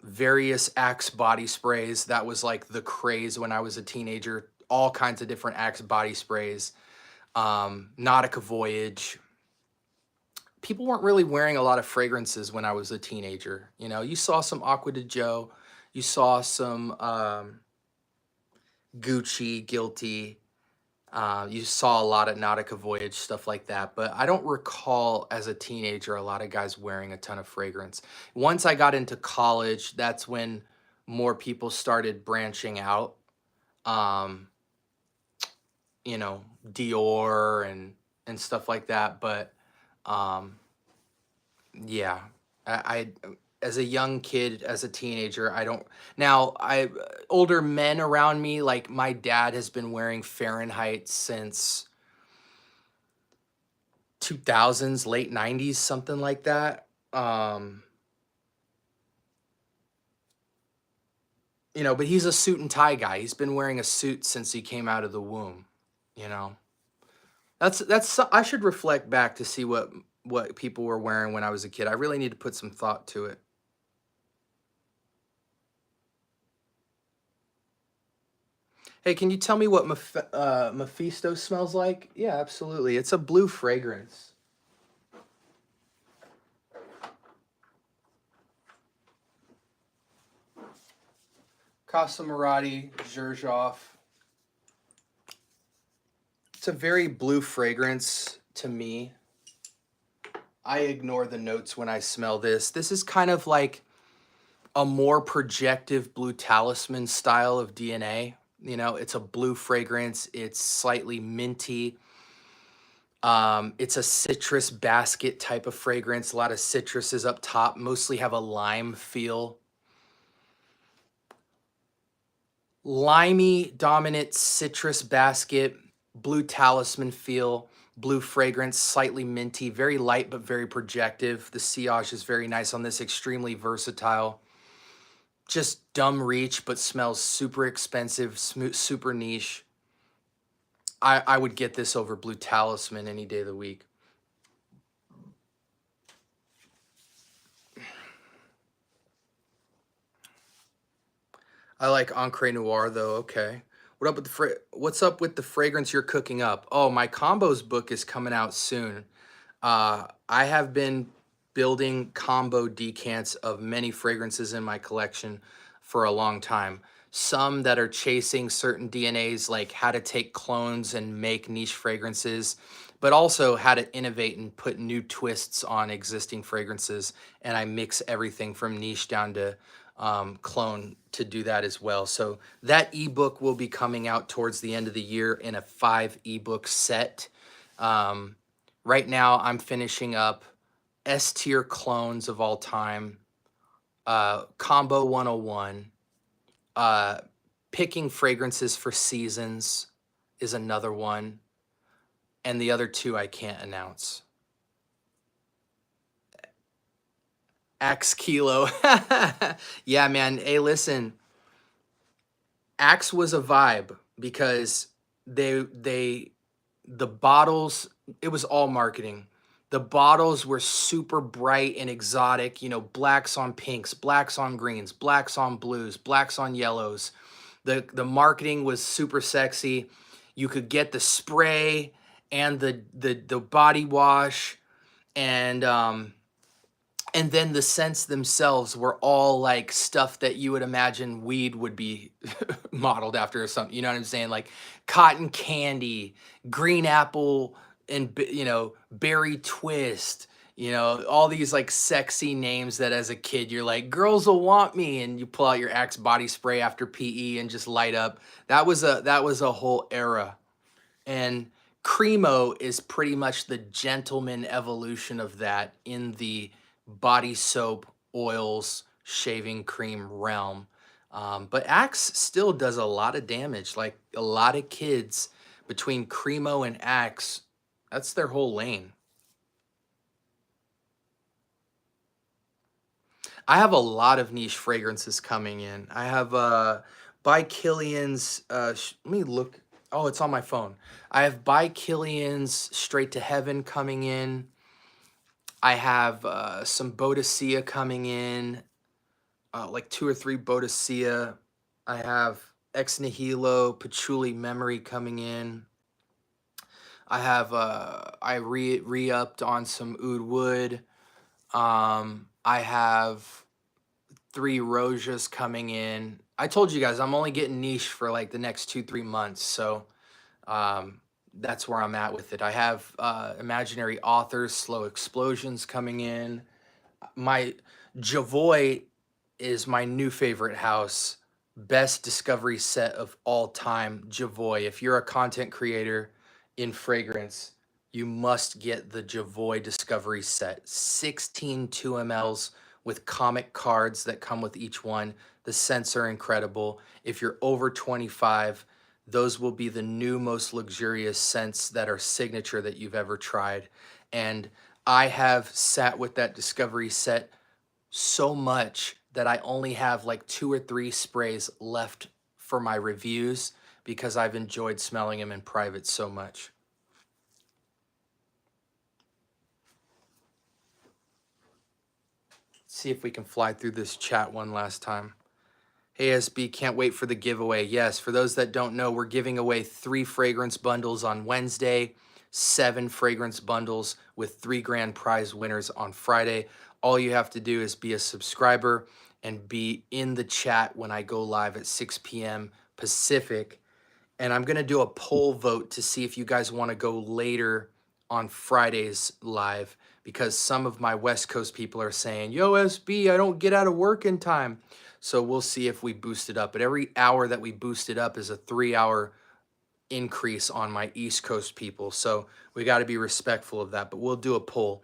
various Axe body sprays. That was like the craze when I was a teenager. All kinds of different Axe body sprays. Nautica Voyage. People weren't really wearing a lot of fragrances when I was a teenager. You know, you saw some Aqua de Joe. You saw some Gucci Guilty. You saw a lot of Nautica Voyage, stuff like that. But I don't recall as a teenager a lot of guys wearing a ton of fragrance. Once I got into college, that's when more people started branching out. You know, Dior and stuff like that. But yeah, I as a young kid, as a teenager, I don't. Now, older men around me, like my dad has been wearing Fahrenheit since 2000s, late 90s, something like that. You know, but he's a suit and tie guy. He's been wearing a suit since he came out of the womb, you know. That's I should reflect back to see what people were wearing when I was a kid. I really need to put some thought to it. Hey, can you tell me what Mephisto smells like? Yeah, absolutely. It's a blue fragrance. Casa Murati, Xerjoff. It's a very blue fragrance to me. I ignore the notes when I smell this. This is kind of like a more projective blue talisman style of DNA. You know, it's a blue fragrance. It's slightly minty. It's a citrus basket type of fragrance. A lot of citruses up top, mostly have a lime feel. Limey dominant citrus basket, blue talisman feel, blue fragrance, slightly minty, very light but very projective. The sillage is very nice on this, extremely versatile. Just dumb reach, but smells super expensive, super niche. I would get this over Blue Talisman any day of the week. I like Encre Noir though. Okay. What's up with the fragrance you're cooking up? Oh, my combos book is coming out soon. I have been building combo decants of many fragrances in my collection for a long time. Some that are chasing certain DNAs, like how to take clones and make niche fragrances, but also how to innovate and put new twists on existing fragrances. And I mix everything from niche down to clone to do that as well. So that ebook will be coming out towards the end of the year in a 5 ebook set. Right now I'm finishing up S tier clones of all time. Combo 101. Picking fragrances for seasons is another one. And the other two I can't announce. Axe Kilo. Yeah, man. Hey, listen. Axe was a vibe because the bottles, it was all marketing. The bottles were super bright and exotic, you know, blacks on pinks, blacks on greens, blacks on blues, blacks on yellows. The marketing was super sexy. You could get the spray and the body wash, and then the scents themselves were all like stuff that you would imagine weed would be modeled after or something. You know what I'm saying? Like cotton candy, green apple, and you know, berry twist. You know, all these like sexy names that as a kid you're like, girls will want me, and you pull out your Axe body spray after PE and just light up. That was a whole era. And Cremo is pretty much the gentleman evolution of that in the body soap, oils, shaving cream realm. But Axe still does a lot of damage. Like a lot of kids between Cremo and Axe, that's their whole lane. I have a lot of niche fragrances coming in. I have by Killian's let me look. Oh, it's on my phone. I have by Killian's Straight to Heaven coming in. I have some Bodicea coming in, like 2 or 3 Bodicea. I have Ex Nihilo Patchouli Memory coming in. I have I re-upped on some Oud Wood. I have 3 Rojas coming in. I told you guys I'm only getting niche for like the next 2-3 months, so that's where I'm at with it. I have Imaginary Authors, Slow Explosions coming in. My Javoy is my new favorite house. Best discovery set of all time, Javoy. If you're a content creator in fragrance, you must get the Javoy discovery set. 16 2mls with comic cards that come with each one. The scents are incredible. If you're over 25, those will be the new most luxurious scents that are signature that you've ever tried. And I have sat with that discovery set so much that I only have like 2 or 3 sprays left for my reviews because I've enjoyed smelling them in private so much. Let's see if we can fly through this chat one last time. Hey SB, can't wait for the giveaway. Yes, for those that don't know, we're giving away 3 fragrance bundles on Wednesday, 7 fragrance bundles with 3 grand prize winners on Friday. All you have to do is be a subscriber and be in the chat when I go live at 6 p.m. Pacific. And I'm going to do a poll vote to see if you guys want to go later on Friday's live, because some of my West Coast people are saying, yo, SB, I don't get out of work in time. So we'll see if we boost it up. But every hour that we boost it up is a 3-hour increase on my East Coast people. So we got to be respectful of that. But we'll do a poll.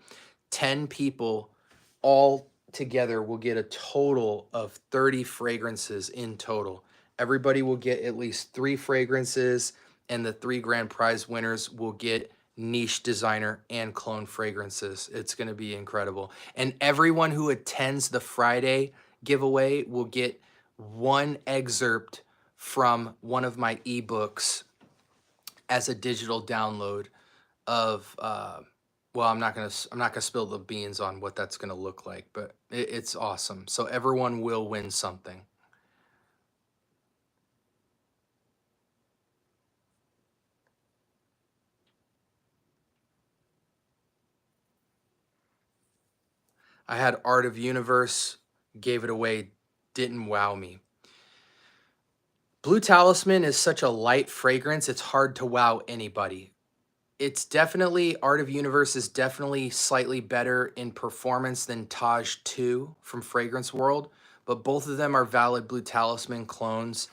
10 people all together will get a total of 30 fragrances in total. Everybody will get at least 3 fragrances, and the 3 grand prize winners will get niche designer and clone fragrances. It's going to be incredible. And everyone who attends the Friday giveaway will get 1 excerpt from one of my ebooks as a digital download of well, I'm not gonna spill the beans on what that's gonna look like, but it's awesome. So everyone will win something. I had Art of Universe, gave it away, didn't wow me. Blue Talisman is such a light fragrance, it's hard to wow anybody. It's definitely, Art of Universe is definitely slightly better in performance than Taj 2 from Fragrance World, but both of them are valid Blue Talisman clones.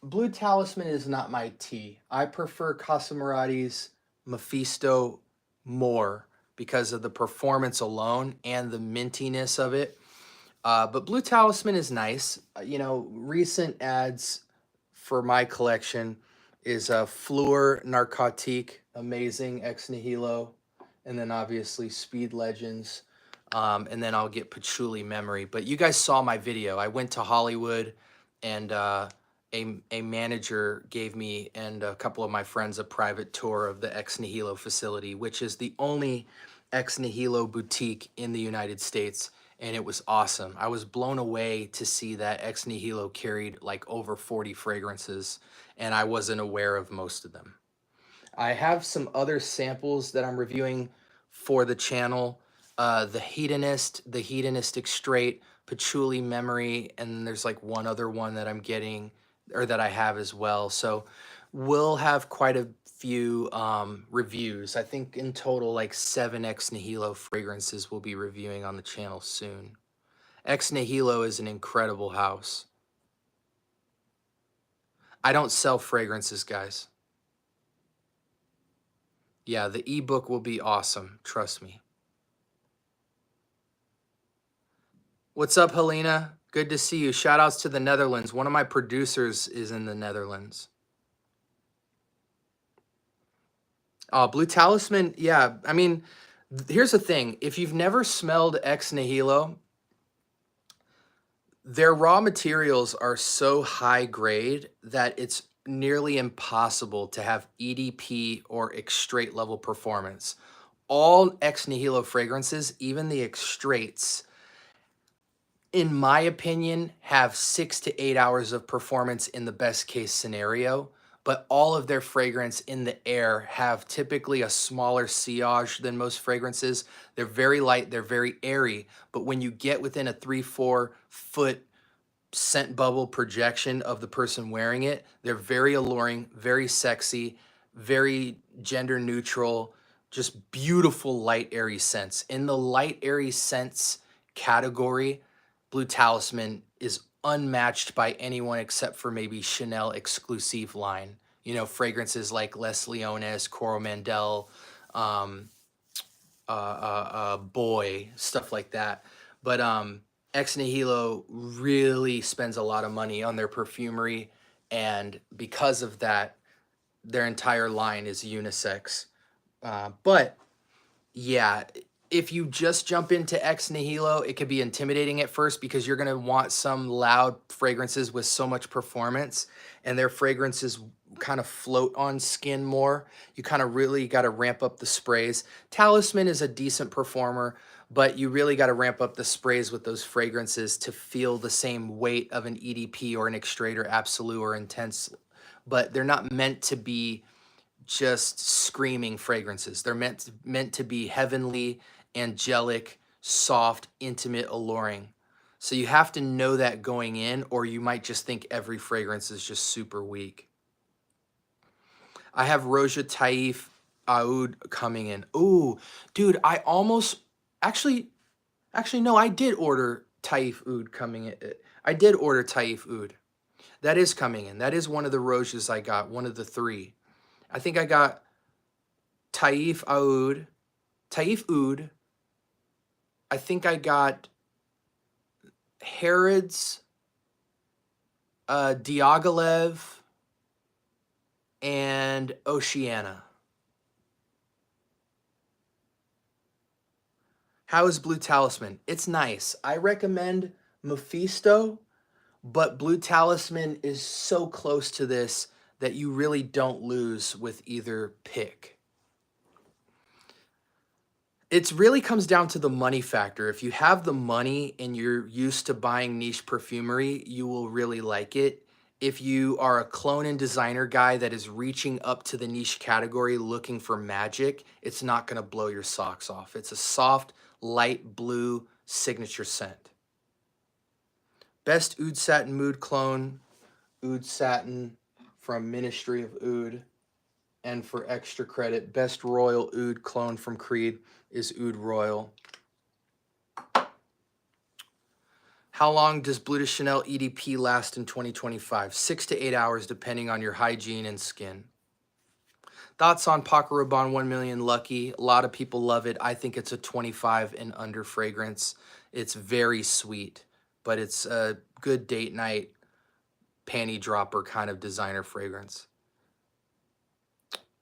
Blue Talisman is not my tea. I prefer Casa Muradi's Mephisto more because of the performance alone and the mintiness of it. But Blue Talisman is nice. You know, recent ads for my collection is Fleur Narcotique, amazing, Ex Nihilo, and then obviously Speed Legends. And then I'll get Patchouli Memory. But you guys saw my video. I went to Hollywood, and a manager gave me and a couple of my friends a private tour of the Ex Nihilo facility, which is the only Ex Nihilo boutique in the United States. And it was awesome. I was blown away to see that Ex Nihilo carried like over 40 fragrances, and I wasn't aware of most of them. I have some other samples that I'm reviewing for the channel. The Hedonistic Straight, Patchouli Memory, and then there's like one other one that I'm getting, or that I have as well. So we'll have quite a few reviews. I think in total like 7 Ex Nihilo fragrances we'll be reviewing on the channel soon. Ex Nihilo is an incredible house. I don't sell fragrances, guys. Yeah, the ebook will be awesome. Trust me. What's up, Helena? Good to see you. Shout outs to the Netherlands. One of my producers is in the Netherlands. Blue Talisman, yeah. I mean, here's the thing. If you've never smelled Ex Nihilo, their raw materials are so high grade that it's nearly impossible to have EDP or extrait level performance. All Ex Nihilo fragrances, even the extraits, in my opinion, have 6 to 8 hours of performance in the best case scenario, but all of their fragrance in the air have typically a smaller sillage than most fragrances. They're very light, they're very airy, but when you get within a 3-4 foot scent bubble projection of the person wearing it, they're very alluring, very sexy, very gender neutral, just beautiful light airy scents. In the light airy scents category, Blue Talisman is unmatched by anyone except for maybe Chanel exclusive line. You know, fragrances like Les Leones, Coromandel, Boy, stuff like that. But Ex Nihilo really spends a lot of money on their perfumery, and because of that, their entire line is unisex. But yeah, if you just jump into Ex Nihilo, it could be intimidating at first because you're gonna want some loud fragrances with so much performance, and their fragrances kind of float on skin more. You kind of really got to ramp up the sprays. Talisman is a decent performer, but you really got to ramp up the sprays with those fragrances to feel the same weight of an EDP or an Extrait or Absolute or Intense. But they're not meant to be just screaming fragrances. They're meant to be heavenly, angelic, soft, intimate, alluring. So you have to know that going in, or you might just think every fragrance is just super weak. I have Roja Taif Oud coming in. Ooh, dude, I almost actually no, I did order Taif Oud coming in. I did order Taif Oud. That is coming in. That is one of the Rojas I got, one of the 3. I think I got Taif Oud. I think I got Herod's, Diaghilev, and Oceana. How is Blue Talisman? It's nice. I recommend Mephisto, but Blue Talisman is so close to this that you really don't lose with either pick. It really comes down to the money factor. If you have the money and you're used to buying niche perfumery, you will really like it. If you are a clone and designer guy that is reaching up to the niche category looking for magic, it's not going to blow your socks off. It's a soft, light blue signature scent. Best Oud Satin Mood clone, Oud Satin from Ministry of Oud. And for extra credit, best Royal Oud clone from Creed is Oud Royal. How long does Bleu de Chanel EDP last in 2025? 6 to 8 hours, depending on your hygiene and skin. Thoughts on Paco Rabanne 1 Million Lucky? A lot of people love it. I think it's a 25 and under fragrance. It's very sweet, but it's a good date night panty dropper kind of designer fragrance.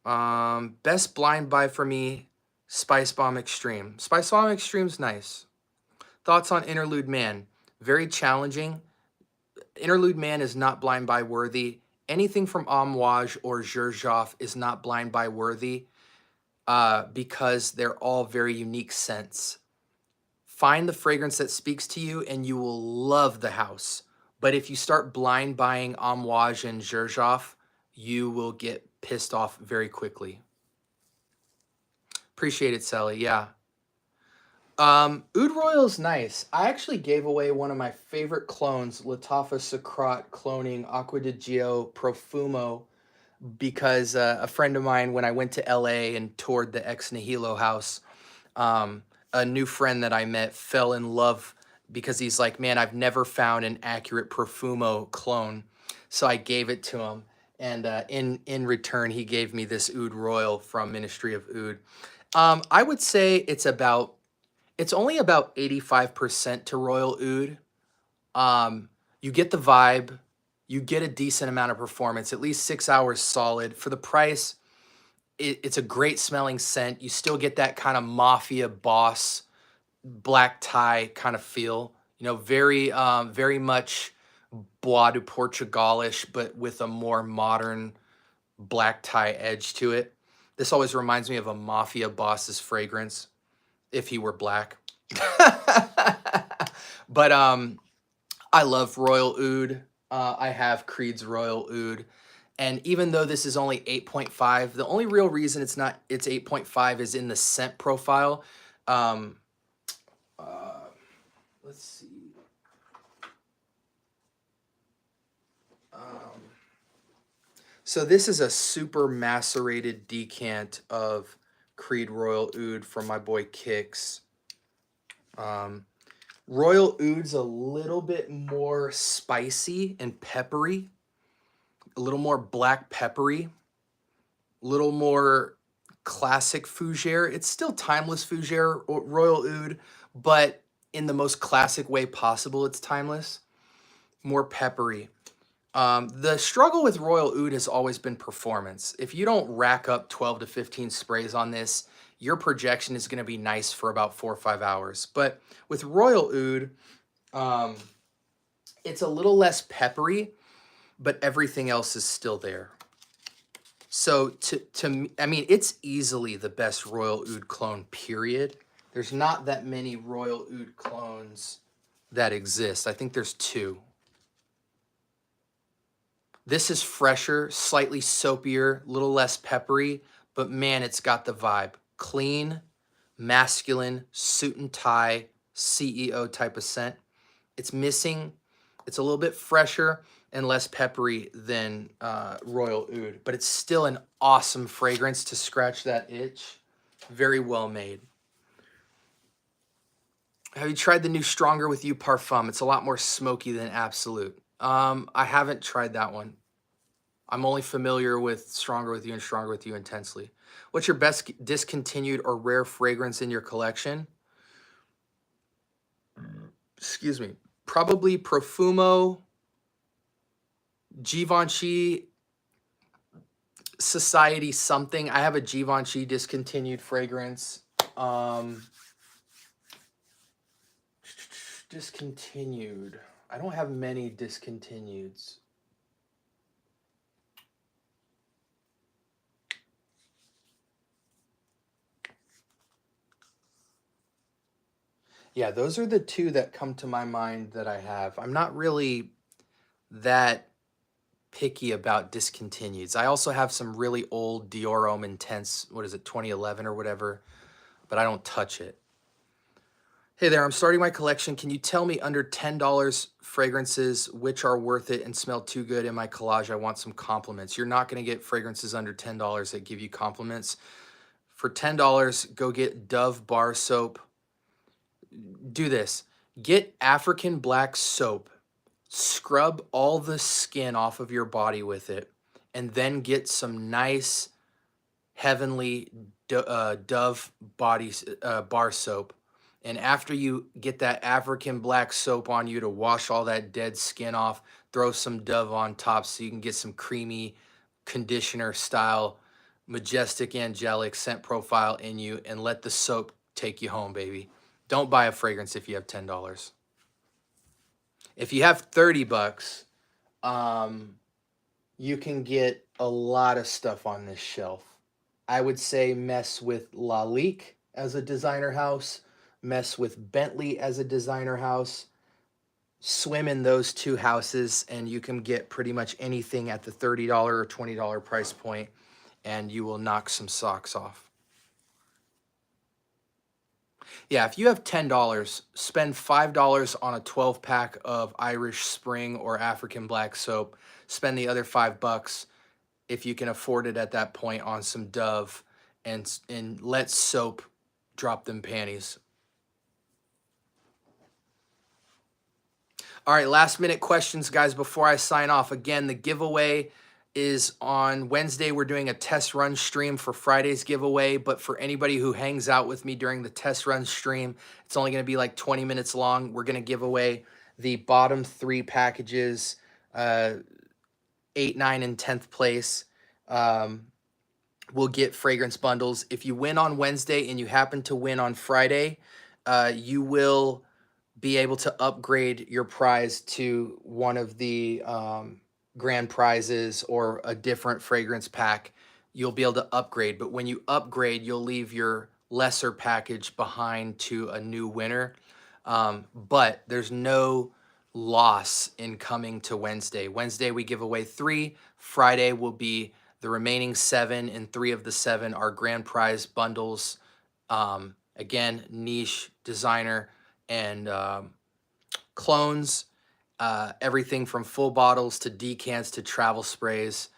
Best blind buy for me, Spice Bomb Extreme. Spice Bomb Extreme's nice. Thoughts on Interlude Man? Very challenging. Interlude Man is not blind buy worthy. Anything from Amouage or Xerjoff is not blind buy worthy because they're all very unique scents. Find the fragrance that speaks to you and you will love the house. But if you start blind buying Amouage and Xerjoff, you will get pissed off very quickly. Appreciate it, Sally. Yeah. Oud Royal's nice. I actually gave away one of my favorite clones, Latafa Sacrat Cloning Acqua di Gio Profumo, because a friend of mine, when I went to LA and toured the Ex Nihilo house, a new friend that I met fell in love because he's like, man, I've never found an accurate Profumo clone. So I gave it to him. And in return, he gave me this Oud Royal from Ministry of Oud. I would say it's only about 85% to Royal Oud. You get the vibe. You get a decent amount of performance, at least 6 hours solid. For the price, it's a great smelling scent. You still get that kind of mafia boss, black tie kind of feel. You know, very much Bois de Portugalish, but with a more modern black tie edge to it. This always reminds me of a mafia boss's fragrance, if he were black. But I love Royal Oud. I have Creed's Royal Oud. And even though this is only 8.5, the only real reason it's 8.5 is in the scent profile. Let's see. So this is a super macerated decant of Creed Royal Oud from my boy Kix. Royal Oud's a little bit more spicy and peppery, a little more black peppery, a little more classic fougere. It's still timeless fougere, Royal Oud, but in the most classic way possible, it's timeless. More peppery. The struggle with Royal Oud has always been performance. If you don't rack up 12 to 15 sprays on this, your projection is going to be nice for about 4 or 5 hours. But with Royal Oud, it's a little less peppery, but everything else is still there. So I mean, it's easily the best Royal Oud clone, period. There's not that many Royal Oud clones that exist. I think there's 2. This is fresher, slightly soapier, a little less peppery, but man, it's got the vibe. Clean, masculine, suit and tie, CEO type of scent. It's a little bit fresher and less peppery than Royal Oud, but it's still an awesome fragrance to scratch that itch. Very well made. Have you tried the new Stronger With You Parfum? It's a lot more smoky than Absolute. I haven't tried that one. I'm only familiar with Stronger With You and Stronger With You Intensely. What's your best discontinued or rare fragrance in your collection? Excuse me. Probably Profumo, Givenchy, Society something. I have a Givenchy discontinued fragrance. Discontinued. I don't have many discontinueds. Yeah, those are the 2 that come to my mind that I have. I'm not really that picky about discontinueds. I also have some really old Dior Homme Intense, 2011 or whatever, but I don't touch it. Hey there, I'm starting my collection. Can you tell me under $10 fragrances which are worth it and smell too good in my collage? I want some compliments. You're not going to get fragrances under $10 that give you compliments. For $10, go get Dove bar soap. Do this. Get African black soap. Scrub all the skin off of your body with it. And then get some nice Heavenly Dove body bar soap. And after you get that African black soap on you to wash all that dead skin off, throw some Dove on top so you can get some creamy conditioner style, majestic angelic scent profile in you, and let the soap take you home, baby. Don't buy a fragrance if you have $10. If you have 30 bucks, you can get a lot of stuff on this shelf. I would say mess with Lalique as a designer house, mess with Bentley as a designer house, swim in those two houses, and you can get pretty much anything at the $30 or $20 price point, and you will knock some socks off. Yeah, if you have $10, spend $5 on a 12-pack of Irish Spring or African Black soap. Spend the other $5, if you can afford it at that point, on some Dove, and let soap drop them panties. All right, last minute questions, guys, before I sign off. Again, the giveaway is on Wednesday. We're doing a test run stream for Friday's giveaway, but for anybody who hangs out with me during the test run stream, it's only going to be like 20 minutes long. We're going to give away the bottom 3 packages, 8, 9, and 10th place. We'll get fragrance bundles. If you win on Wednesday and you happen to win on Friday, you will be able to upgrade your prize to one of the grand prizes or a different fragrance pack. You'll be able to upgrade, but when you upgrade, you'll leave your lesser package behind to a new winner. But there's no loss in coming to Wednesday. Wednesday, we give away 3. Friday will be the remaining 7, and 3 of the 7 are grand prize bundles. Again, niche, designer, and clones, everything from full bottles to decants to travel sprays.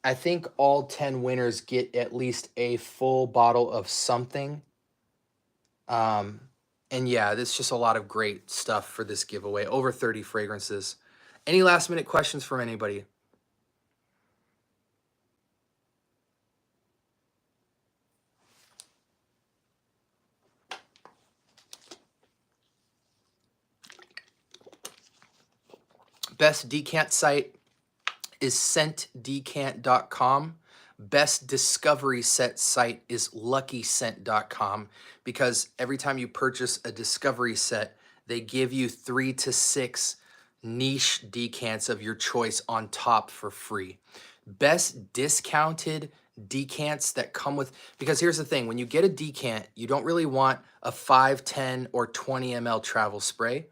I think all 10 winners get at least a full bottle of something. And yeah, there's just a lot of great stuff for this giveaway. Over 30 fragrances. Any last minute questions from anybody? Best decant site is scentdecant.com. Best discovery set site is luckyscent.com, because every time you purchase a discovery set, they give you 3 to 6 niche decants of your choice on top for free. Best discounted decants that come with, because here's the thing, when you get a decant, you don't really want a 5, 10, or 20 ml travel spray.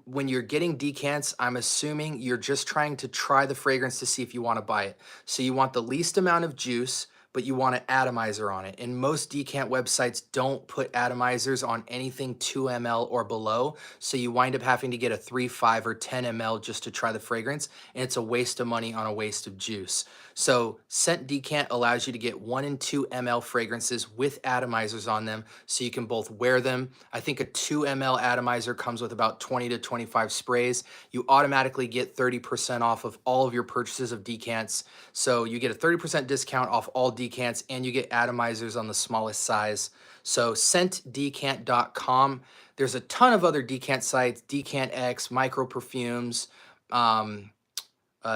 When you're getting decants, I'm assuming you're just trying to try the fragrance to see if you want to buy it. So you want the least amount of juice, but you want an atomizer on it. And most decant websites don't put atomizers on anything 2 ml or below. So you wind up having to get a 3, 5, or 10 ml just to try the fragrance. And it's a waste of money on a waste of juice. So Scent Decant allows you to get 1 and 2 ml fragrances with atomizers on them, so you can both wear them. I think a 2 ml atomizer comes with about 20 to 25 sprays. You automatically get 30% off of all of your purchases of decants. So you get a 30% discount off all decants, and you get atomizers on the smallest size. So scentdecant.com. There's a ton of other decant sites, Decant X, Micro Perfumes,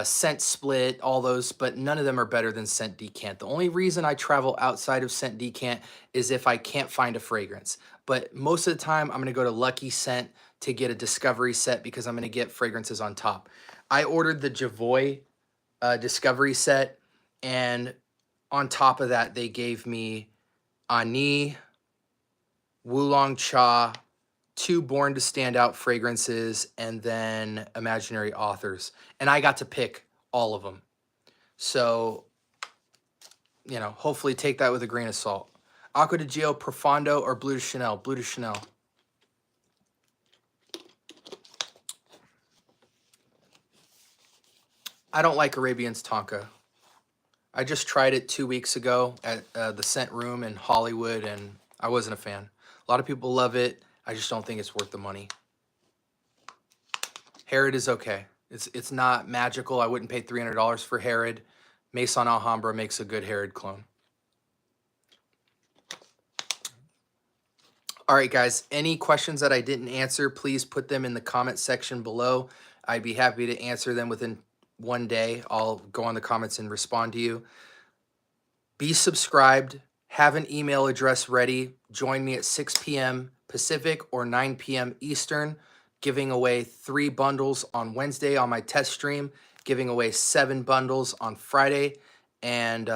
Scent Split, all those, but none of them are better than Scent Decant. The only reason I travel outside of Scent Decant is if I can't find a fragrance. But most of the time, I'm going to go to Lucky Scent to get a discovery set, because I'm going to get fragrances on top. I ordered the Javoy discovery set, and on top of that, they gave me Ani, Wulong Cha, 2 Born to Stand Out fragrances, and then Imaginary Authors. And I got to pick all of them. So, you know, hopefully take that with a grain of salt. Acqua di Gio, Profondo, or Bleu de Chanel? Bleu de Chanel. I don't like Arabian's Tonka. I just tried it 2 weeks ago at the Scent Room in Hollywood, and I wasn't a fan. A lot of people love it. I just don't think it's worth the money. Herod is okay. It's not magical. I wouldn't pay $300 for Herod. Maison Alhambra makes a good Herod clone. All right, guys, any questions that I didn't answer, please put them in the comment section below. I'd be happy to answer them within one day. I'll go on the comments and respond to you. Be subscribed, have an email address ready. Join me at 6 p.m. Pacific or 9 p.m. Eastern, giving away 3 bundles on Wednesday on my test stream, giving away 7 bundles on Friday, and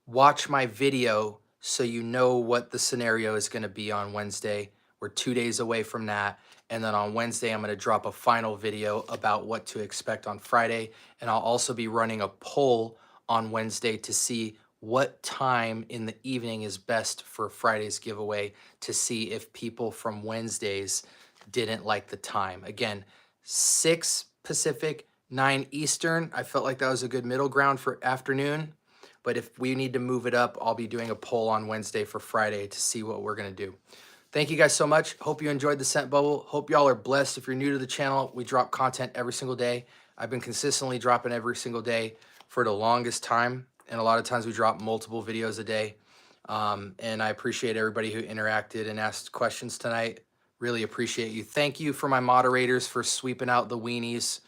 watch my video so you know what the scenario is going to be on Wednesday. We're 2 days away from that. And then on Wednesday, I'm going to drop a final video about what to expect on Friday. And I'll also be running a poll on Wednesday to see what time in the evening is best for Friday's giveaway, to see if people from Wednesdays didn't like the time. Again, 6 Pacific, 9 Eastern. I felt like that was a good middle ground for afternoon. But if we need to move it up, I'll be doing a poll on Wednesday for Friday to see what we're going to do. Thank you guys so much. Hope you enjoyed the scent bubble. Hope y'all are blessed. If you're new to the channel, we drop content every single day. I've been consistently dropping every single day for the longest time. And a lot of times we drop multiple videos a day. And I appreciate everybody who interacted and asked questions tonight. Really appreciate you. Thank you for my moderators for sweeping out the weenies.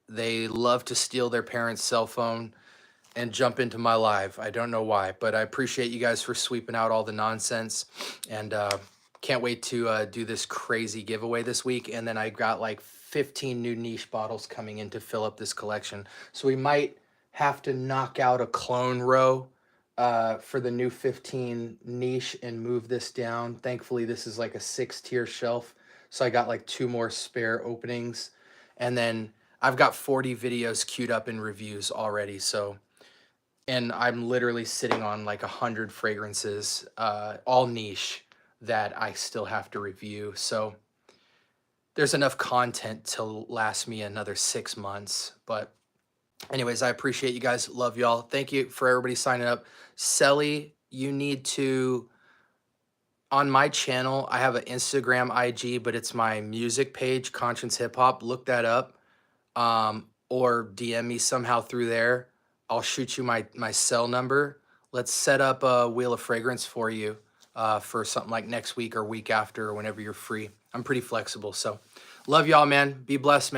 They love to steal their parents' cell phone and jump into my live. I don't know why, but I appreciate you guys for sweeping out all the nonsense, and can't wait to do this crazy giveaway this week. And then I got like 15 new niche bottles coming in to fill up this collection. So we might have to knock out a clone row for the new 15 niche and move this down. Thankfully, this is like a 6-tier shelf. So I got like 2 more spare openings. And then I've got 40 videos queued up in reviews already. So, and I'm literally sitting on like 100 fragrances, all niche, that I still have to review. So there's enough content to last me another 6 months. But anyways, I appreciate you guys. Love y'all. Thank you for everybody signing up. Selly, you need to, on my channel, I have an Instagram IG, but it's my music page, Conscience Hip Hop. Look that up. Or DM me somehow through there. I'll shoot you my cell number. Let's set up a Wheel of Fragrance for you for something like next week or week after or whenever you're free. I'm pretty flexible. So love y'all, man. Be blessed, man.